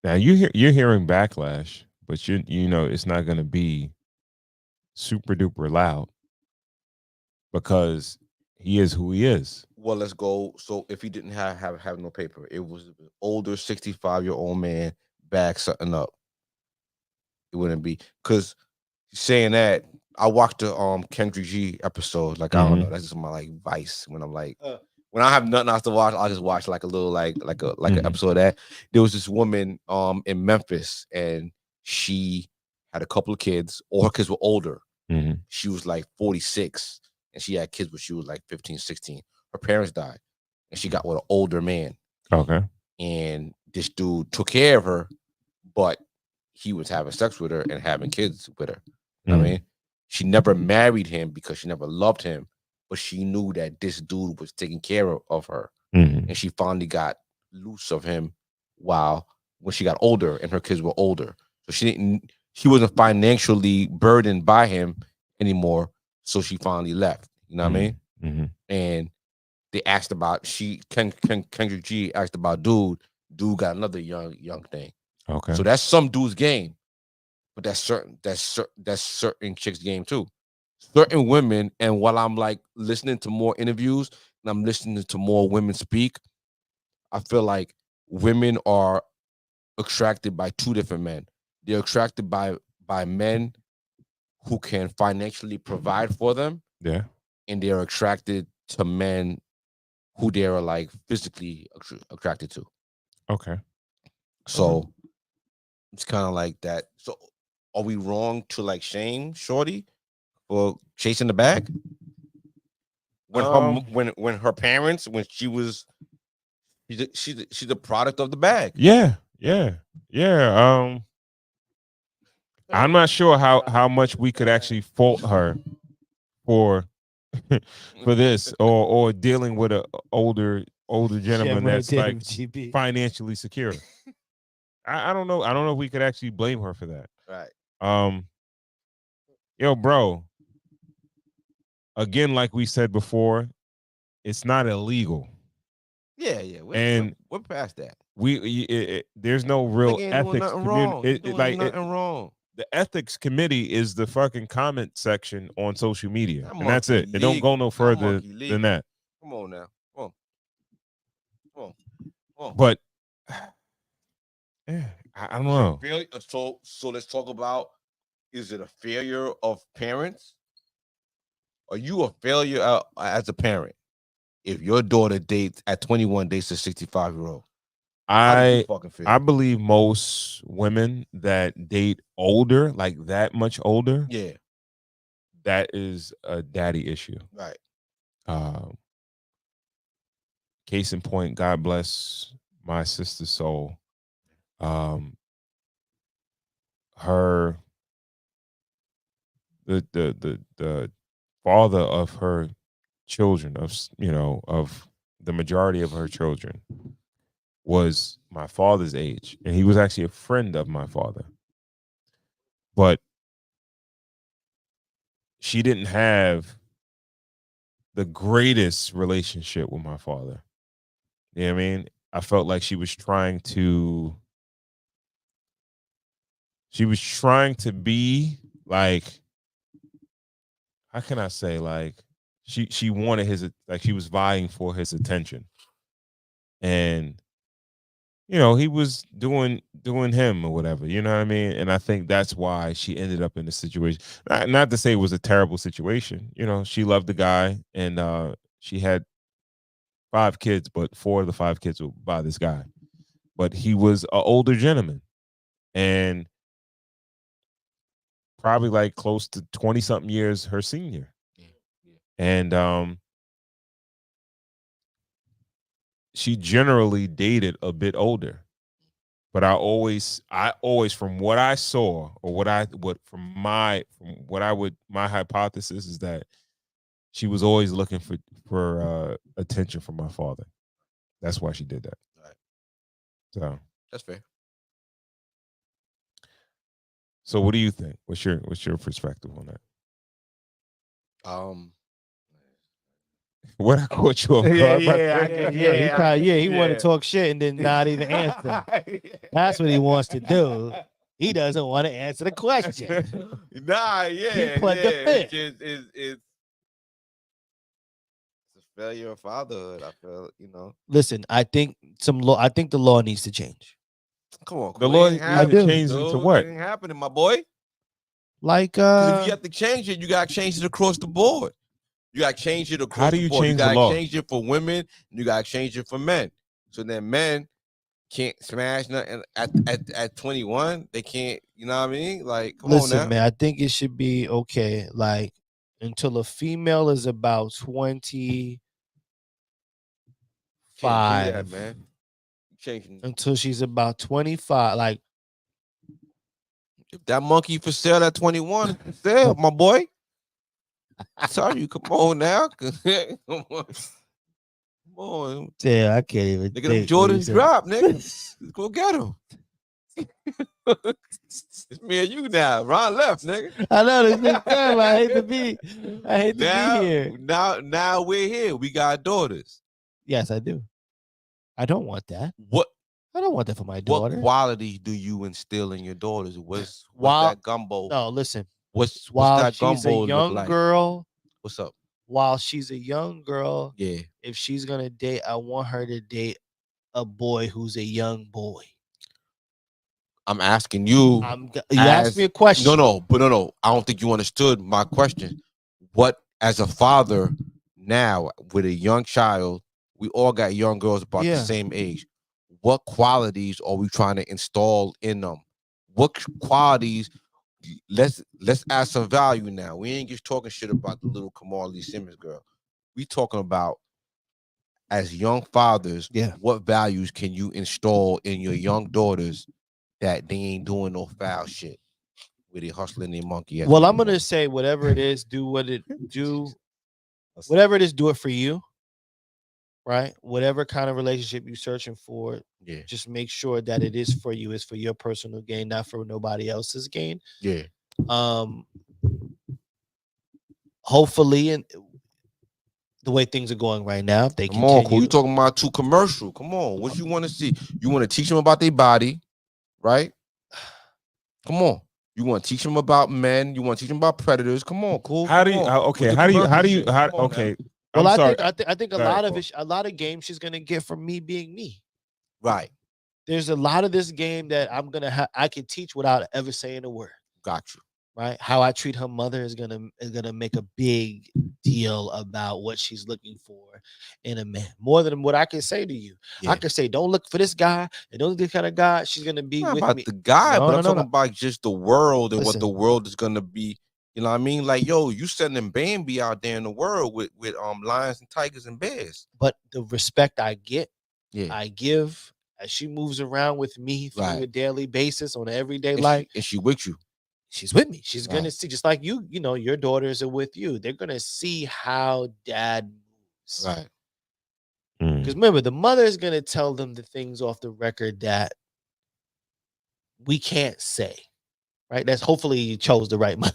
now you're hearing backlash, but you know it's not going to be super duper loud because he is who he is. Well, let's go. So if he didn't have no paper, it was an older 65-year-old man bag something up. It wouldn't be, because saying that, I watched the Kendrick G episode. Like I don't know, that's just my like vice when I'm like when I have nothing else to watch, I'll just watch like a little like an episode of that. There was this woman in Memphis, and she had a couple of kids. All her kids were older. She was like 46, and she had kids when she was like 15, 16. Her parents died, and she got with an older man. Okay. And this dude took care of her, but he was having sex with her and having kids with her. I mean, she never married him because she never loved him, but she knew that this dude was taking care of her. And she finally got loose of him when she got older and her kids were older. So she wasn't financially burdened by him anymore. So she finally left. You know what I mean? And they asked about Kendrick G asked about dude got another young thing. Okay. So that's some dude's game, but that's certain chicks' game too. Certain women, and while I'm like listening to more interviews and I'm listening to more women speak, I feel like women are attracted by two different men. They're attracted by men who can financially provide for them. Yeah. And they're attracted to men who they are like physically attracted to. Okay. So it's kind of like that. So are we wrong to like shame Shorty for chasing the bag? When her parents, when she's a product of the bag. Yeah. I'm not sure how much we could actually fault her for this or dealing with an older gentleman that's like financially secure. I don't know. I don't know if we could actually blame her for that. Right. Yo, bro. Again, like we said before, it's not illegal. Yeah. We're past that. There's no real ethics community. Nothing wrong. The ethics committee is the fucking comment section on social media, and that's it. It don't go no further than that. Come on now. Come on. But yeah, I don't know. So let's talk about, is it a failure of parents? Are you a failure as a parent if your daughter dates at 21 dates a 65-year-old? I believe most women that date older, like that much older, that is a daddy issue. Right. Case in point, God bless my sister's soul. Her the father of her children, of the majority of her children, was my father's age, and he was actually a friend of my father. But she didn't have the greatest relationship with my father. You know what I mean? I felt like she was trying to be like how can I say, like, she wanted his, like, she was vying for his attention, and he was doing him or whatever, you know what I mean? And I think that's why she ended up in the situation. Not to say it was a terrible situation, she loved the guy, and she had 5 kids, but 4 of the 5 kids were by this guy. But he was an older gentleman, and probably like close to 20 something years her senior. And she generally dated a bit older. But I always from what I saw, or my hypothesis is that she was always looking for attention from my father. That's why she did that. Right. So that's fair. So what do you think? What's your perspective on that? What I caught you off guard? He want to talk shit and then not even answer. That's what he wants to do. He doesn't want to answer the question. He pled the fifth. It's a failure of fatherhood. I feel, Listen, I think the law needs to change. Come on, the law needs to change into what? It ain't happening, my boy. Like, if you have to change it, you gotta change it across the board. You gotta change it across the board. Change you gotta the law? Change it for women, and you gotta change it for men. So then men can't smash nothing at 21. They can't, you know what I mean? Like, come on now. Man, I think it should be okay. Like, until a female is about 25, that, man. Changing until she's about 25. Like, if that monkey for sale at 21, sale, my boy. I tell you, come on now. Come on. Yeah, I can't even. Look at them Jordans drop, nigga. Let's go get them. It's me and you now. Ron left, nigga. I know this is terrible. I hate to be here. Now we're here. We got daughters. Yes, I do. I don't want that. What? I don't want that for my daughter. What qualities do you instill in your daughters? What's that gumbo? No, listen. What's while that she's gumbo a young like? girl. What's up? While she's a young girl, yeah. If she's gonna date, I want her to date a boy who's a young boy. I'm asking you. You asked me a question. No. I don't think you understood my question. What, as a father now with a young child, we all got young girls about the same age. What qualities are we trying to install in them? What qualities? Let's add some value now. We ain't just talking shit about the little Kimora Lee Simmons girl. We talking about, as young fathers, what values can you install in your young daughters that they ain't doing no foul shit where they hustling their monkey? Well, I'm gonna say whatever it is, do it for you. Right? Whatever kind of relationship you're searching for, just make sure that it is for you, it's for your personal gain, not for nobody else's gain. Yeah. Hopefully, and the way things are going right now, if they come on, cool. You talking about too commercial? Come on, what you want to see? You want to teach them about their body, right? Come on. You want to teach them about men? You want to teach them about predators? Come on, cool. Okay. Well, I think a lot of games she's gonna get from me being me. Right. There's a lot of this game that I can teach without ever saying a word. Got you. Right. How I treat her mother is gonna make a big deal about what she's looking for in a man, more than what I can say to you. Yeah. I can say, don't look for this guy, and don't look this kind of guy. She's gonna be with about me. The guy, but I'm talking about just the world and what the world is gonna be. You know what I mean? Like, yo, you sending Bambi out there in the world with lions and tigers and bears. But the respect I get, I give as she moves around with me through a daily basis on an everyday life. And she with you. She's with me. She's gonna see, just like you, your daughters are with you. They're gonna see how dad moves. Right. Because remember, the mother is gonna tell them the things off the record that we can't say. Right? That's hopefully you chose the right mom.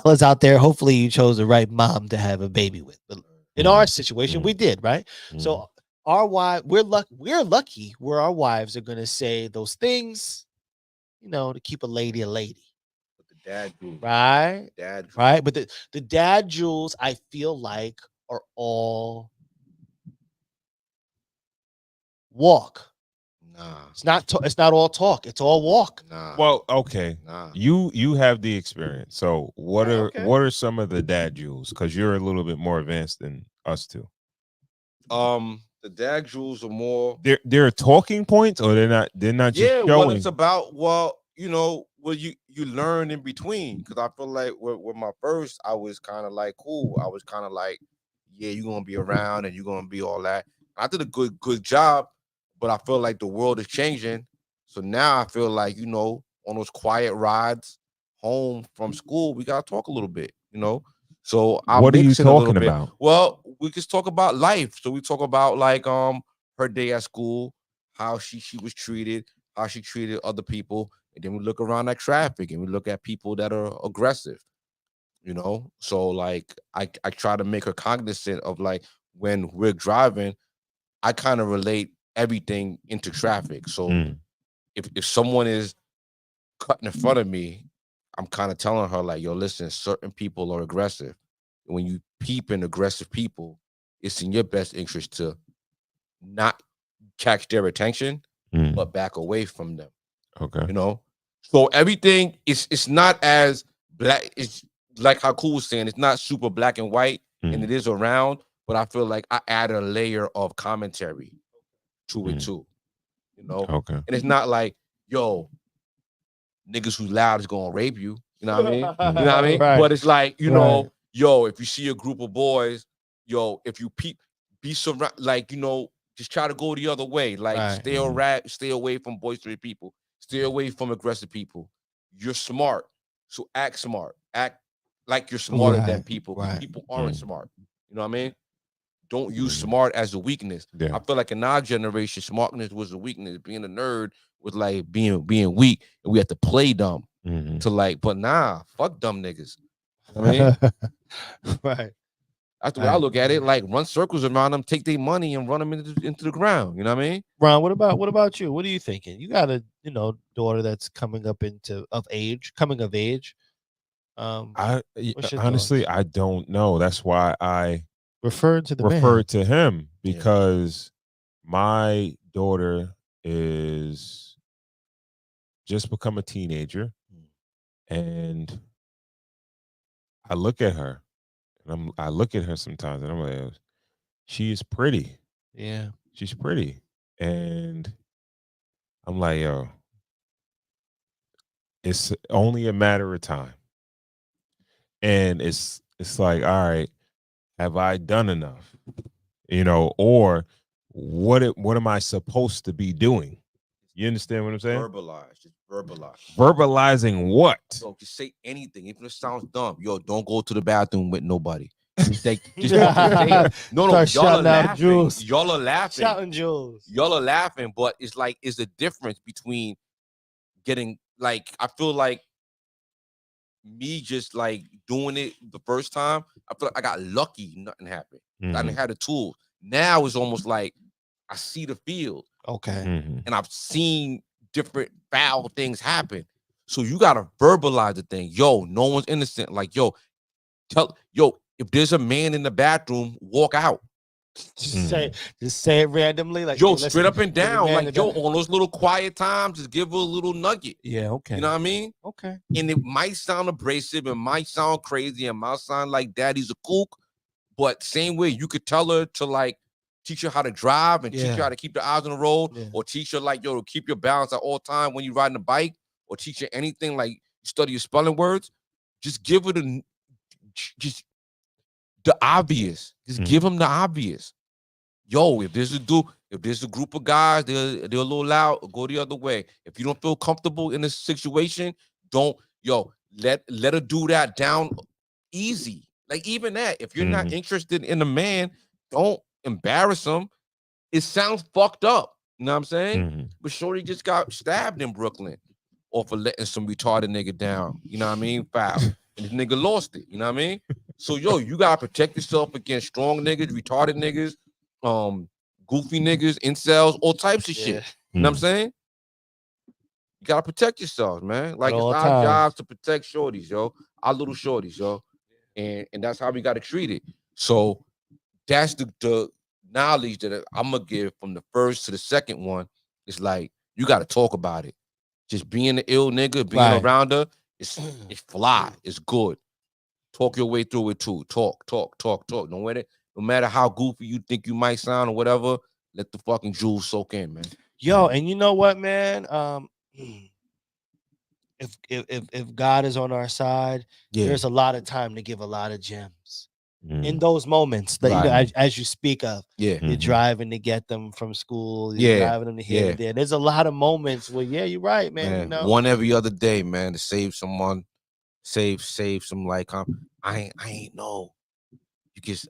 Fellas out there, hopefully you chose the right mom to have a baby with. But in our situation, we did, right? So our wife, we're lucky where our wives are gonna say those things, to keep a lady a lady. Dad jewels. Right? Dad jewels. Right? But the dad jewels, I feel like, are all walk. Nah. It's not all talk. It's all walk. Nah. Well, okay. Nah. You have the experience. So what Yeah, are okay. what are some of the dad jewels? Because you're a little bit more advanced than us two. The dad jewels are more. They're talking points, or they're not. They're not just showing. What it's about. Well, you learn in between. Because I feel like with my first, I was kind of like cool. I was kind of like, yeah, you're gonna be around and you're gonna be all that. I did a good job, but I feel like the world is changing. So now I feel like on those quiet rides home from school, we gotta talk a little bit. So I What are you mix it a little talking bit. about? Well, we just talk about life. So we talk about like her day at school, how she was treated, how she treated other people, and then we look around at traffic and we look at people that are aggressive. So like I try to make her cognizant of like when we're driving, I kind of relate everything into traffic. So if someone is cutting in front of me, I'm kind of telling her like, yo, listen, certain people are aggressive. When you peep in aggressive people, it's in your best interest to not catch their attention, but back away from them. Okay. So everything it's not as black. It's like how Cool was saying, it's not super black and white, and it is around, but I feel like I added a layer of commentary to it too. Okay. And it's not like, yo, niggas who's loud is gonna rape you. You know what I mean? You know what I mean? Right. But it's like, Right. yo, if you see a group of boys, yo, if you be surround, like, just try to go the other way. Like, Right. stay away from boisterous people. Stay away from aggressive people. You're smart, so act smart. Act like you're smarter than people. Because Right. people aren't smart. You know what I mean? Don't use smart as a weakness. Yeah. I feel like in our generation, smartness was a weakness. Being a nerd was like being weak, and we had to play dumb to like. But nah, fuck dumb niggas. I mean, Right. that's the way I look at it. Like, run circles around them, take their money, and run them into the ground. You know what I mean? Ron, what about you? What are you thinking? You got a daughter that's coming of age. Honestly, I don't know. That's why I referred to to him, because my daughter is just become a teenager, and I look at her, and I look at her sometimes, and I'm like, she is pretty. Yeah, she's pretty, and I'm like, yo, it's only a matter of time. And it's like, all right, have I done enough? Or what am I supposed to be doing? You understand what I'm saying? Just verbalize. Verbalizing what? Yo, just say anything, even if it sounds dumb. Yo, don't go to the bathroom with nobody. Just say it. No, y'all are laughing. Y'all are laughing. Shouting jewels. Y'all are laughing, but it's like, is a difference between getting, like, I feel like me just like doing it the first time, I feel like I got lucky, nothing happened. I didn't have the tools. Now it's almost like I see the field. Okay. And I've seen different foul things happen. So you gotta verbalize the thing. Yo, no one's innocent. Like, yo, if there's a man in the bathroom, walk out. Just say it randomly, like, yo, straight up and down. Like, yo, on those little quiet times, just give her a little nugget. Yeah, okay. You know what I mean? Okay. And it might sound abrasive, it might sound crazy, it might sound like daddy's a kook, but same way you could tell her to like teach her how to drive and teach her how to keep the eyes on the road, or teach her like, yo, to keep your balance at all time when you're riding a bike, or teach her anything like study your spelling words. Just give her the obvious. Just give them the obvious. Yo, if there's a group of guys, they're a little loud, go the other way. If you don't feel comfortable in this situation, let her do that down easy. Like, even that, if you're not interested in a man, don't embarrass him. It sounds fucked up. You know what I'm saying? But shorty just got stabbed in Brooklyn or for letting some retarded nigga down. You know what I mean? Foul. And this nigga lost it. You know what I mean? So, yo, you gotta protect yourself against strong niggas, retarded niggas, goofy niggas, incels, all types of shit. You know what I'm saying? You gotta protect yourselves, man. Like, At it's all our times. job to protect shorties, yo. Our little shorties, yo. And that's how we gotta treat it. So that's the knowledge that I'm gonna give from the first to the second one. It's like, you gotta talk about it. Just being the ill nigga, being Right. around her, it's fly. It's good. Talk your way through it too. Talk. No matter how goofy you think you might sound or whatever, let the fucking jewels soak in, man. Yo, and you know what, man? If God is on our side, there's a lot of time to give a lot of gems in those moments that, you know, as you speak of. You're driving to get them from school. You're driving them to here and there. There's a lot of moments where, you're right, man. You know, one every other day, man, to save someone, save some, like, I ain't know. You just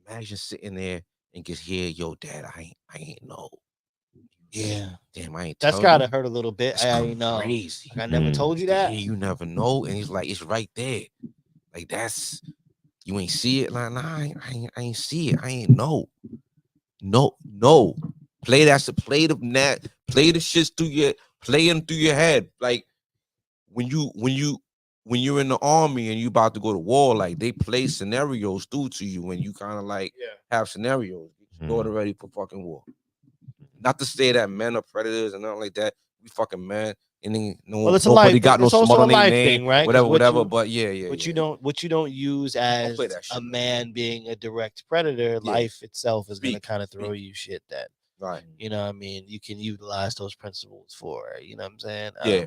imagine sitting there and just hear, yo, dad, I ain't know. Yeah. Damn, I ain't. That's gotta hurt a little bit. It's I ain't know. crazy. Like, I never told you that. Yeah, you never know. And he's like, it's right there. Like, that's, you ain't see it. Like, nah, I ain't see it. I ain't know. No. Play the shits through your head. Like, when you're in the army and you about to go to war, like, they play scenarios through to you when you kind of like have scenarios. Get your daughter ready for fucking war. Not to say that men are predators and nothing like that. We fucking men. And then It's nobody got no also smut a on their life name, thing, right? whatever. But what you don't use as a man being a direct predator. Life itself is gonna kind of throw you shit that, right? You know what I mean? You can utilize those principles for. You know what I'm saying? Yeah.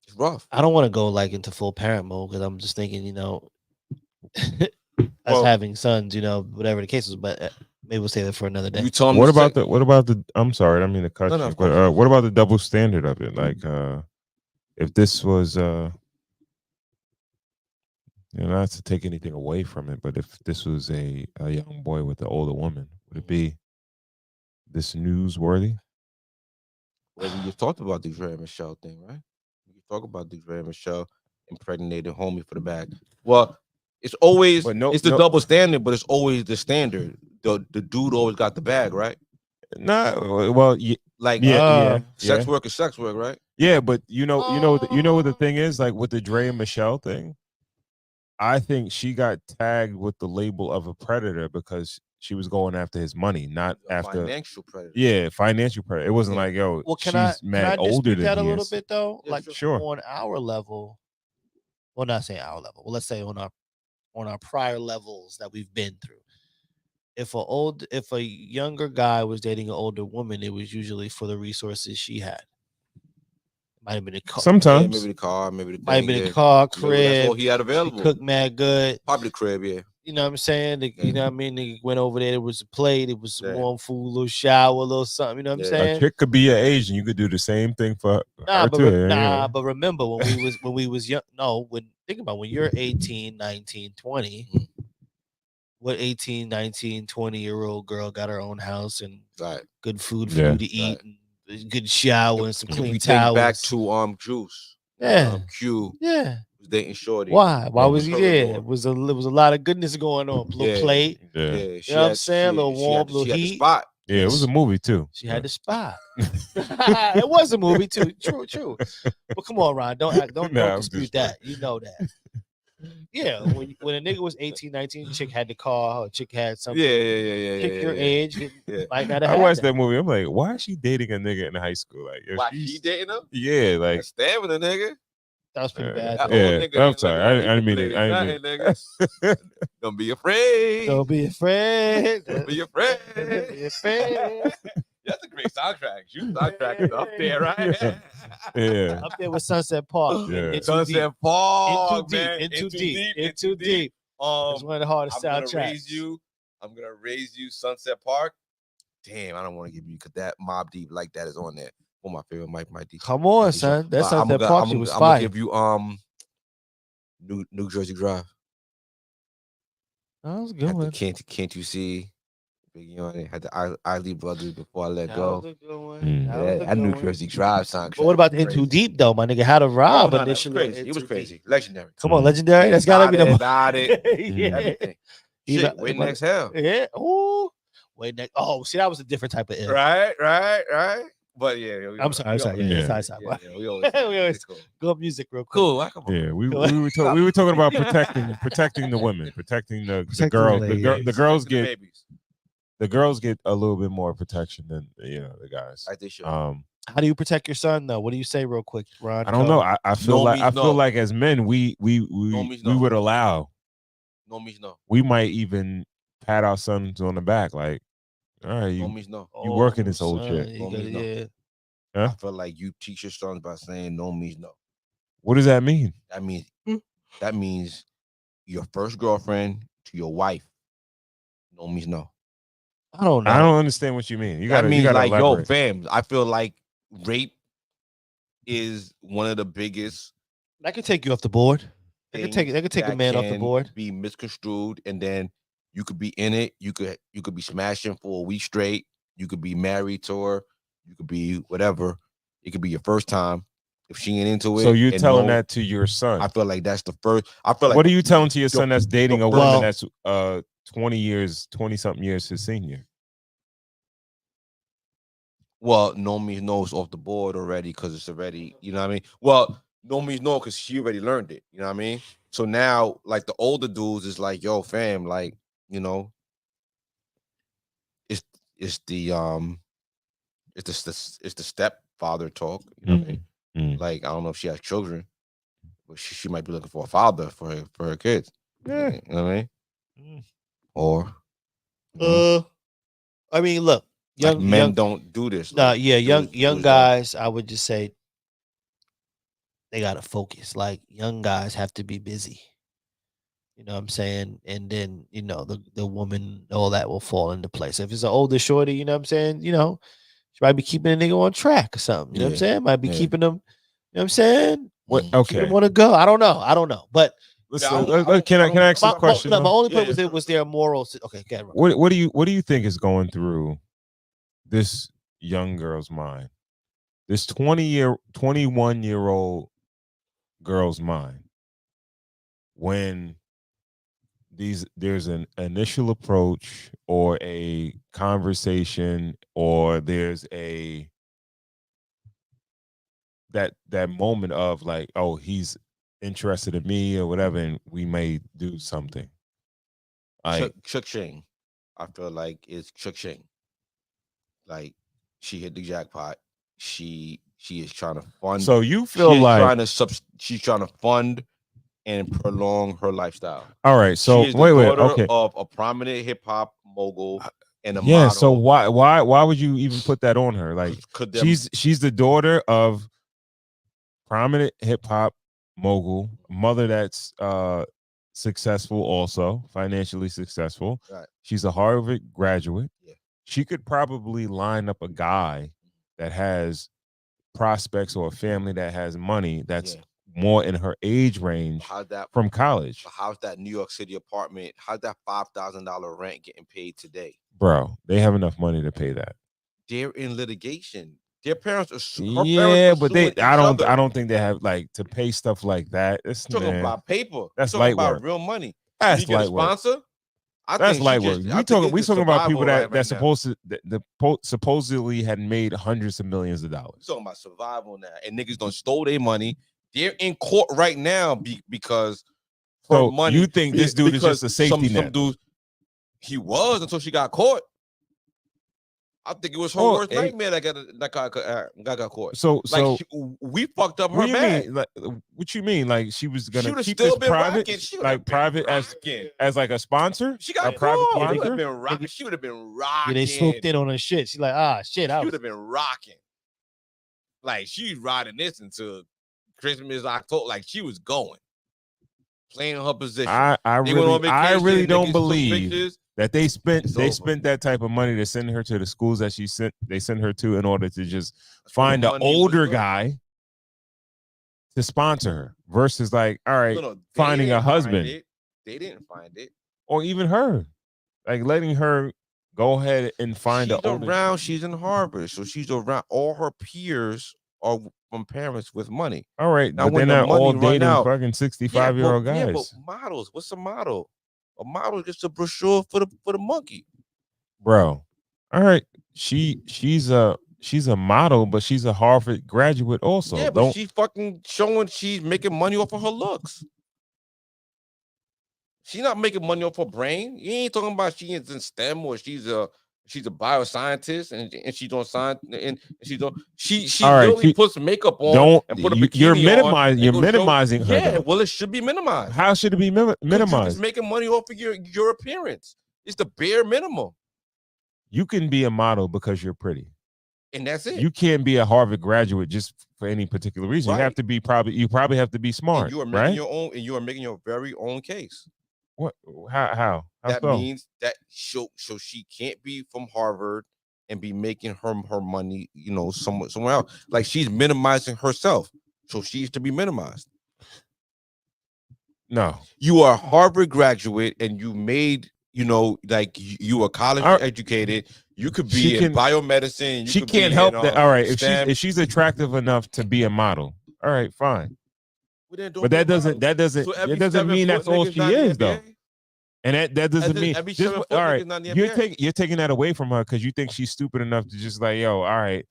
It's rough. I don't want to go like into full parent mode because I'm just thinking, you know, us having sons, you know, whatever the case is, but maybe we'll say that for another day. You tell what about the I'm sorry, I didn't mean to cut you, but what about the double standard of it? Like, if this was you know, not to take anything away from it, but if this was a young boy with an older woman, would it be this newsworthy? Well, we just talked about the Dre Michelle thing, right? We talk about the Dre Michelle impregnated homie for the bag. Well, it's always it's the double standard, but it's always the standard. The dude always got the bag, right? No, well, sex work is sex work, right? Yeah, but you know what the thing is, like with the Dre and Michelle thing. I think she got tagged with the label of a predator because she was going after his money, not after financial predator. Yeah, financial predator. It wasn't like, yo, she's mad older than that a he little is. bit though? Yeah, like, sure. On our level, well, not saying our level. Well, let's say on our prior levels that we've been through. If a younger guy was dating an older woman, it was usually for the resources she had. Might have been a car. Sometimes maybe the car, maybe the thing, might have been a car, crib. Maybe that's all he had available. She cooked mad good. Probably the crib, yeah. You know what I'm saying? You know what I mean? They went over there. There was a plate. It was some warm food, a little shower, a little something. You know what I'm saying? A chick could be your age, and you could do the same thing for her too. But remember when we was young. No, think about when you're 18, 19, 20. What 18, 19, 20-year-old girl got her own house and good food for you to eat, and good shower and some clean towels. Back to Juice. Q. Yeah. Was dating Shorty. Why was he there? It was a lot of goodness going on. Little plate. Yeah. You know what I'm saying? A little warm, little heat. Spot. Yeah, it was a movie too. She had the spot. It was a movie too. True. But come on, Ron. Don't dispute that. You know that. Yeah, when a nigga was 18, 19, chick had the car, or chick had something. Yeah. Chick your age. Like I watched that movie. I'm like, why is she dating a nigga in high school? Like, why she dating him? Yeah, like stabbing a nigga. That was pretty bad. Yeah, I'm sorry. I didn't mean it. Don't be afraid. Don't be afraid. Don't be afraid. Don't be afraid. That's a great soundtrack. Your soundtrack is up there, right? Yeah. Up there with Sunset Park. Yeah. Sunset Park, In too deep. It's one of the hardest soundtracks. I'm gonna raise you, Sunset Park. Damn, I don't want to give you because that Mob Deep like that is on there. One of my favorite Mike D. Come on, son. That Sunset Park was fire. I'm gonna give you New Jersey Drive. That was a good one. Can't you see? You know, they had the Isley Brothers before I let that go. Was a good one. That New Jersey Drive soundtrack. But what about the In Too Deep though, my nigga? How to Rob initially? It was crazy. Legendary. Come on, legendary. That's gotta be the about it. Everything. Shit, Waiting Next Hell. Yeah. Ooh. Wait next. Oh, see, that was a different type of ill. Right. But yeah, I'm sorry. Yeah. We always go music real quick. Cool. Yeah, we were talking about protecting the women, protecting the girls. The girls get babies. The girls get a little bit more protection than the guys. Like they should. How do you protect your son though? What do you say real quick, Ron? I don't know. I feel like as men we would allow. No means no. We might even pat our sons on the back like, all right, you working this old shit. No means no. Huh? I feel like you teach your sons by saying no means no. What does that mean? That means your first girlfriend to your wife. No means no. I don't know. I don't understand what you mean. You gotta like, elaborate. yo, fam. I feel like rape is one of the biggest. That could take you off the board. They could take a man off the board. Be misconstrued, and then you could be in it. You could be smashing for a week straight. You could be married to her. You could be whatever. It could be your first time. If she ain't into it. So you're telling that to your son? I feel like that's the first. I feel like. What are you telling to your son that's dating a woman that's 20 something years his senior? Well, no means no is off the board already because it's already, you know what I mean? Well, no means no because she already learned it, you know what I mean? So now, like the older dudes is like, yo, fam, like, it's the stepfather talk, you know what I mean? Like, I don't know if she has children, but she might be looking for a father for her kids. Yeah. You know what I mean? Or I mean, look. Young men don't do this. Young guys, I would just say they gotta focus. Like young guys have to be busy. You know what I'm saying? And then, the woman, all that will fall into place. If it's an older shorty, you know what I'm saying? She might be keeping a nigga on track or something. You know what I'm saying? Might be keeping them, you know what I'm saying? Okay. Want to go. I don't know. But listen, can I ask a question? My only point was there morals. Okay, what do you think is going through this young girl's mind, this 21-year-old girl's mind, when there's an initial approach or a conversation or there's that moment of like, oh, he's interested in me or whatever, and we may do something. Chuk-ching. I feel like it's chuk-ching. Like she hit the jackpot. She is trying to fund. So you feel like she's trying to fund and prolong her lifestyle. All right. So she is the daughter of a prominent hip hop mogul and a model. So why would you even put that on her? Like she's the daughter of prominent hip hop mogul, mother that's successful, also financially successful. Right. She's a Harvard graduate. Yeah. She could probably line up a guy that has prospects or a family that has money that's more in her age range from college. How's that New York City apartment? How's that $5,000 rent getting paid today? Bro, they have enough money to pay that. They're in litigation. Their parents are but I don't think they have like to pay stuff like that. It's talking about paper. That's light work. About real money. That's light work. Sponsor? That's light work. We talking about people that supposedly had made hundreds of millions of dollars. We're talking about survival now, and niggas done stole their money. They're in court right now because so money. You think this dude is just a safety net? Some dude, he was until she got caught. I think it was her worst nightmare that got caught. So we fucked up her bag. What you mean? Like she was gonna keep this private, private as like a sponsor? She got a private sponsor. sponsor? She would have been rocking. Yeah, they swooped in on her shit. She's like, shit. She would have been rocking. Like she's riding this until Christmas, October. Like she was going, playing her position. I really don't believe that they spent that type of money to send her to the schools that they sent her to in order to just find an older guy to sponsor her versus like, all right, finding a husband. They didn't find it. Or even her. Like letting her go ahead and find an older. Around, she's in Harvard, so she's around. All her peers are from parents with money. All right, now they're not all dating fucking 65-year-old guys. Yeah, but models. What's a model? A model is just a brochure for the monkey, bro. All right, she's she's a model, but she's a Harvard graduate also. Yeah, but she's fucking showing she's making money off of her looks. She's not making money off her brain. You ain't talking about she is in STEM or she's a bioscientist and she's on science and she's on she literally puts makeup on and put a bikini on. You're minimizing her. Yeah, well, it should be minimized. How should it be minimized? You're just making money off of your appearance. It's the bare minimum. You can be a model because you're pretty. And that's it. You can't be a Harvard graduate just for any particular reason. Right. You have to be you probably have to be smart. And you are making your own, and you are making your very own case. What? How that so? means that so she can't be from Harvard and be making her money, somewhere else. Like she's minimizing herself, so she's to be minimized. No, you are a Harvard graduate and you made, like you are college educated. You could be in biomedicine. She can't help that. All right, if she's attractive enough to be a model, all right, fine. But that doesn't mean that's all she is though. And that doesn't mean all right. You're taking that away from her because you think she's stupid enough to just like, yo, all right,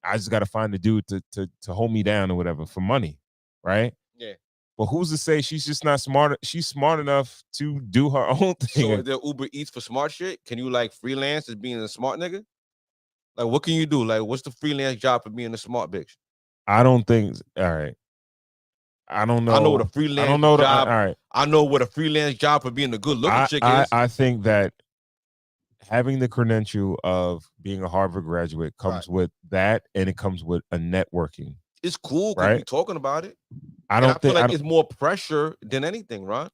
I just got to find a dude to hold me down or whatever for money, right? Yeah. But who's to say she's just not smart? She's smart enough to do her own thing. So is there Uber Eats for smart shit? Can you like freelance as being a smart nigga? Like, what can you do? Like, what's the freelance job for being a smart bitch? I don't think. All right. I don't know. I know what a freelance I don't know job. All right. I know what a freelance job for being a good looking chick is. I think that having the credential of being a Harvard graduate comes with that, and it comes with a networking. It's cool because we're talking about it. I feel like it's more pressure than anything, Ron.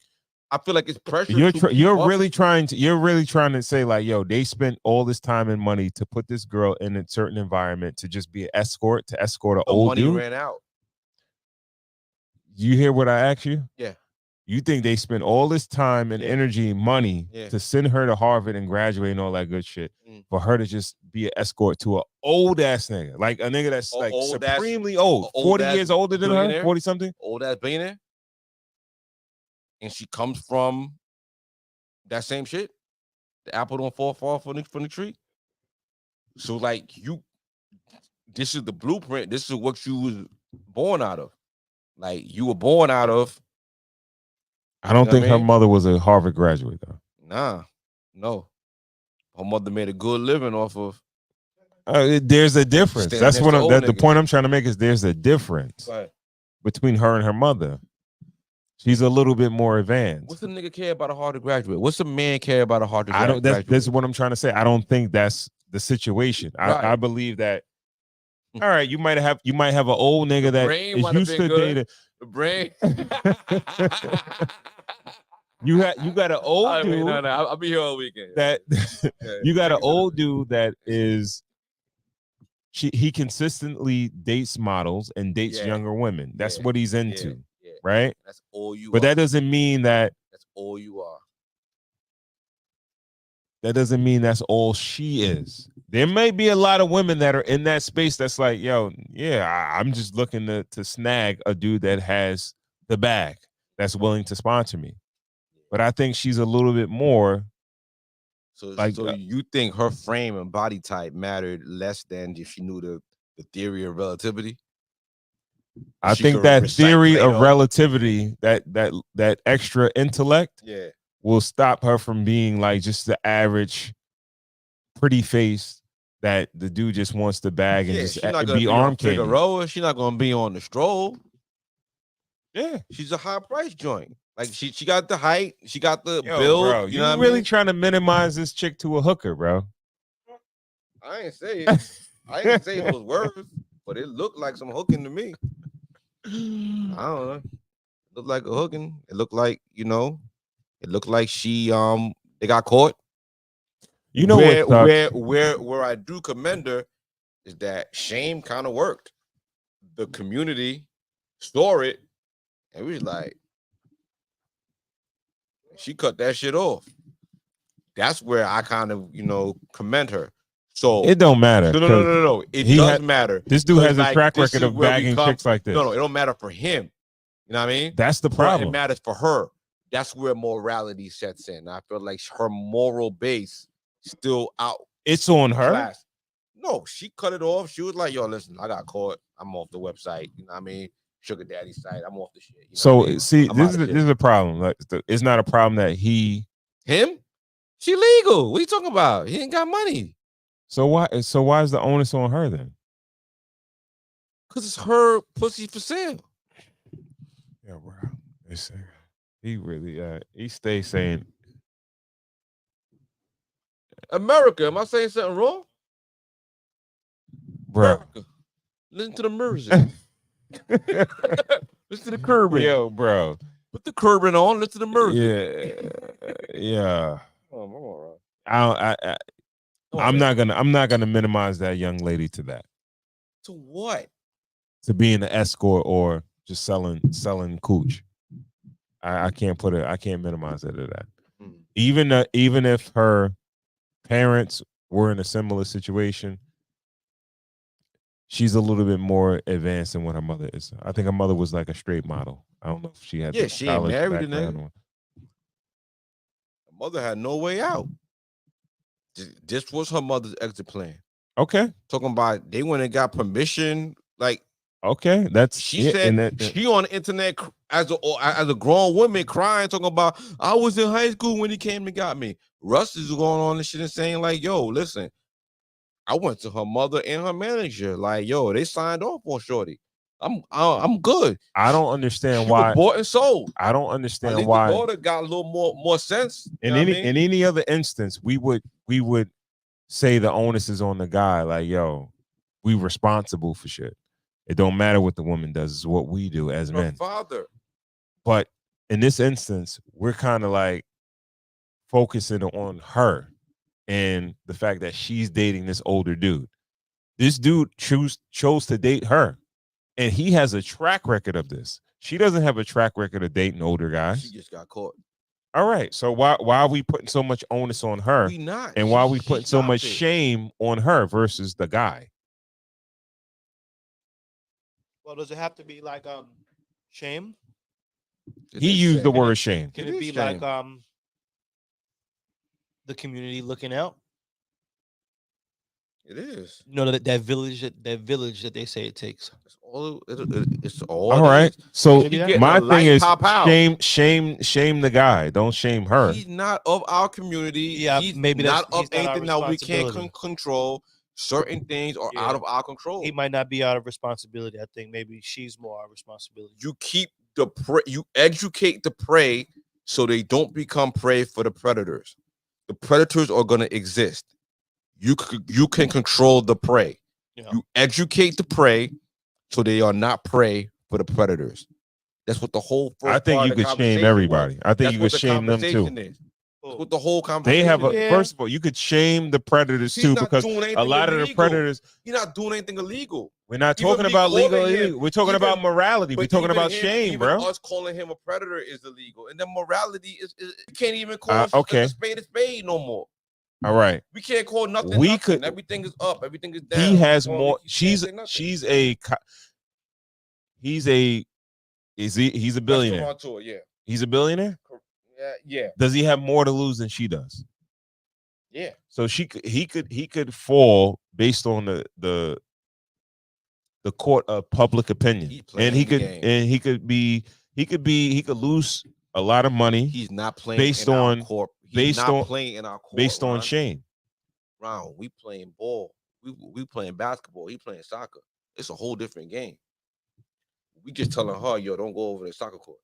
I feel like it's pressure. You're really trying to say like, yo, they spent all this time and money to put this girl in a certain environment to just be an escort, to escort an old dude. Money ran out. You hear what I asked you? Yeah. You think they spent all this time and energy and money to send her to Harvard and graduate and all that good shit for her to just be an escort to an old ass nigga, like a nigga that's like supremely old, 40 years older than her, 40 something, old ass billionaire, and she comes from that same shit. The apple don't fall far from the tree. So like this is the blueprint. This is what you was born out of. Like you were born out of. I don't think her mother was a Harvard graduate though. Nah, no. Her mother made a good living off of. There's a difference. That's what the point I'm trying to make is there's a difference between her and her mother. She's a little bit more advanced. What's the nigga care about a Harvard graduate? What's the man care about a Harvard graduate? That's what I'm trying to say. I don't think that's the situation. I believe that. All right, you might have an old nigga that is used to date. The brain. You got an old dude. No, I'll be here all weekend. You got an old dude that is. He consistently dates models and dates younger women. That's what he's into, right? That's all you. But that doesn't mean that. That's all you are. That doesn't mean that's all she is. There may be a lot of women that are in that space that's like, yo, I'm just looking to snag a dude that has the bag that's willing to sponsor me. But I think she's a little bit more. So you think her frame and body type mattered less than if she knew the theory of relativity? I think that theory of relativity, that extra intellect, will stop her from being like just the average pretty face that the dude just wants to bag and just be arm candy. She's not gonna be on the stroll. Yeah, she's a high price joint. Like she got the height, she got the build. Bro, you know what really trying to minimize this chick to a hooker, bro. I ain't say it. I didn't say those words, but it looked like some hooking to me. I don't know. It looked like a hooking. It looked like, it looked like she they got caught. You know where I do commend her is that shame kind of worked. The community saw it and we was like, she cut that shit off. That's where I kind of, commend her. So it don't matter. No. It does matter. This dude has a track record of bagging chicks like this. No, it don't matter for him. You know what I mean? That's the problem. It matters for her. That's where morality sets in. I feel like her moral base still out. It's on her. Class. No, she cut it off. She was like, yo, listen, I got caught. I'm off the website. You know what I mean? Sugar Daddy site. I'm off the shit. You know So what I mean? see, I'm this outta is a problem. Like, it's not a problem that him. She legal. What are you talking about? He ain't got money. So why is the onus on her then? Cause it's her pussy for sale. Yeah, bro. He really he stays saying America. Am I saying something wrong? bro. America. Listen to the music. Listen to the curbing. Yo, bro. Put the curbing on. Listen to the music. Yeah. Oh, I'm not gonna minimize that young lady to that. To what? To being an escort or just selling cooch. I can't minimize it to that. Even if her parents were in a similar situation, she's a little bit more advanced than what her mother is. I think her mother was like a straight model. I don't know if she had she ain't married in there. Her mother had no way out. This was her mother's exit plan. Okay. Talking about they went and got permission. Like, okay, that's she said she on the internet as a grown woman crying, talking about I was in high school when he came and got me. Russ is going on and shit and saying like, yo, listen, I went to her mother and her manager. Like, yo, they signed off on shorty. I'm good. I don't understand she why was bought and sold. I don't understand At least why the daughter got a little more sense. In any other instance, we would say the onus is on the guy. Like, yo, we responsible for shit. It don't matter what the woman does; it's what we do as her men. Father. But in this instance, we're kind of like focusing on her and the fact that she's dating this older dude. This dude chose to date her, and he has a track record of this. She doesn't have a track record of dating older guys. She just got caught. All right. So why are we putting so much onus on her? We not. And why are we putting so much shame on her versus the guy? Well, does it have to be like shame? He used the word shame. Can it be like the community looking out? It is. You know that village that they say it takes. It's all right. So my thing is shame the guy. Don't shame her. He's not of our community. Yeah, he's maybe not of anything that we can't control. Certain things are out of our control. He might not be out of responsibility. I think maybe she's more our responsibility. You keep the prey. You educate the prey so they don't become prey for the predators. The predators are going to exist. You can control the prey. Yeah. You educate the prey so they are not prey for the predators. That's what the whole first I think you could shame everybody. I think you could shame them too. That's what the whole conversation they have first of all, you could shame the predators too, because a lot of the predators. You're not doing anything illegal. We're not talking about illegal. We're talking about morality. We're talking about shame, bro. Us calling him a predator is illegal, and then morality is you can't even call a spade no more. All right. We can't call nothing. Nothing. Everything is up. Everything is down. He has more. He's a billionaire. Yeah. He's a billionaire. Yeah. Does he have more to lose than she does? Yeah. So he could fall based on the court of public opinion, and he could lose a lot of money. He's not playing based on shame. Ron, we playing ball. We playing basketball. He playing soccer. It's a whole different game. We just telling her, yo, don't go over the soccer court.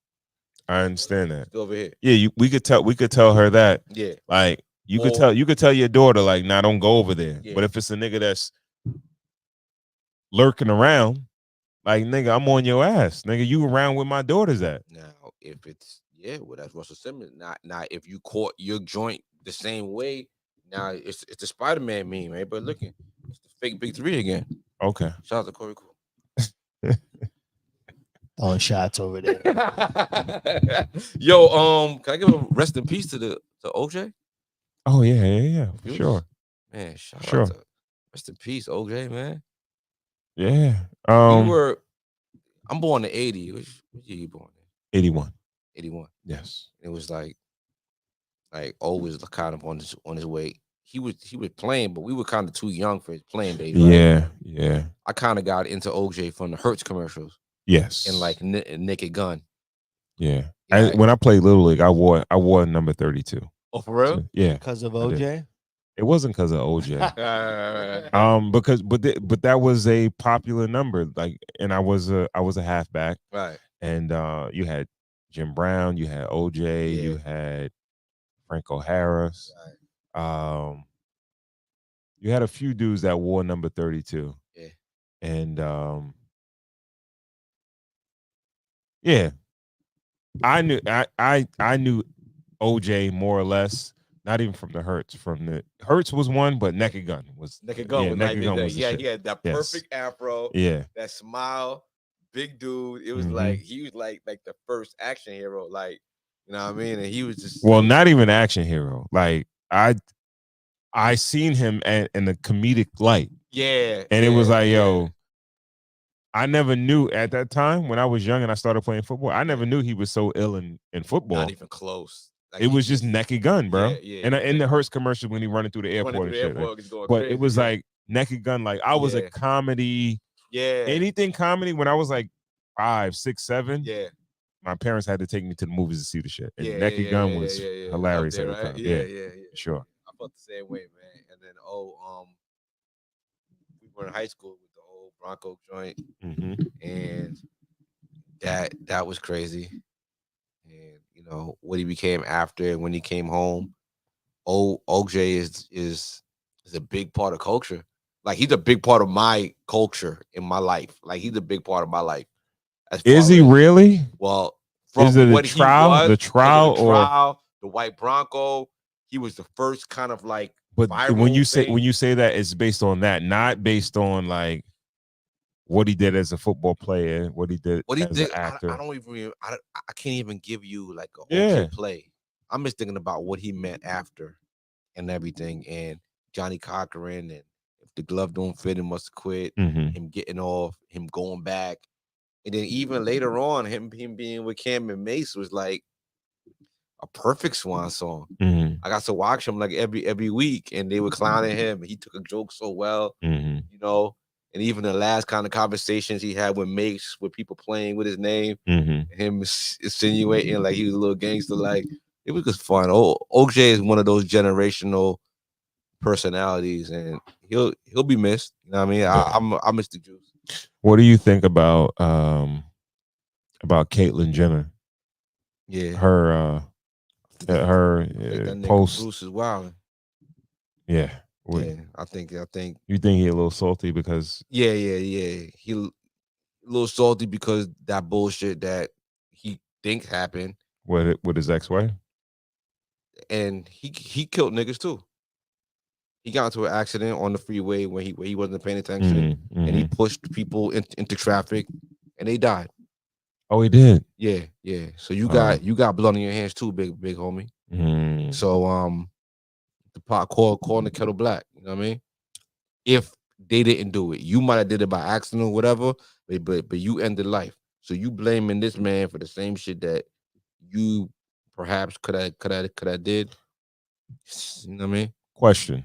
I understand that. Still over here. Yeah, we could tell her that. Yeah. Like you could tell your daughter, like, nah, don't go over there. Yeah. But if it's a nigga that's lurking around, like, nigga, I'm on your ass. Nigga, you around where my daughter's at. Now, if it's that's Russell Simmons. Now, if you caught your joint the same way, now it's the Spider-Man meme, right? But looking, it's the fake Big 3 again. Okay. Shout out to Corey Cool. Throwing shots over there. Yo, can I give a rest in peace to OJ? Oh yeah, for sure. Man, shout out to rest in peace, OJ, man. Yeah. I'm born in 80. Which year you born in? 81. 81. Yes. It was like always kind of on his way he was playing, but we were kind of too young for his playing days. Right? Right? Yeah. I kind of got into OJ from the Hertz commercials. Yes. And like Naked Gun. Yeah. When I played Little League, I wore number 32. Oh, for real? So, yeah. Because of OJ? It wasn't because of OJ. But that was a popular number. Like, and I was a halfback. Right. And you had Jim Brown, you had OJ, you had Franco Harris. Right. You had a few dudes that wore number 32. Yeah. And yeah. I knew OJ more or less, not even from the Hertz. From the Hertz was one, but Naked Gun was Naked Gun. Naked Gun was he had that perfect afro. Yeah. That smile, big dude. It was like he was like the first action hero. Like, you know what I mean? And he was just not even action hero. Like I seen him in the comedic light. Yeah. And it was like, yo, I never knew at that time when I was young and I started playing football. I never knew he was so ill in football. Not even close. Like, it was just Naked Gun, bro. Yeah, and in the Hertz commercial when he running through the airport and shit. But it was like Naked Gun. Like I was a comedy. Yeah. Anything comedy when I was like 5, 6, 7. Yeah. My parents had to take me to the movies to see the shit. And Naked Gun was hilarious at the time. Yeah, sure. I felt the same way, man. And then we were in high school with the old Bronco joint, and that was crazy. And you know what he became after when he came home. OJ is a big part of culture. Like he's a big part of my culture in my life. Like he's a big part of my life. Is he really? Well, from is it what the trial, the white Bronco, he was the first kind of like. But when you say that, it's based on that, not based on like what he did as a football player, what he did as an actor. I don't even. I can't even give you like a OJ play. I'm just thinking about what he meant after, and everything, and Johnny Cochran, and if the glove don't fit, he must quit. Him getting off, him going back, and then even later on, him being with Cam and Mace was like a perfect swan song. I got to watch him like every week, and they were clowning him. He took a joke so well, you know. And even the last kind of conversations he had with Mace, with people playing with his name, him insinuating like he was a little gangster, like it was just fun. OJ is one of those generational personalities, and he'll be missed. You know what I mean? I miss the juice. What do you think about Caitlyn Jenner? Yeah, her post. Bruce is wild. Yeah. I think you think he a little salty because he a little salty because that bullshit that he thinks happened with his ex-wife, and he killed niggas too. He got into an accident on the freeway when he wasn't paying attention, and he pushed people into traffic, and they died. Oh, he did. Yeah. So you got blood on your hands too, big homie. So the pot calling the kettle black. You know what I mean? If they didn't do it, you might have did it by accident or whatever, but you ended life. So you blaming this man for the same shit that you perhaps could have did. You know what I mean? Question: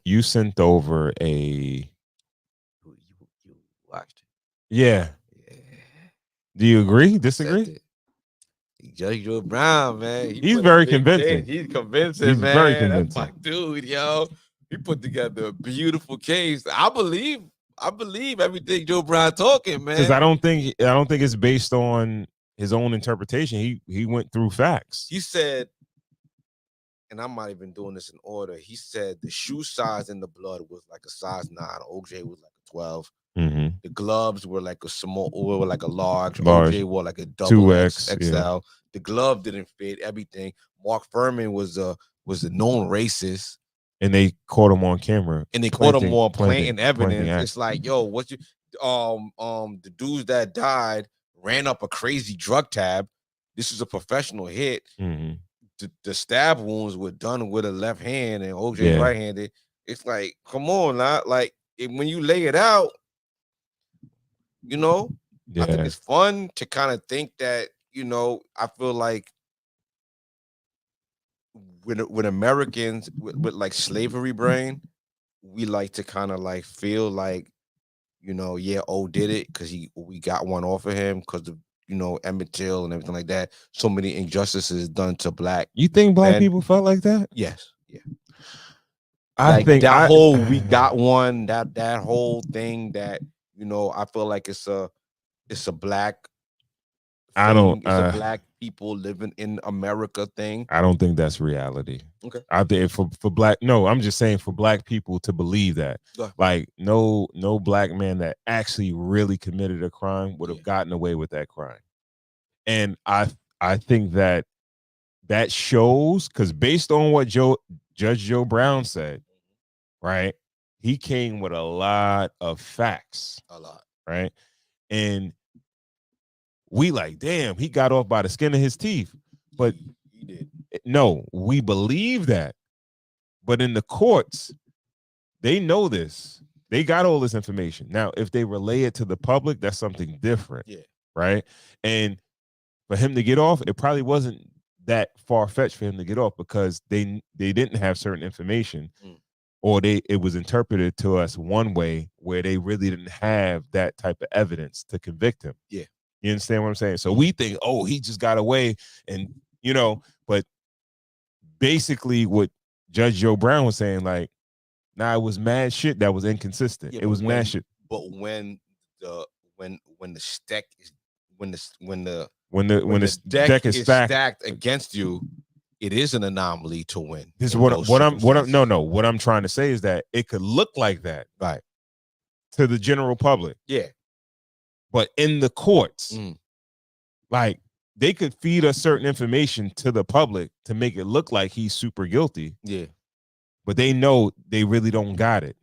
You sent over a. You watched it. Yeah. Do you agree? Disagree? Judge Joe Brown, man. He's very convincing. He's convincing, He's man. very convincing. That's my dude, yo. He put together a beautiful case. I believe everything Joe Brown talking, man. Because I don't think it's based on his own interpretation. He went through facts. He said, and I'm not even doing this in order. He said the shoe size in the blood was like a size 9. OJ was like a 12. The gloves were like a small, or like a large. OJ wore like a double 2X, XL. Yeah. The glove didn't fit. Everything. Mark Furman was a known racist, and they caught him on camera. And they caught him on planting evidence. It's like, yo, what you the dudes that died ran up a crazy drug tab. This is a professional hit. The stab wounds were done with a left hand, and OJ right-handed. It's like, come on, not like when you lay it out. You know, I think it's fun to kind of think that, you know, I feel like with Americans with like slavery brain, we like to kind of like feel like, yeah, did it because we got one off of him because of Emmett Till and everything like that. So many injustices done to black. You think black men. people felt like that? Yes. Yeah. I think that whole we got one, that whole thing that I feel like it's a black thing. I don't. It's a black people living in America thing. I don't think that's reality. Okay. I think for black. No, I'm just saying for black people to believe that. Like no black man that actually really committed a crime would have gotten away with that crime. And I think that shows, because based on what Judge Joe Brown said, right? He came with a lot of facts. A lot. Right? And we like, damn, he got off by the skin of his teeth. But he did. No, we believe that. But in the courts, they know this. They got all this information. Now, if they relay it to the public, that's something different. Yeah. Right? And for him to get off, it probably wasn't that far-fetched for him to get off because they didn't have certain information. Or it was interpreted to us one way where they really didn't have that type of evidence to convict him. Yeah. You understand what I'm saying? So we think, oh, he just got away, and but basically what Judge Joe Brown was saying, like, nah, it was mad shit that was inconsistent. It was mad shit. But when the deck is stacked against you, it is an anomaly to win. This is what I'm trying to say is that it could look like that, right, to the general public. Yeah. But in the courts, like, they could feed us certain information to the public to make it look like he's super guilty. Yeah. But they know they really don't got it.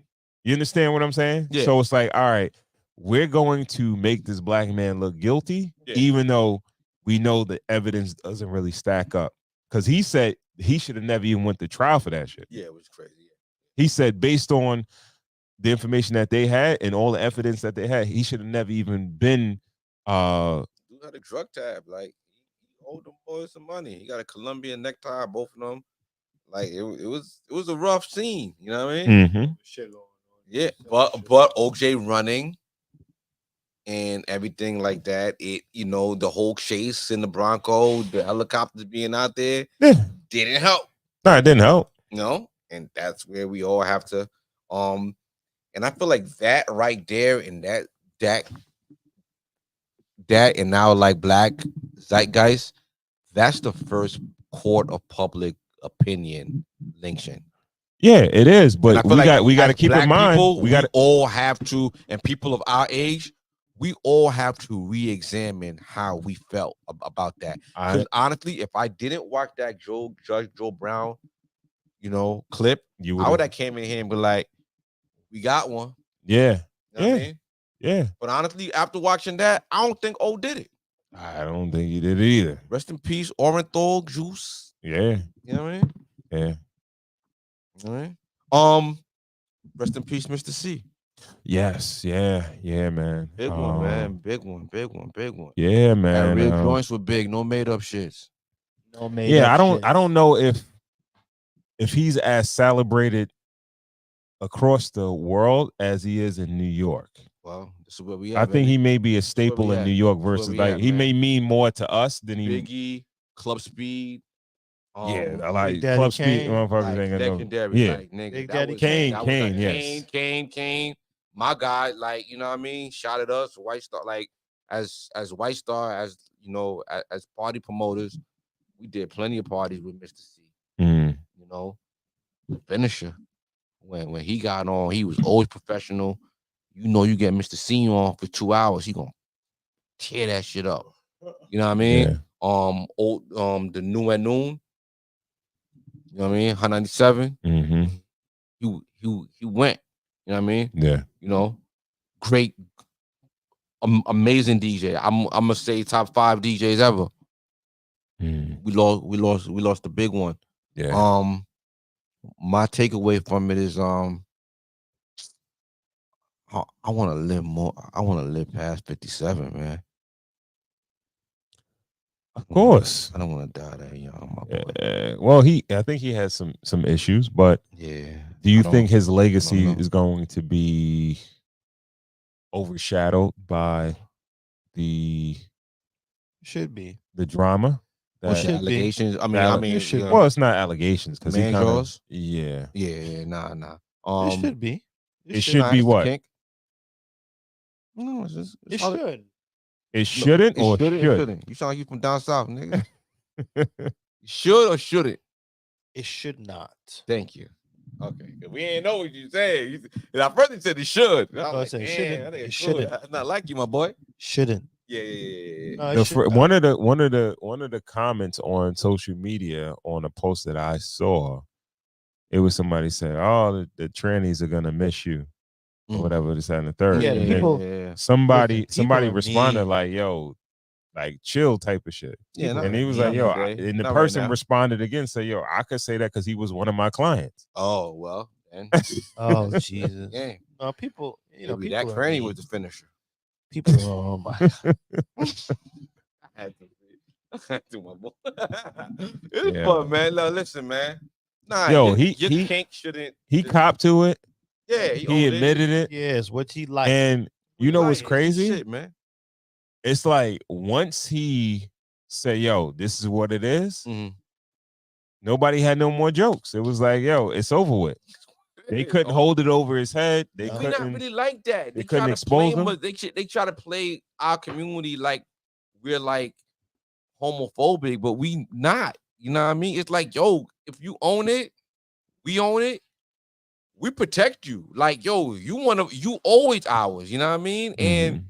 You understand what I'm saying? Yeah. So it's like, all right, we're going to make this black man look guilty, even though we know the evidence doesn't really stack up. Because he said he should have never even went to trial for that shit. Yeah, it was crazy. Yeah. He said based on the information that they had and all the evidence that they had, he should have never even been. Dude had a drug tab. Like, he owed them boys some money. He got a Colombian necktie, both of them. Like, it was a rough scene. You know what I mean? Mm-hmm. Yeah, but OJ running and everything like that. It the whole chase in the Bronco, the helicopters being out there, didn't help. No, it didn't help. No, and that's where we all have to. And I feel like that right there, and that and now like black zeitgeist, that's the first court of public opinion lynching. Yeah, it is, but we got to keep in mind people, we all have to, and people of our age, we all have to re-examine how we felt about that. Because honestly, if I didn't watch that Judge Joe Brown, clip, I would have came in here and be like, "We got one." Yeah, you know what I mean? Yeah. But honestly, after watching that, I don't think O did it. I don't think he did it either. Rest in peace, Orenthal Juice. Yeah. You know what I mean? Yeah. All right. Rest in peace, Mr. C. Yes. Yeah, man. Big one, man. Big one. Yeah, man. Real joints were big. No made up shits. No made up shits. I don't know if he's as celebrated across the world as he is in New York. Well, this is where we at. I think he may be a staple in New York versus he may mean more to us than Biggie, Club Speed. I like Club Speed. Motherfuckers legendary. Yeah, like, nigga, Big Daddy Kane. Yes, Kane. My guy, like, you know what I mean. Shouted us, White Star, like as White Star, as as party promoters, we did plenty of parties with Mr. C. The finisher. When he got on, he was always professional. You get Mr. C on for 2 hours, he gonna tear that shit up. You know what I mean? Yeah. The New at Noon. You know what I mean? 197. Mm-hmm. He went. You know what I mean? Yeah. Great, amazing DJ. I'm gonna say top 5 DJs ever. We lost the big one. Yeah. My takeaway from it is I want to live more. I want to live past 57, man. Of course. I don't want to die that young, my boy. Well, I think he has some issues, but yeah. Do you think his legacy is going to be overshadowed by the drama? What's the allegations? Be. I mean, well, it's not allegations because he kind of yeah, nah. It should be. It should be what? No, it should. It shouldn't or should? Shouldn't. You sound like you from down south, nigga. Should or shouldn't? It should not. Thank you. Okay, we ain't know what you said. I first said it should. I was like, it shouldn't. That's not like you, my boy. Shouldn't. Yeah. No, one of the comments on social media on a post that I saw, it was somebody saying, "Oh, the trannies are gonna miss you," or whatever. This and the third. Yeah, people. Somebody responded like, "Yo, like chill," type of shit. Yeah, and he was like, "Yo," and the person responded again, say, "Yo, I could say that because he was one of my clients." Oh well, then. Oh Jesus. Yeah. No, people. People that tranny was the finisher. People. Oh my God. I had to, my boy. It's fun, man. No, listen, man. Nah, yo, your kink shouldn't. He copped to it. Yeah, he admitted it. Yes, what he liked. And you know what's crazy? Shit, man. It's like once he said, "Yo, this is what it is," nobody had no more jokes. It was like, "Yo, it's over with." They couldn't hold it over his head. They couldn't. Not really like that. They couldn't expose him. They try to play our community like we're like homophobic, but we not. You know what I mean? It's like, yo, if you own it, we own it. We protect you. Like, yo, you always ours. You know what I mean? And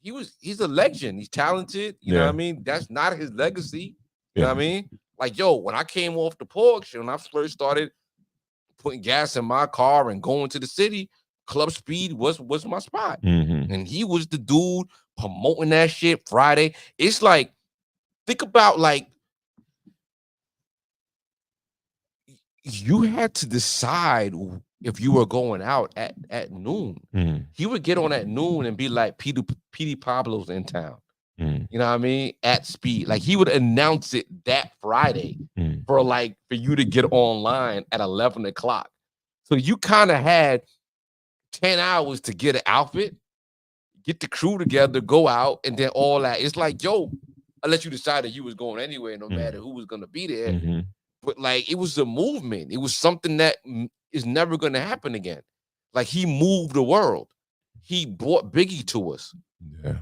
he's a legend. He's talented. You know what I mean? That's not his legacy. You know what I mean? Like, yo, when I came off the porch and I first started putting gas in my car and going to the city, Club Speed was my spot. And he was the dude promoting that shit Friday. It's like, think about like, you had to decide if you were going out at noon. He would get on at noon and be like, P.D. Pablo's in town. You know what I mean? At Speed. Like he would announce it that Friday for you to get online at 11 o'clock. So you kind of had 10 hours to get an outfit, get the crew together, go out, and then all that. It's like, yo, unless you decided you was going anywhere, no matter who was going to be there. But like, it was a movement. It was something that is never going to happen again. Like he moved the world. He brought Biggie to us. Yeah.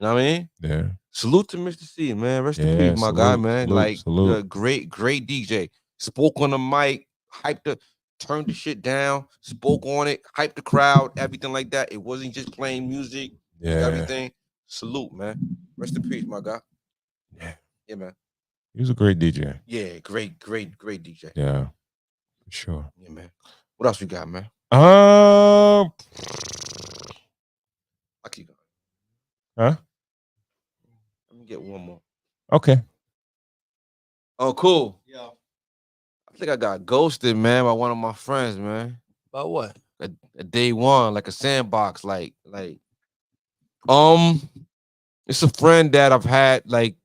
You know what I mean? Yeah. Salute to Mr. C, man. Rest in peace, my guy, man. Great DJ. Spoke on the mic, turned the shit down, spoke on it, hyped the crowd, everything like that. It wasn't just playing music, everything. Salute, man. Rest in peace, my guy. Yeah, man. He was a great DJ. Yeah, great DJ. Yeah, for sure. Yeah, man. What else we got, man? I keep going. Huh? Let me get one more. Okay. Oh, cool. Yeah. I think I got ghosted, man, by one of my friends, man. About what? A day one, like a sandbox, it's a friend that I've had like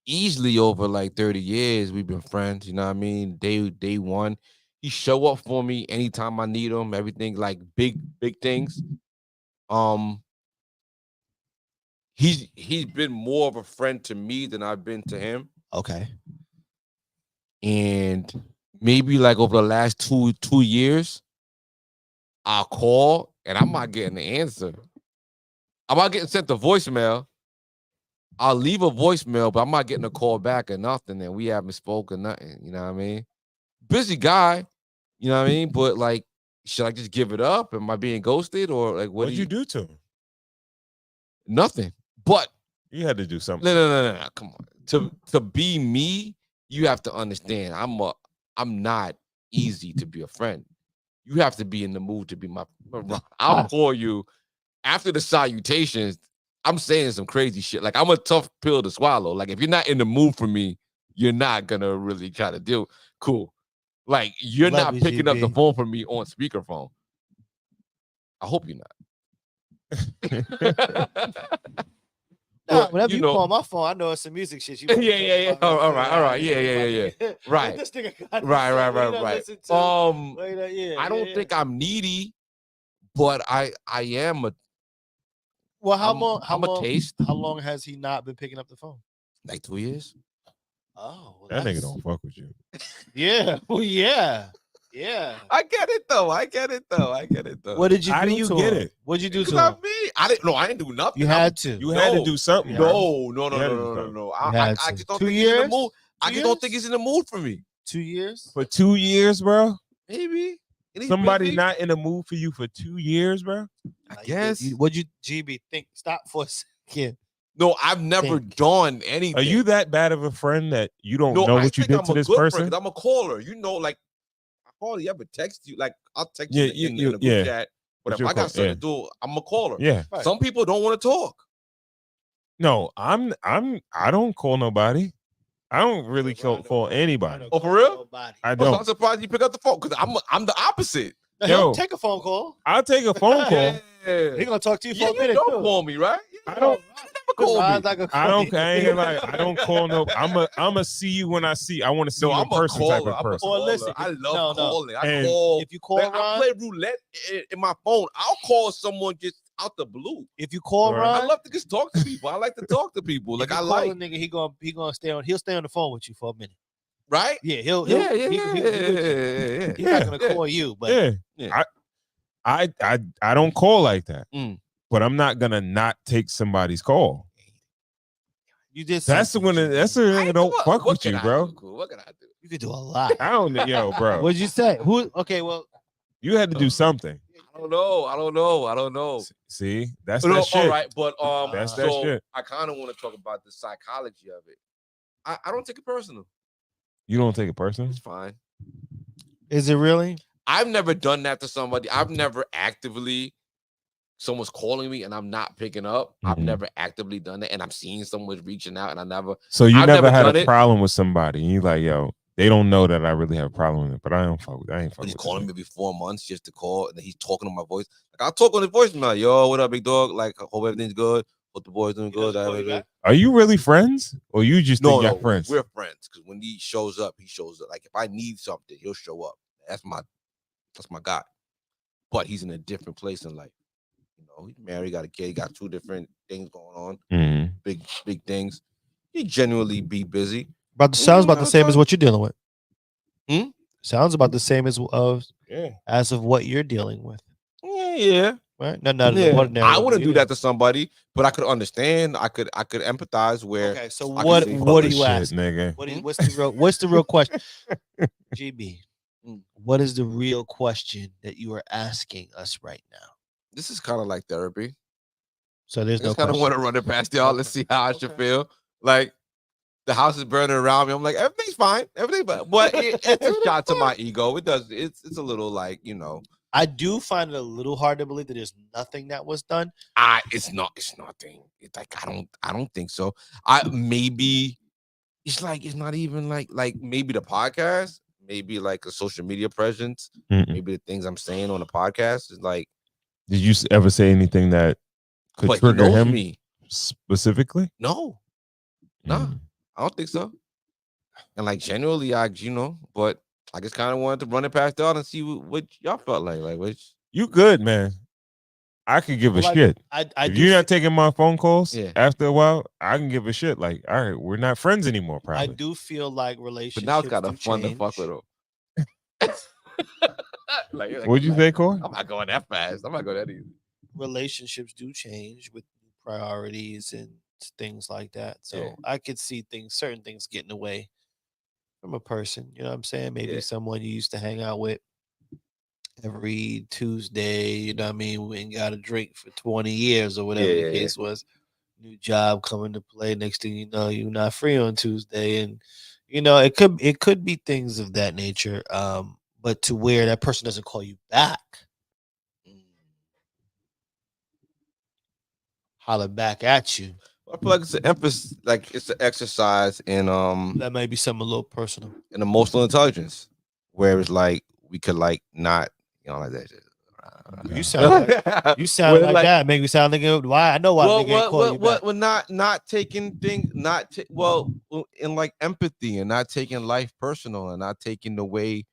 easily over like 30 years. We've been friends, you know what I mean? Day one. He show up for me anytime I need him, everything like big things. He's been more of a friend to me than I've been to him. Okay. And maybe like over the last two years, I'll call and I'm not getting the answer. I'm not getting sent the voicemail. I'll leave a voicemail, but I'm not getting a call back or nothing. And we haven't spoken nothing. You know what I mean? Busy guy. You know what I mean? But like, should I just give it up? Am I being ghosted or like what? What'd you do to him? Nothing. But you had to do something. No. Come on. To be me, you have to understand. I'm not easy to be a friend. You have to be in the mood to be my. I'll call you after the salutations. I'm saying some crazy shit. Like I'm a tough pill to swallow. Like if you're not in the mood for me, you're not gonna really try to deal. Cool. Like you're not picking up the phone for me on speakerphone. I hope you're not. Whenever you call my phone, I know it's some music shit. Yeah. All right. Yeah. Right. This nigga got Right. I don't think I'm needy, but I am a. Well, How long has he not been picking up the phone? Like 2 years. Oh, well, that nigga don't fuck with you. Yeah. Well, yeah. I get it though. What did you How do do you to get him? it? What did you do to Because him? I didn't. No, I didn't do nothing. You had to. You had to do something. No. I just don't 2 think he's in the years? mood. I just don't think he's in the mood for me. 2 years? For 2 years, bro. Maybe Somebody not in the mood for you for 2 years, bro. I guess. What'd you, GB, think? Stop for a second. No, I've never done anything. Are you that bad of a friend that you don't know what you did to this person? I'm a caller. You know, like I hardly ever text you. Like I'll text you in the group chat. But if I got something to do, I'm a caller. Yeah. Right. Some people don't want to talk. No, I don't call nobody. I don't really call anybody. Oh, for real? I don't. So I'm surprised you pick up the phone because I'm the opposite. Yo, take a phone call. I'll take a phone call. He gonna talk to you for a minute. You don't call me, right? I don't. I don't call no. I'ma see you when I see. I want to see you in person. Type of person. Or listen, I love calling. I call. If you call, I play roulette in my phone. I'll call someone just out the blue. If you call Ron, I love to just talk to people. I like to talk to people. Like I like a nigga. He gonna stay on. He'll stay on the phone with you for a minute. Right? Yeah. He's not gonna call you, but I don't call like that. But I'm not gonna not take somebody's call. You did. That's when I don't fuck with you, bro. What can I do? You could do a lot. I don't, bro. What'd you say? Who? Okay, well, you had to do something. I don't know. See, that's that shit. All right, but that's that shit. I kind of want to talk about the psychology of it. I don't take it personal. You don't take it personal? It's fine. Is it really? I've never done that to somebody. I've never actively. Someone's calling me and I'm not picking up. I've never actively done that, and I'm seeing someone reaching out, and I never. So you never had a problem with somebody, and you like, yo, they don't know that I really have a problem with it, but I don't fuck with. I ain't fuck with. He's calling me every 4 months just to call, and then he's talking on my voice. Like I'll talk on his voice, like, yo, what up, big dog? Like, hope everything's good. Hope the boys doing good. Are you really friends, or you just think you're friends? We're friends because when he shows up, he shows up. Like if I need something, he'll show up. That's my guy. But he's in a different place in life. You know, he's married, got a kid, got 2 different things going on, big things. He genuinely be busy. Sounds about the same as what you're dealing with. Sounds about the same as of what you're dealing with. Yeah. Right? Ordinary. I wouldn't do that to somebody, but I could understand. I could empathize. Where okay, so what are you asking, nigga? What's the real question? GB, what is the real question that you are asking us right now? This is kind of like therapy. So there's no. I kind of want to run it past y'all. Let's see how I should feel. Like the house is burning around me. I'm like, everything's fine, but it's a shot to my ego. It does. It's a little like I do find it a little hard to believe that there's nothing that was done. It's nothing. It's like I don't think so. Maybe it's like it's not even like maybe the podcast, maybe like a social media presence, maybe the things I'm saying on the podcast is like. Did you ever say anything that could trigger him specifically? No, I don't think so. And like generally, but I just kind of wanted to run it past y'all and see what y'all felt like. Like, which you good, man. I could give a shit. If you're not taking my phone calls after a while, I can give a shit. Like, all right, we're not friends anymore. Probably. I do feel like relationships. But now it's kind of fun to fuck with them. What'd you say, Corey? I'm not going that fast. I'm not going that easy. Relationships do change with priorities and things like that. So I could see certain things getting away from a person. You know what I'm saying? Maybe someone you used to hang out with every Tuesday. You know what I mean? We ain't got a drink for 20 years or whatever the case was. New job coming to play. Next thing you know, you're not free on Tuesday, and it could be things of that nature. But to where that person doesn't call you back, holler back at you. I feel like it's an emphasis, like it's an exercise in that might be something a little personal in emotional intelligence, where it's like we could like not like that shit. You sound like that. Make me sound like why I know why nigga call you back. Well, not taking things, in like empathy and not taking life personal and not taking the way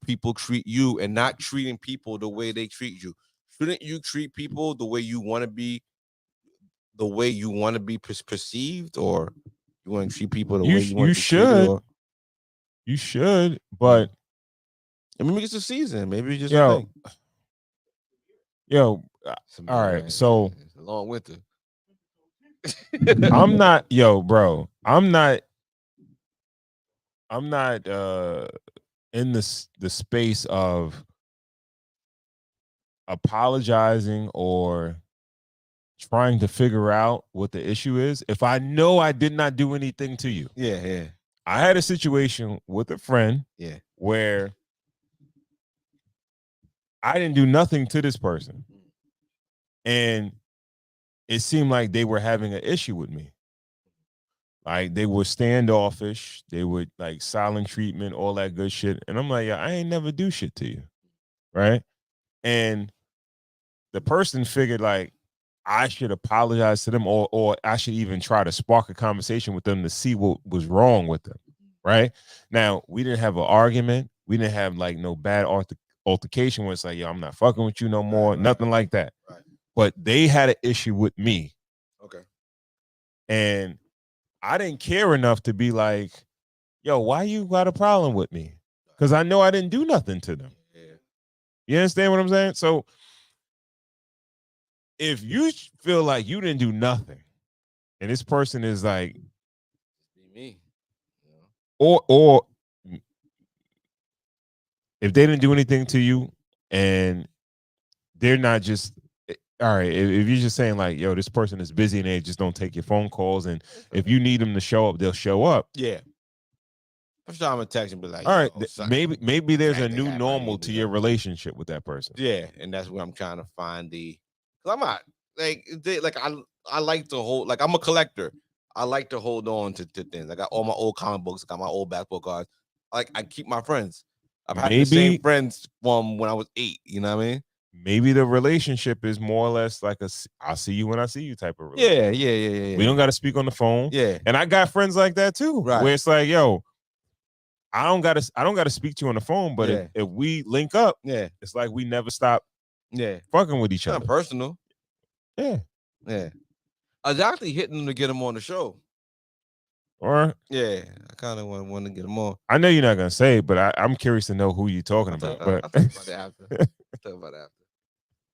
people treat you and not treating people the way they treat you. Shouldn't you treat people the way you want to be, perceived, or you want to treat people the way you want to be treated? Or... You should, but maybe it's a season. Maybe it's just a thing. All right. So it's a long winter. I'm not, bro. I'm not in the space of apologizing or trying to figure out what the issue is if I know I did not do anything to you. Yeah. I had a situation with a friend where I didn't do nothing to this person. And it seemed like they were having an issue with me. Like they were standoffish. They would like silent treatment, all that good shit. And I'm like, I ain't never do shit to you. Right. And the person figured like I should apologize to them or I should even try to spark a conversation with them to see what was wrong with them. Right. Now, we didn't have an argument. We didn't have like no bad altercation where it's like, I'm not fucking with you no more. Nothing like that. Right. But they had an issue with me. Okay. And I didn't care enough to be like, why you got a problem with me? Because I know I didn't do nothing to them. Yeah. You understand what I'm saying? So if you feel like you didn't do nothing and this person is like, be me. Or if they didn't do anything to you and they're not just, all right, if you're just saying like, this person is busy and they just don't take your phone calls, and if you need them to show up, they'll show up. Yeah. I'm sure I'm gonna text and be like, all right, maybe there's a new normal to your relationship with that person. Yeah, and that's where I'm trying to find I'm not I like to hold, like I'm a collector. I like to hold on to things. I got all my old comic books, I got my old basketball cards. I keep my friends. I've had the same friends from when I was 8, you know what I mean? Maybe the relationship is more or less like I'll see you when I see you type of relationship. Yeah. We don't got to speak on the phone. Yeah. And I got friends like that too. Right. Where it's like, I don't gotta speak to you on the phone, but if we link up, it's like we never stop fucking with each other. Kind of personal. Yeah. I was actually hitting them to get them on the show. Or I kind of want to get them on. I know you're not gonna say it, but I'm curious to know who you're talking about. I'll talk about it after.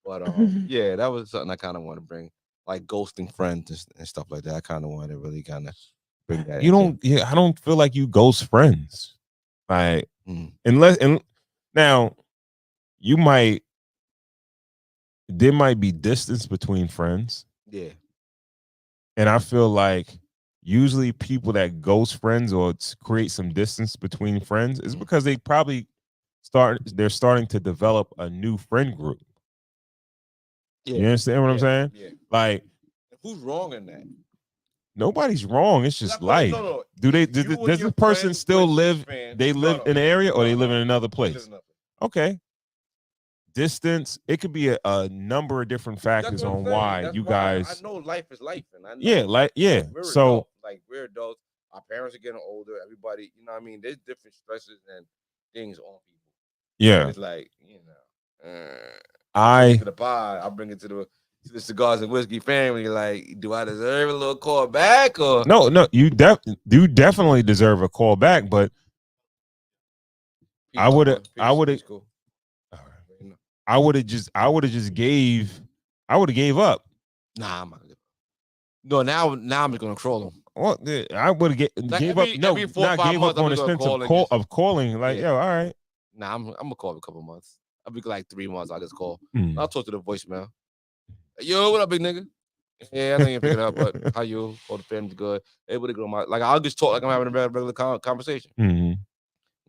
But that was something I kind of want to bring, like ghosting friends and stuff like that. I kind of want to really kind of bring that. I don't feel like you ghost friends, like now there might be distance between friends. Yeah, and I feel like usually people that ghost friends or create some distance between friends is because they probably they're starting to develop a new friend group. Yeah. You understand what I'm saying? Yeah. Like, who's wrong in that? Nobody's wrong. It's just life. No. Does this person still live? They live in an area or they live in another place? Okay. Distance. It could be a number of different factors on why you guys. I know life is life, and I know. So we're adults. Our parents are getting older. Everybody, you know what I mean? There's different stresses and things on people. Yeah. It's like, I to the pod. I'll bring it to the cigars and whiskey family. Like, do I deserve a little call back or no? You definitely deserve a call back, but I would have just gave up. Nah, I'm not gonna. No, now I'm just gonna crawl them. Well, I would have gave up. No, not gave up on the sense of calling. Like, all right. Nah, I'm gonna call a couple months. I'll be like 3 months. I'll just call. I'll talk to the voicemail. Yo, what up, big nigga? Yeah, I know you ain't picking up, but how you? All the family's good. Everybody good. I'll just talk like I'm having a regular conversation. Mm-hmm.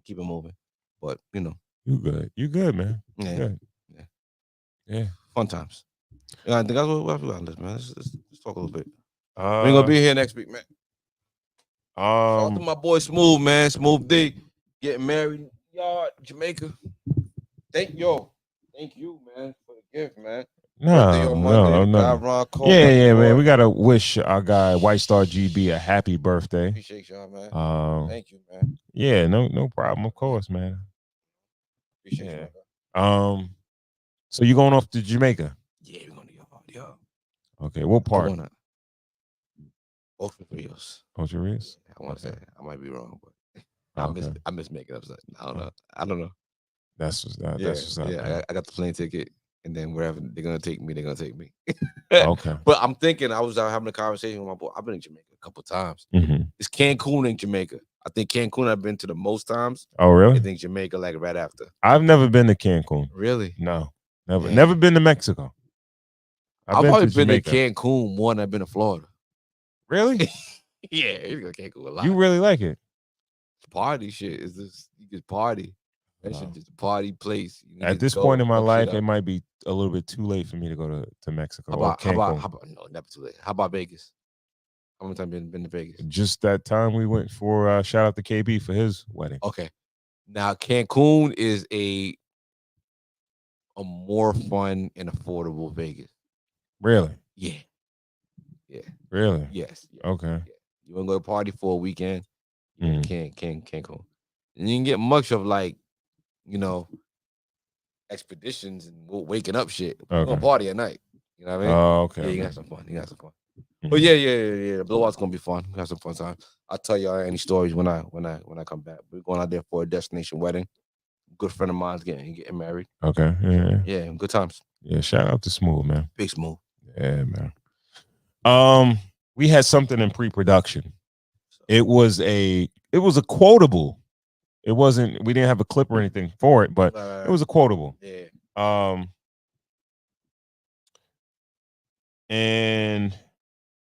Keep it moving. But you good, man. Yeah. Fun times. I think that's what we got, man. Let's talk a little bit. We're gonna be here next week, man. Shout out to my boy Smooth, man. Smooth D getting married, Jamaica. Thank you. Thank you, man, for the gift, man. No, yeah, man. We gotta wish our guy White Star GB a happy birthday. Appreciate y'all, man. Thank you, man. Yeah, no problem. Of course, man. Appreciate you, man. So you going off to Jamaica? Yeah, we're going to y'all. Okay, what part? Ocho Rios. Ocho Rios? I want to say I might be wrong, but I miss making up. I don't know. That's what's up. Yeah, I got the plane ticket, and then wherever they're gonna take me, they're gonna take me. Okay. But I'm thinking, I was out having a conversation with my boy. I've been in Jamaica a couple of times. Mm-hmm. It's Cancun in Jamaica. I think Cancun I've been to the most times. Oh, really? I think Jamaica like right after. I've never been to Cancun. Really? No, never. Yeah. Never been to Mexico. I've probably been to Cancun more than I've been to Florida. Really? Yeah, you go Cancun a lot. You really like it? Party shit is this. You just party. That shit just a party place. At this point in my life, it might be a little bit too late for me to go to Mexico. How about no, never too late. How about Vegas? How many times been to Vegas? Just that time we went for shout out to KB for his wedding. Okay. Now Cancun is a more fun and affordable Vegas. Really? Yeah. Yeah. Really? Yes. Okay. Yeah. You want to go to party for a weekend? Cancun. And you can get much of like, expeditions and waking up shit. We're gonna party at night. You know what I mean? Oh, okay. Yeah, you got some fun. But yeah. The blowout's gonna be fun. We got some fun time. I'll tell y'all any stories when I come back. We're going out there for a destination wedding. Good friend of mine's getting married. Okay. Yeah, good times. Yeah, shout out to Smooth, man. Big Smooth. Yeah, man. We had something in pre-production. It was a quotable. It wasn't, we didn't have a clip or anything for it, but it was a quotable. Yeah. And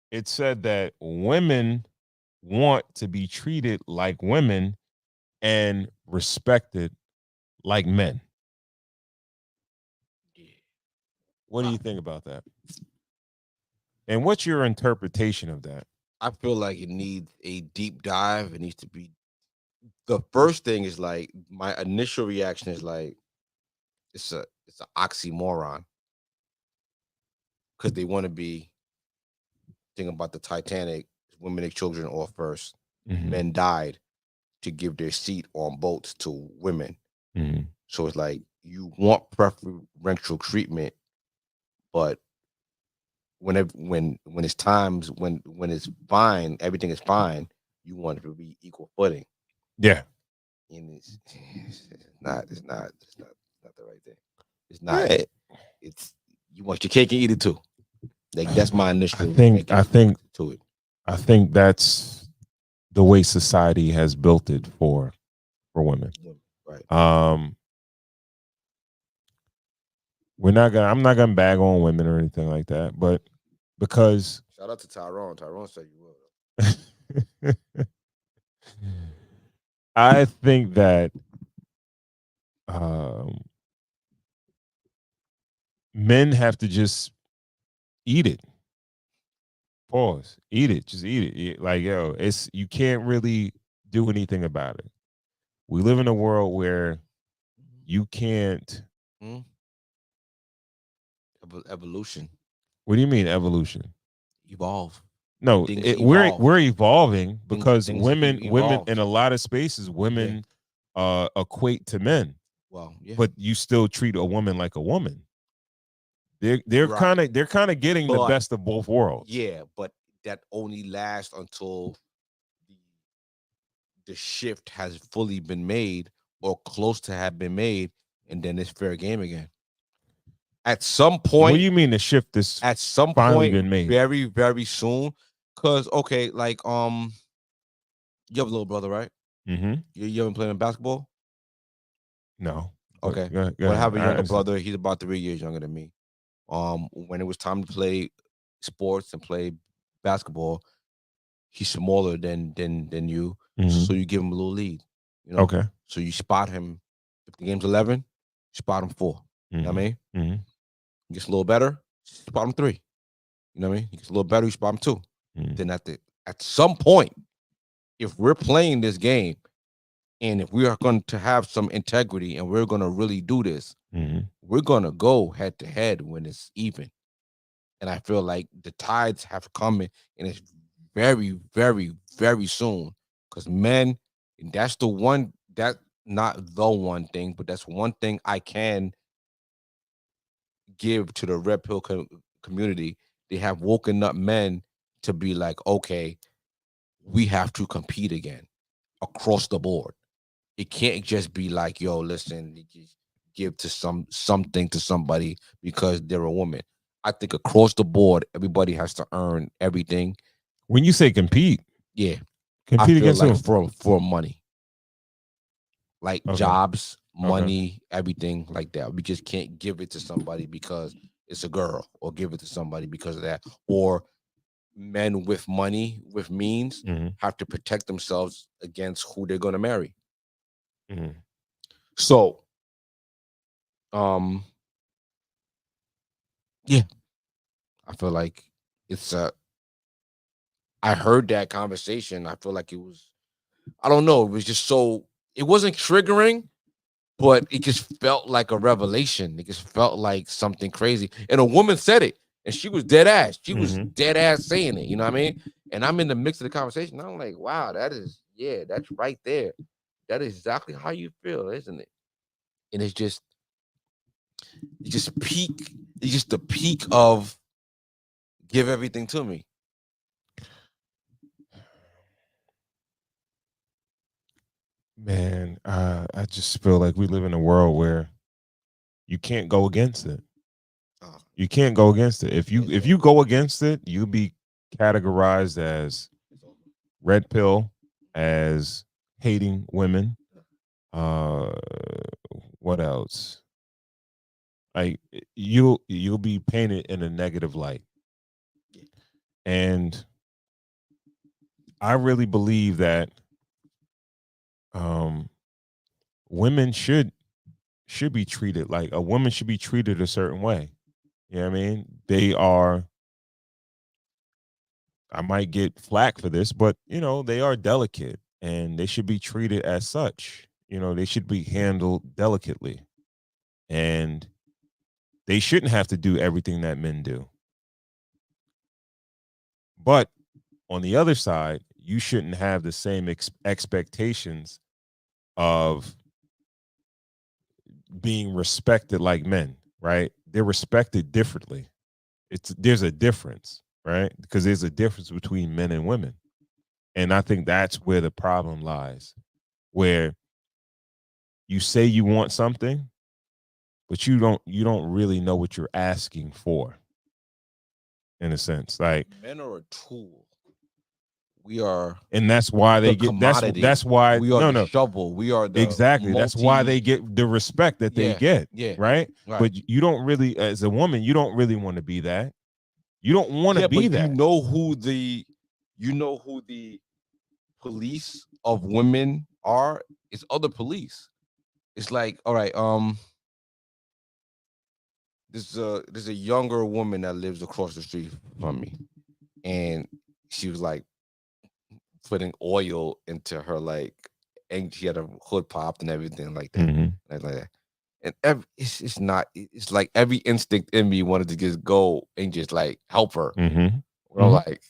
it said that women want to be treated like women and respected like men. Yeah. What do you think about that? And what's your interpretation of that? I feel like it needs a deep dive. It needs to be. The first thing is like, my initial reaction is like, it's an oxymoron, because they want to be thinking about the Titanic, women and children all first. Mm-hmm. Men died to give their seat on boats to women. Mm-hmm. So it's like, you want preferential treatment, but when it's times when it's fine, everything is fine, you want it to be equal footing. Yeah. And it's not the right thing. It's not. Right. It's, you want your cake and eat it too. Like, that's my initial. I think to it. I think that's the way society has built it for women. Right. I'm not gonna bag on women or anything like that, but because shout out to Tyrone. Tyrone said you will. I think that men have to just eat it. Pause. Eat it. Just eat it. Like, yo, you can't really do anything about it. We live in a world where you can't. Evolution. What do you mean evolution? Evolve. No, we're evolving because women in a lot of spaces, women equate to men. Well, yeah. But you still treat a woman like a woman. They're kind of getting the best of both worlds. Yeah, but that only lasts until the shift has fully been made or close to have been made, and then it's fair game again. At some point, what do you mean the shift is at some point been made? Very, very soon. Cause okay, like you have a little brother, right? Mm-hmm. You haven't played basketball? No. Okay. Go ahead. Well, I have a younger brother. He's about 3 years younger than me. When it was time to play sports and play basketball, he's smaller than you, so you give him a little lead. Okay. So you spot him. If the game's 11, you spot him 4. You know what I mean? Mm-hmm. He gets a little better, spot him 3. You know what I mean? He gets a little better, you spot him 2. Mm-hmm. Then at some point, if we're playing this game And if we are going to have some integrity and we're going to really do this, we're going to go head to head when it's even. And I feel like the tides have come in, and it's very, very, very soon. Because men, that's the one, that not the one thing, but that's one thing I can give to the red pill community. They have woken up men to be like, okay, we have to compete again across the board. It can't just be like, yo, listen, you just give to something to somebody because they're a woman. I think across the board, everybody has to earn everything. When you say compete, yeah, compete I feel against like for money, like jobs, money, Okay. everything like that. We just can't give it to somebody because it's a girl, or give it to somebody because of that, or men with money, with means, have to protect themselves against who they're going to marry. So, yeah, I feel like it's I heard that conversation. I feel like it was, I don't know, it was just so, it wasn't triggering, but it just felt like a revelation. It just felt like something crazy. And a woman said it, and she was dead ass. She was dead ass saying it. You know what I mean? And I'm in the mix of the conversation. I'm like, wow, that's right there. That is exactly how you feel, isn't it? And it's just peak. It's just the peak of give everything to me. Man, I just feel like we live in a world where you can't go against it. You can't go against it. If you go against it, you'll be categorized as red pill, as hating women. What else? Like you'll be painted in a negative light. And I really believe that women should be treated like a woman should be treated a certain way. You know what I mean? They are, I might get flack for this, but they are delicate and they should be treated as such. They should be handled delicately. And they shouldn't have to do everything that men do. But on the other side, you shouldn't have the same expectations of being respected like men, right? They're respected differently. There's a difference, right? Because there's a difference between men and women. And I think that's where the problem lies, where you say you want something, but you don't really know what you're asking for, in a sense. Like, men are a tool. We are, and that's why they the get commodity. that's why we are the shovel. We are the exactly. That's why they get the respect that they get. Yeah. Right? But you don't really, as a woman, you don't really want to be that. You don't want to be that. You know who the police of women are? It's other police. It's like, all right, there's a younger woman that lives across the street from me, and she was like putting oil into her, like, and she had a hood popped and everything like that, like that. And it's not. It's like every instinct in me wanted to just go and just like help her. I'm like,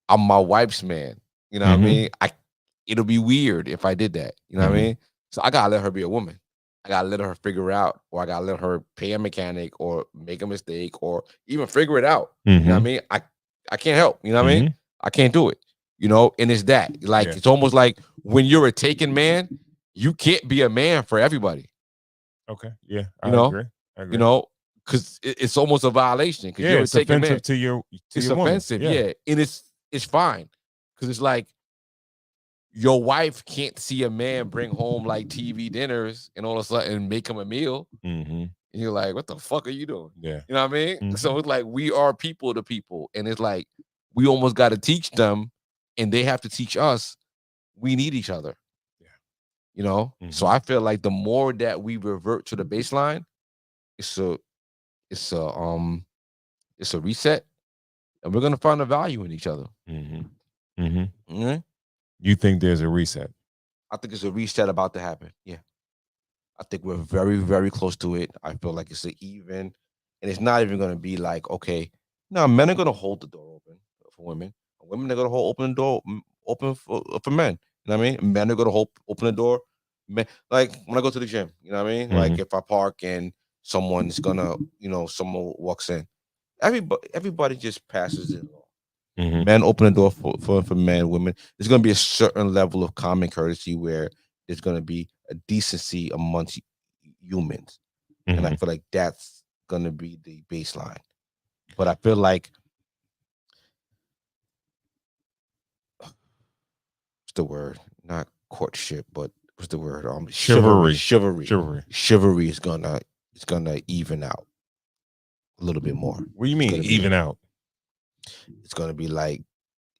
I'm my wife's man. You know what I mean? It'll be weird if I did that. You know what I mean? So I gotta let her be a woman. I gotta let her figure out, or I gotta let her pay a mechanic, or make a mistake, or even figure it out. You know what I mean? I can't help. You know what I mean? I can't do it. And it's that. Like, it's almost like when you're a taken man, you can't be a man for everybody. Okay. Yeah. I agree. Because it's almost a violation. Because you're it's a taken offensive man. to your It's woman. offensive. Yeah. And it's fine. Because it's like, your wife can't see a man bring home like TV dinners and all of a sudden make him a meal. And you're like, what the fuck are you doing? Yeah. You know what I mean? So it's like, we are people to people. And it's like, we almost got to teach them, and they have to teach us. We need each other. Yeah. So I feel like the more that we revert to the baseline, it's a reset, and we're gonna find a value in each other. You think there's a reset? I think it's a reset about to happen. Yeah. I think we're very, very close to it. I feel like it's an even, and it's not even going to be like, okay, no, men are going to hold the door open for women. Women are going to open the door open for men. You know what I mean? Men are going to open the door. Men, like when I go to the gym, you know what I mean? Like if I park and someone's gonna, someone walks in, everybody just passes it along. Men open the door for men, women. There's going to be a certain level of common courtesy where there's going to be a decency amongst humans. And I feel like that's going to be the baseline. But I feel like, what's the word? Not courtship, but what's the word? Chivalry. Chivalry is gonna even out a little bit more. What do you mean even out? It's gonna be like,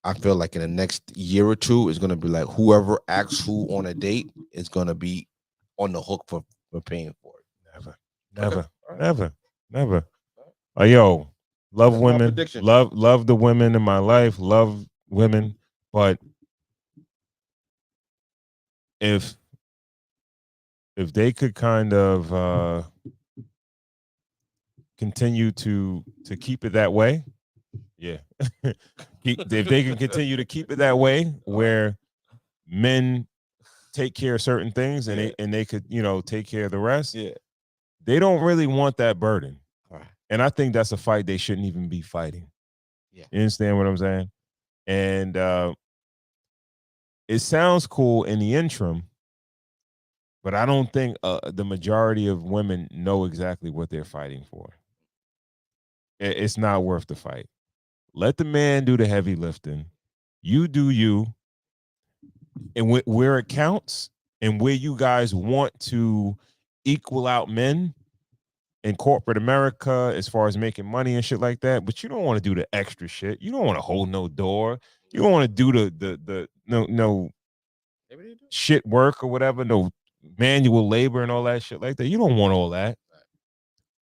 I feel like in the next year or two, it's gonna be like whoever asks who on a date is gonna be on the hook for paying for it. Never. Yo, love women, love the women in my life, love women, but if they could kind of continue to keep it that way, yeah. If they can continue to keep it that way, where men take care of certain things and they could, take care of the rest. Yeah. They don't really want that burden. Right. And I think that's a fight they shouldn't even be fighting. Yeah. You understand what I'm saying? And it sounds cool in the interim, but I don't think the majority of women know exactly what they're fighting for. It's not worth the fight. Let the man do the heavy lifting. You do you. And where it counts and where you guys want to equal out men in corporate America as far as making money and shit like that, but you don't want to do the extra shit. You don't want to hold no door. You don't want to do the no shit work or whatever, no manual labor and all that shit like that. You don't want all that.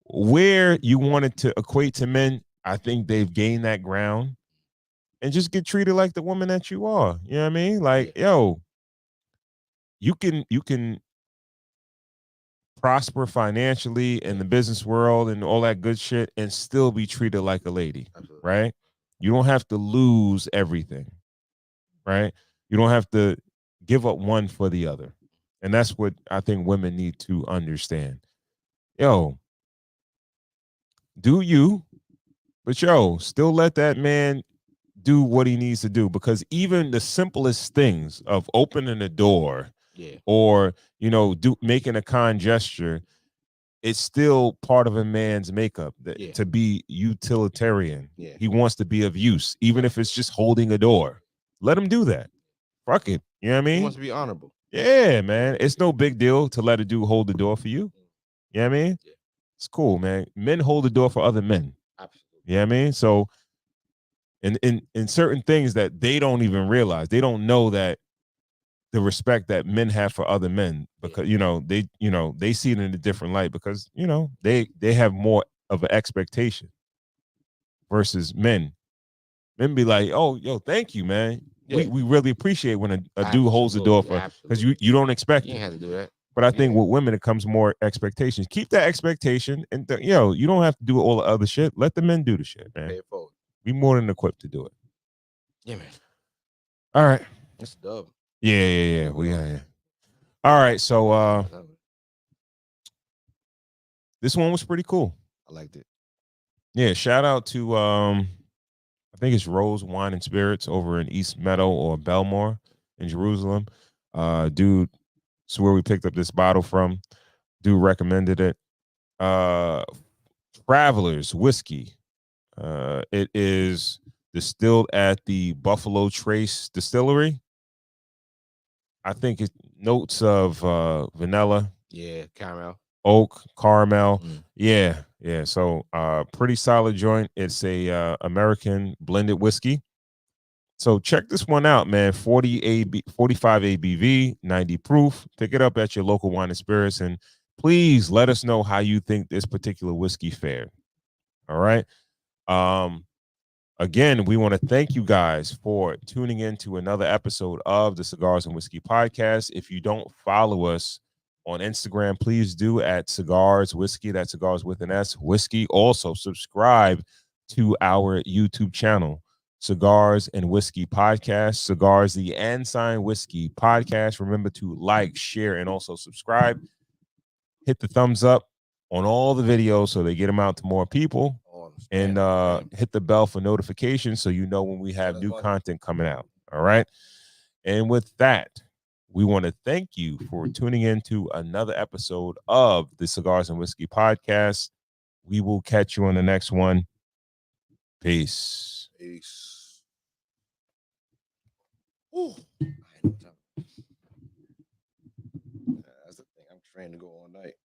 Where you wanted to equate to men, I think they've gained that ground. And just get treated like the woman that you are. You know what I mean? Like, yo, you can prosper financially in the business world and all that good shit and still be treated like a lady. Absolutely. Right? You don't have to lose everything. Right? You don't have to give up one for the other. And that's what I think women need to understand. Yo, do you, but yo, still let that man do what he needs to do, because even the simplest things of opening the door or, making a kind gesture, it's still part of a man's makeup to be utilitarian. Yeah. He wants to be of use, even if it's just holding a door. Let him do that. Fuck it. You know what I mean? He wants to be honorable. Yeah, man. It's no big deal to let a dude hold the door for you. You know what I mean? Yeah. It's cool, man. Men hold the door for other men. Absolutely. You know what I mean? So in certain things that they don't even realize, they don't know that the respect that men have for other men, because they see it in a different light, because they have more of an expectation versus men. Men be like, oh, yo, thank you, man. Yeah. We really appreciate when a dude holds the door for, because you don't expect you have to do that. But I think with women it comes more expectations. Keep that expectation, and you don't have to do all the other shit. Let the men do the shit, man. Pay it forward. Be more than equipped to do it. Yeah, man. All right. That's dope. Yeah. All right, so this one was pretty cool. I liked it. Yeah, shout out to I think it's Rose Wine and Spirits over in East Meadow or Belmore in Jerusalem. Dude, it's where we picked up this bottle from. Dude recommended it. Travelers Whiskey. It is distilled at the Buffalo Trace Distillery. I think it's notes of vanilla. Yeah, caramel. Oak, caramel. Yeah. So pretty solid joint. It's a American blended whiskey. So check this one out, man. 45 ABV, 90 proof. Pick it up at your local wine and spirits, and please let us know how you think this particular whiskey fared. All right. again, we want to thank you guys for tuning in to another episode of the Cigars and Whiskey Podcast. If you don't follow us on Instagram, please do at Cigars Whiskey. That's Cigars with an S, Whiskey. Also, subscribe to our YouTube channel, Cigars and Whiskey Podcast, Cigars the Ensign Whiskey Podcast. Remember to like, share, and also subscribe. Hit the thumbs up on all the videos so they get them out to more people. And hit the bell for notifications so you know when we have new content coming out. All right. And with that, we want to thank you for tuning in to another episode of the Cigars and Whiskey Podcast. We will catch you on the next one. Peace. Peace. Ooh. That's the thing. I'm trained to go all night.